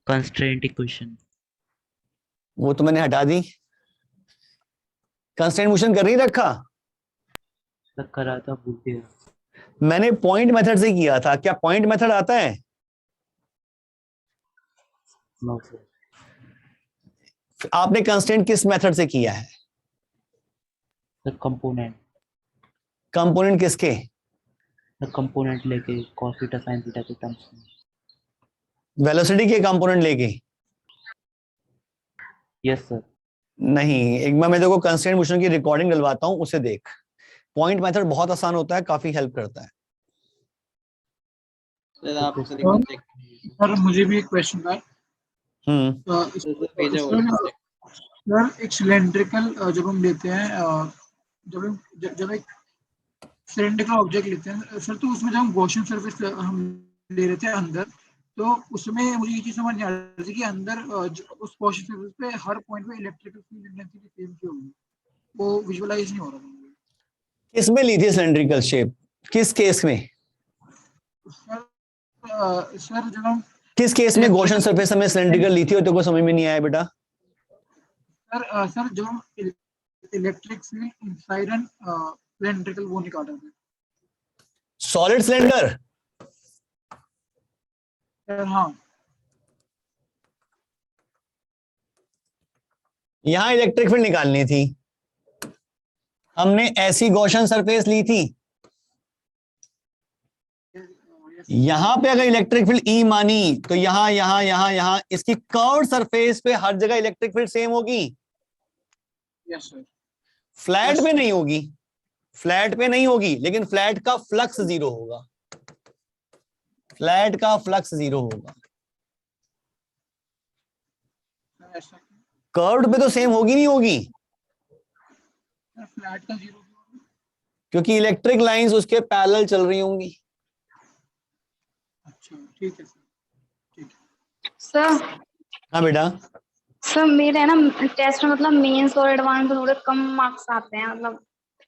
Constraint equation. वो तो मैंने हटा दी। कंस्ट्रेंट मोशन कर नहीं रखा, करा था, भूल गया। मैंने पॉइंट मेथड से किया था। क्या पॉइंट मेथड आता है? No sir. आपने कंस्ट्रेंट किस मेथड से किया है? Sir component. कंपोनेंट किसके? सर कंपोनेंट लेके cos थीटा sin थीटा के टर्म्स में। वेलोसिटी के कंपोनेंट लेके? Yes sir. नहीं, एक बार मैं देखो कंस्ट्रेंट मोशन की रिकॉर्डिंग डलवाता हूं, उसे देख। पॉइंट मेथड बहुत आसान होता है, काफी हेल्प करता है। सर आप सर मुझे भी एक क्वेश्चन था। सर एक सिलेंड्रिकल जब हम लेते हैं, जब एक सिलेंड्रिकल ऑब्जेक्ट लेते हैं सर, तो उसमें जब हम गॉसियन सरफेस हम ले रहे थे अंदर, तो उसमें मुझे ये चीज समझ नहीं आ रही थी कि अंदर उस गॉसियन सरफेस पे हर पॉइंट पे इलेक्ट्रिकल फील्ड इंटेंसिटी सेम क्यों होगी, वो विजुअलाइज नहीं हो रहा था। किसमें ली थी सिलेंड्रिकल शेप? किस केस में? सर जब हम किस केस में गॉसियन सरफेस हमें सिलेंड्रिकल ली थी और तेरे को समझ में नहीं आया बेटा? सर जब हम electric field inside and cylindrical वो निकाल रहे थे। Solid cylinder? हाँ, यहां इलेक्ट्रिक फील्ड निकालनी थी, हमने ऐसी गॉसियन सरफेस ली थी। यहां पे अगर इलेक्ट्रिक फील्ड ई मानी तो यहां यहां यहां यहां इसकी कर्व्ड सरफेस पे हर जगह इलेक्ट्रिक फील्ड सेम होगी। Yes sir. फ्लैट पे नहीं होगी, फ्लैट पे नहीं होगी, लेकिन फ्लैट का फ्लक्स जीरो होगा, फ्लैट का फ्लक्स जीरो होगा। कर्व्ड पे तो सेम होगी नहीं होगी, फ्लैट का जीरो क्योंकि इलेक्ट्रिक लाइंस उसके पैरेलल चल रही होंगी। अच्छा ठीक है सर। सर हाँ बेटा। सर मेरे है ना टेस्ट में मतलब मेंस और एडवांस में थोड़े कम मार्क्स आते हैं, मतलब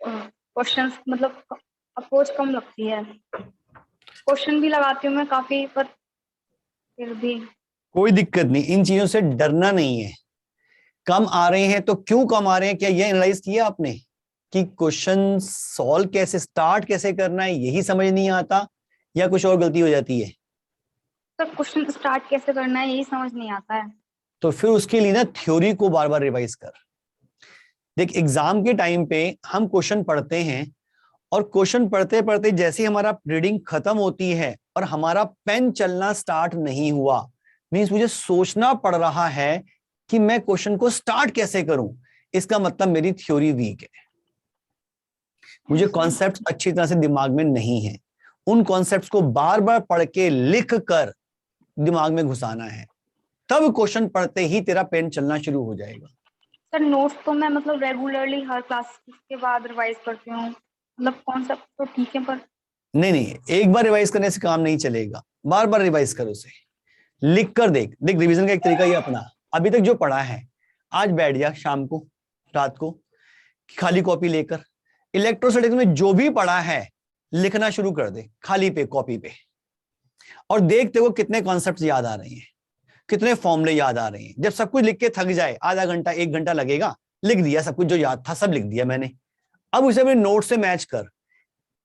क्वेश्चंस मतलब अप्रोच कम लगती है, क्वेश्चन भी लगाती हूँ मैं काफी, पर फिर भी कोई दिक्कत नहीं, इन चीजों से डरना नहीं है। कम आ रहे हैं तो क्यों कम आ रहे हैं, क्या ये एनालाइज किया आपने कि क्वेश्चन सॉल्व कैसे, स्टार्ट कैसे करना है यही समझ नहीं आता, या कुछ और गलती हो जाती है? सर क्वेश्चन स्टार्ट कैसे करना है यही समझ नहीं आता है। तो फिर उसके लिए ना थ्योरी को बार बार रिवाइज कर। देख एग्जाम के टाइम पे हम क्वेश्चन पढ़ते हैं और क्वेश्चन पढ़ते पढ़ते जैसे हमारा रीडिंग खत्म होती है और हमारा पेन चलना स्टार्ट नहीं हुआ, मींस मुझे सोचना पड़ रहा है कि मैं क्वेश्चन को स्टार्ट कैसे करूं, इसका मतलब मेरी थ्योरी वीक है, मुझे कॉन्सेप्ट अच्छी तरह से दिमाग में नहीं है। उन कॉन्सेप्ट्स को बार बार पढ़ के लिख कर दिमाग में घुसाना है, तब क्वेश्चन पढ़ते ही तेरा पेन चलना शुरू हो जाएगा। सर नोट्स तो मैं मतलब रेगुलरली हर क्लास के बाद रिवाइज करती हूँ, मतलब कॉन्सेप्ट तो ठीक है, पर नहीं, एक बार रिवाइज करने से काम नहीं चलेगा, बार बार रिवाइज कर, उसे लिख कर देख। रिवीजन का एक तरीका ये अपना, अभी तक जो पढ़ा है आज बैठ जा, शाम को रात को खाली कॉपी लेकर इलेक्ट्रोस्टैटिक्स में जो भी पढ़ा है लिखना शुरू कर दे खाली पे कॉपी पे, और देखते हो कितने कॉन्सेप्ट्स याद आ रहे हैं, कितने फॉर्मूले याद आ रहे हैं। जब सब कुछ लिख के थक जाए, आधा घंटा 1 घंटा लगेगा, लिख दिया सब कुछ जो याद था, सब लिख दिया मैंने। अब उसे अपने नोट से मैच कर,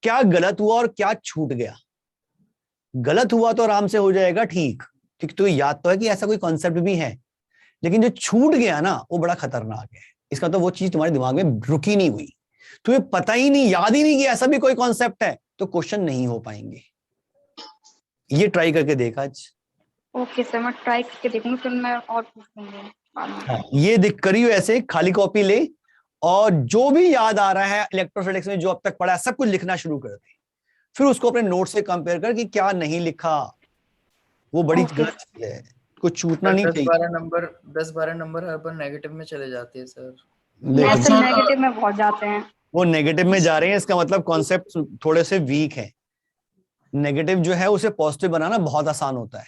क्या गलत हुआ और क्या छूट गया। गलत हुआ तो आराम से हो जाएगा ठीक, क्योंकि तुझे याद तो है कि ऐसा कोई कॉन्सेप्ट भी है, लेकिन जो छूट गया ना वो बड़ा खतरनाक है। इसका तो वो चीज तुम्हारे दिमाग में रुकी नहीं हुई, तुम्हें पता ही नहीं, याद ही नहीं कि ऐसा भी कोई कॉन्सेप्ट है, तो क्वेश्चन नहीं हो पाएंगे। ये ट्राई करके देख आज। ओके सर मैं ट्राई करके देखूंगी, फिर मैं और पूछूंगी बाद में। हाँ, ये देख करियो, ऐसे खाली कॉपी ले और जो भी याद आ रहा है इलेक्ट्रोस्टैटिक्स में जो अब तक पढ़ा है सब कुछ लिखना शुरू कर दे, फिर उसको अपने नोट से कंपेयर कर कि क्या नहीं लिखा। वो बड़ी गलत चीज है, कुछ छूटना नहीं चाहिए। 10-12 नंबर हर बार नेगेटिव में चले जाते हैं सर। नेगेटिव में बहुत जाते हैं। वो नेगेटिव में जा रहे हैं, इसका मतलब कॉन्सेप्ट थोड़े से वीक है। नेगेटिव जो है उसे पॉजिटिव बनाना बहुत आसान होता है।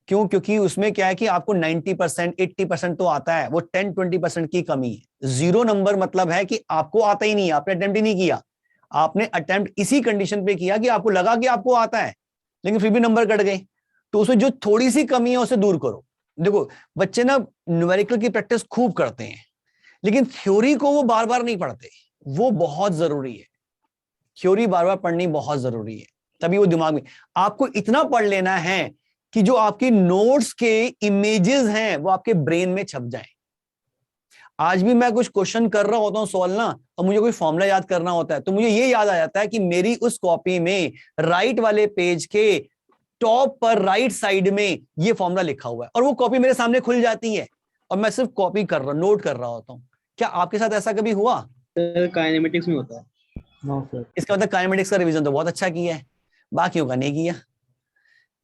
क्यों? क्योंकि उसमें क्या है कि आपको 90% 80% तो आता है, वो 10-20% की कमी है। 0 नंबर मतलब है कि आपको आता ही नहीं, आपने अटेम्प्ट ही नहीं किया। आपने अटेम्प्ट इसी कंडीशन पे किया कि आपको लगा कि आपको आता है, लेकिन फिर भी नंबर कट गए। तो उसमें जो थोड़ी सी कमी है उसे दूर करो। देखो बच्चे ना न्यूमेरिकल की प्रैक्टिस खूब करते हैं, लेकिन थ्योरी को वो बार बार नहीं पढ़ते। वो बहुत जरूरी है, थ्योरी बार बार पढ़नी बहुत जरूरी है, तभी वो दिमाग में। आपको इतना पढ़ लेना है कि जो आपके नोट्स के इमेजेस हैं वो आपके ब्रेन में छप जाएं। आज भी मैं कुछ क्वेश्चन कर रहा होता हूं सॉल्व ना, और मुझे कोई फॉर्मूला याद करना होता है, तो मुझे ये याद आ जाता है कि मेरी उस कॉपी में राइट वाले पेज के टॉप पर राइट साइड में ये फॉर्मूला लिखा हुआ है, और वो कॉपी मेरे सामने खुल जाती है और मैं सिर्फ कॉपी कर रहा, नोट कर रहा होता हूँ। क्या आपके साथ ऐसा कभी हुआ? काइनेमेटिक्स में होता है। इसका मतलब काइनेमेटिक्स का रिवीजन तो बहुत अच्छा किया है, बाकियों का नहीं किया।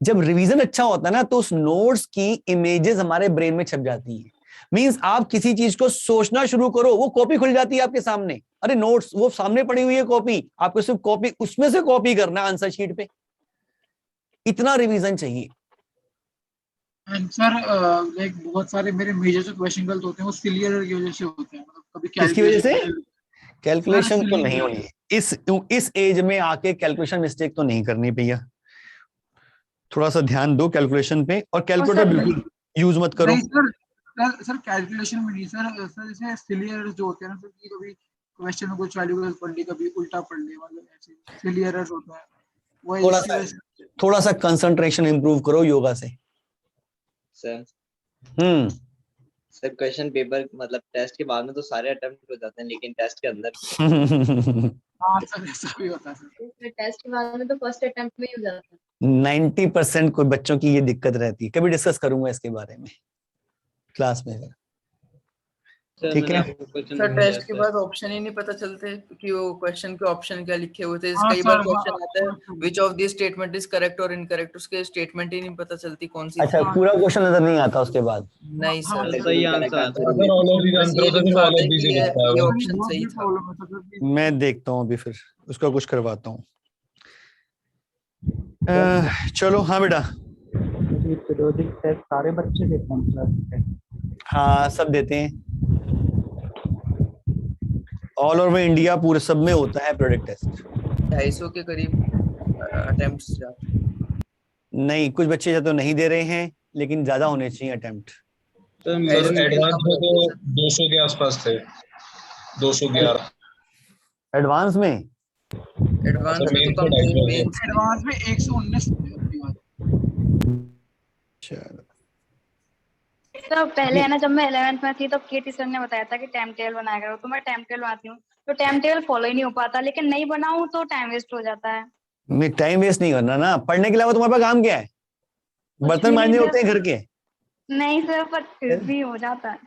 जब रिवीजन अच्छा होता है ना, तो उस नोट्स की इमेजेस हमारे ब्रेन में छप जाती है। मींस आप किसी चीज को सोचना शुरू करो, वो कॉपी खुल जाती है आपके सामने। अरे नोट्स वो सामने पड़ी हुई है कॉपी, आपको सिर्फ कॉपी उसमें से कॉपी करना है आंसर शीट पे। इतना रिवीजन चाहिए। आंसर लाइक बहुत सारे मेरे मेजर जो क्वेश्चन गलत होते हैं वो सिलियर की वजह से होते हैं, मतलब कभी किसकी वजह से? कैलकुलेशन तो नहीं होनी है, इस एज में आके कैलकुलेशन मिस्टेक तो नहीं करनी भैया, थोड़ा सा ध्यान दो कैलकुलेशन पे, और कैलकुलेटर बिल्कुल यूज मत करो। सर कैलकुलेशन में नहीं सर, जैसे सिली एरर्स जो होते हैं ना सर, कि कभी क्वेश्चन में कुछ वैल्यू पढ़ ली, कभी उल्टा पढ़ ली, मतलब ऐसे सिली एरर्स होता है। थोड़ा सा कंसंट्रेशन इंप्रूव करो योगा से। सर सर क्वेश्चन पेपर मतलब टेस्ट के बाद में तो सारे अटेम्प्ट हो जाते हैं, लेकिन टेस्ट के अंदर हाँ सर ऐसा भी होता है सर, टेस्ट के बाद में तो फर्स्ट अटेम्प्ट में ही हो जाता है। 90% कोई बच्चों की ये दिक्कत रहती है, कभी डिस्कस करूंगा इसके बारे में क्लास में। ठीक है सर, टेस्ट के बाद ऑप्शन ही नहीं पता चलते कि वो क्वेश्चन के ऑप्शन क्या लिखे हुए थे। हाँ कई बार सर, क्वेश्चन आता है which of this statement is correct और इनकरेक्ट, उसके स्टेटमेंट ही नहीं पता चलती कौन सी। अच्छा, पूरा क्वेश्चन नजर नहीं आता उसके बाद? नहीं सर, सही आंसर आता है। अगर ऑल ऑफ दीज आंसर होता है तो ऑल ऑफ दीज ही लिखता है ये वो। ऑप्शन सही था। मैं देखता हूँ अभी, फिर उसका कुछ करवाता हूँ। चलो हाँ बेटा। पीरियोडिक टेस्ट सारे बच्चे देते हैं? हाँ सब देते हैं, ऑल ओवर इंडिया पूरे सब में होता है पीरियोडिक टेस्ट। 250 के करीब अटेम्प्ट्स नहीं, कुछ बच्चे तो नहीं दे रहे हैं, लेकिन ज्यादा होने चाहिए अटेम्प्ट। एडवांस में तो 200 के आसपास थे, 211 एडवांस में। एडवांस में तो कम थे, एडवांस में 119 चलो तो पहले है ना, जब मैं 11th में थी तो केटी सर ने बताया था कि टाइम टेबल बनाया करो, तो मैं टाइम टेबल बनाती हूँ, तो टाइम टेबल फॉलो ही नहीं हो पाता, लेकिन नहीं बनाऊं तो टाइम वेस्ट हो जाता है। मैं टाइम वेस्ट नहीं करना ना, पढ़ने के अलावा तुम्हारे पास काम क्या है? बर्तन मांजने होते हैं घर के? नहीं सर, पर फिर भी हो जाता है।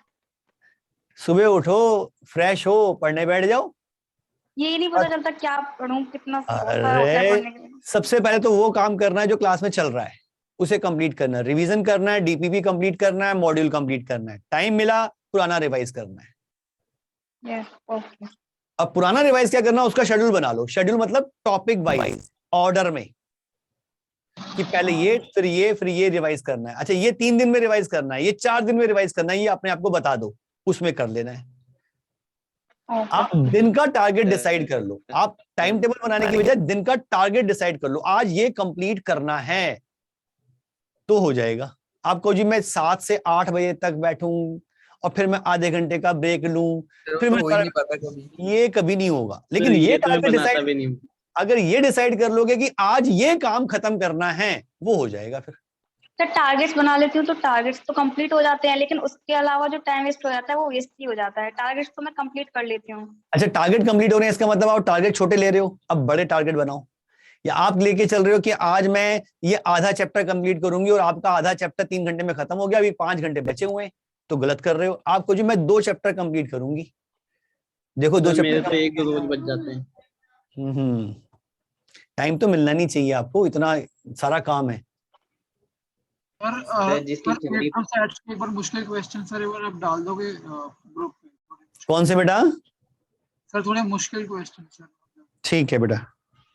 सुबह उठो, फ्रेश हो, पढ़ने बैठ जाओ। ये नहीं पता चलता क्या पढ़ूं, कितना होता है अरे पढ़ने के लिए। सबसे पहले तो वो काम करना है जो क्लास में चल रहा है, उसे कंप्लीट करना है, रिवीजन करना है, डीपीपी कंप्लीट करना है, मॉड्यूल कंप्लीट करना है। टाइम मिला पुराना रिवाइज करना है। Yes okay. अब पुराना रिवाइज क्या करना है, उसका शेड्यूल बना लो। शेड्यूल मतलब टॉपिक वाइज ऑर्डर में, कि पहले ये फिर ये फिर ये रिवाइज करना है। अच्छा ये 3 दिन में रिवाइज करना है, ये 4 दिन में रिवाइज करना है, ये अपने आप को बता दो, उसमें कर लेना है। आप दिन का टारगेट डिसाइड कर लो। आप टाइम टेबल बनाने की बजाय दिन का टारगेट डिसाइड कर लो, आज ये कंप्लीट करना है, तो हो जाएगा। आपको जी मैं 7 से 8 बजे तक बैठूं और फिर मैं आधे घंटे का ब्रेक लूं, फिर मैं नहीं पता कभी, ये कभी नहीं होगा। लेकिन ये टारगेट डिसाइड, अगर ये डिसाइड कर लोगे कि आज ये काम खत्म करना है, वो हो जाएगा। फिर तो टारगेट्स बना लेती हूँ तो टारगेट्स तो कंप्लीट हो जाते हैं, लेकिन उसके अलावा जो टाइम वेस्ट हो जाता है वो वेस्ट ही हो जाता है। टारगेट्स तो मैं कंप्लीट कर लेती हूँ। अच्छा टारगेट कंप्लीट हो रहे हैं, इसका मतलब आप टारगेट छोटे ले रहे हो, अब बड़े टारगेट बनाओ। या आप लेके चल रहे हो कि आज मैं ये आधा चैप्टर कंप्लीट करूंगी और आपका आधा चैप्टर 3 घंटे में खत्म हो गया, अभी 5 घंटे बचे हुए हैं, तो गलत कर रहे हो। आपको जी मैं 2 चैप्टर कंप्लीट करूंगी, देखो 2 चैप्टर एक दो रोज बच जाते हैं। टाइम तो मिलना नहीं चाहिए आपको, इतना सारा काम है। एक बार मुश्किल क्वेश्चन सर एक बार आप डाल दोगे ग्रुप पे? कौन से बेटा? सर थोड़े मुश्किल क्वेश्चन सर। ठीक है बेटा,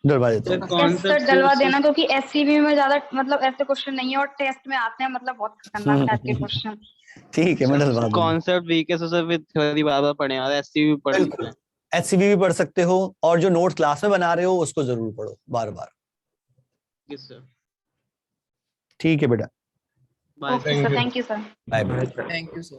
डलवा देता हूं। सर डलवा देना, क्योंकि एससीबी में ज्यादा मतलब ऐसे क्वेश्चन नहीं है, और टेस्ट में आते हैं मतलब बहुत खतरनाक टाइप के क्वेश्चन। ठीक है मैं डलवा दूंगा। कॉन्सेप्ट वीक है, सर फिर थ्योरी बार-बार पढ़े और एससीबी भी पढ़ सकते हैं। एससीबी भी पढ़ सकते हो, और जो नोट्स क्लास में बना रहे हो उसको जरूर पढ़ो बार-बार। Yes sir. ठीक है बेटा, okay sir, thank you sir. Bye bye. Thank you sir.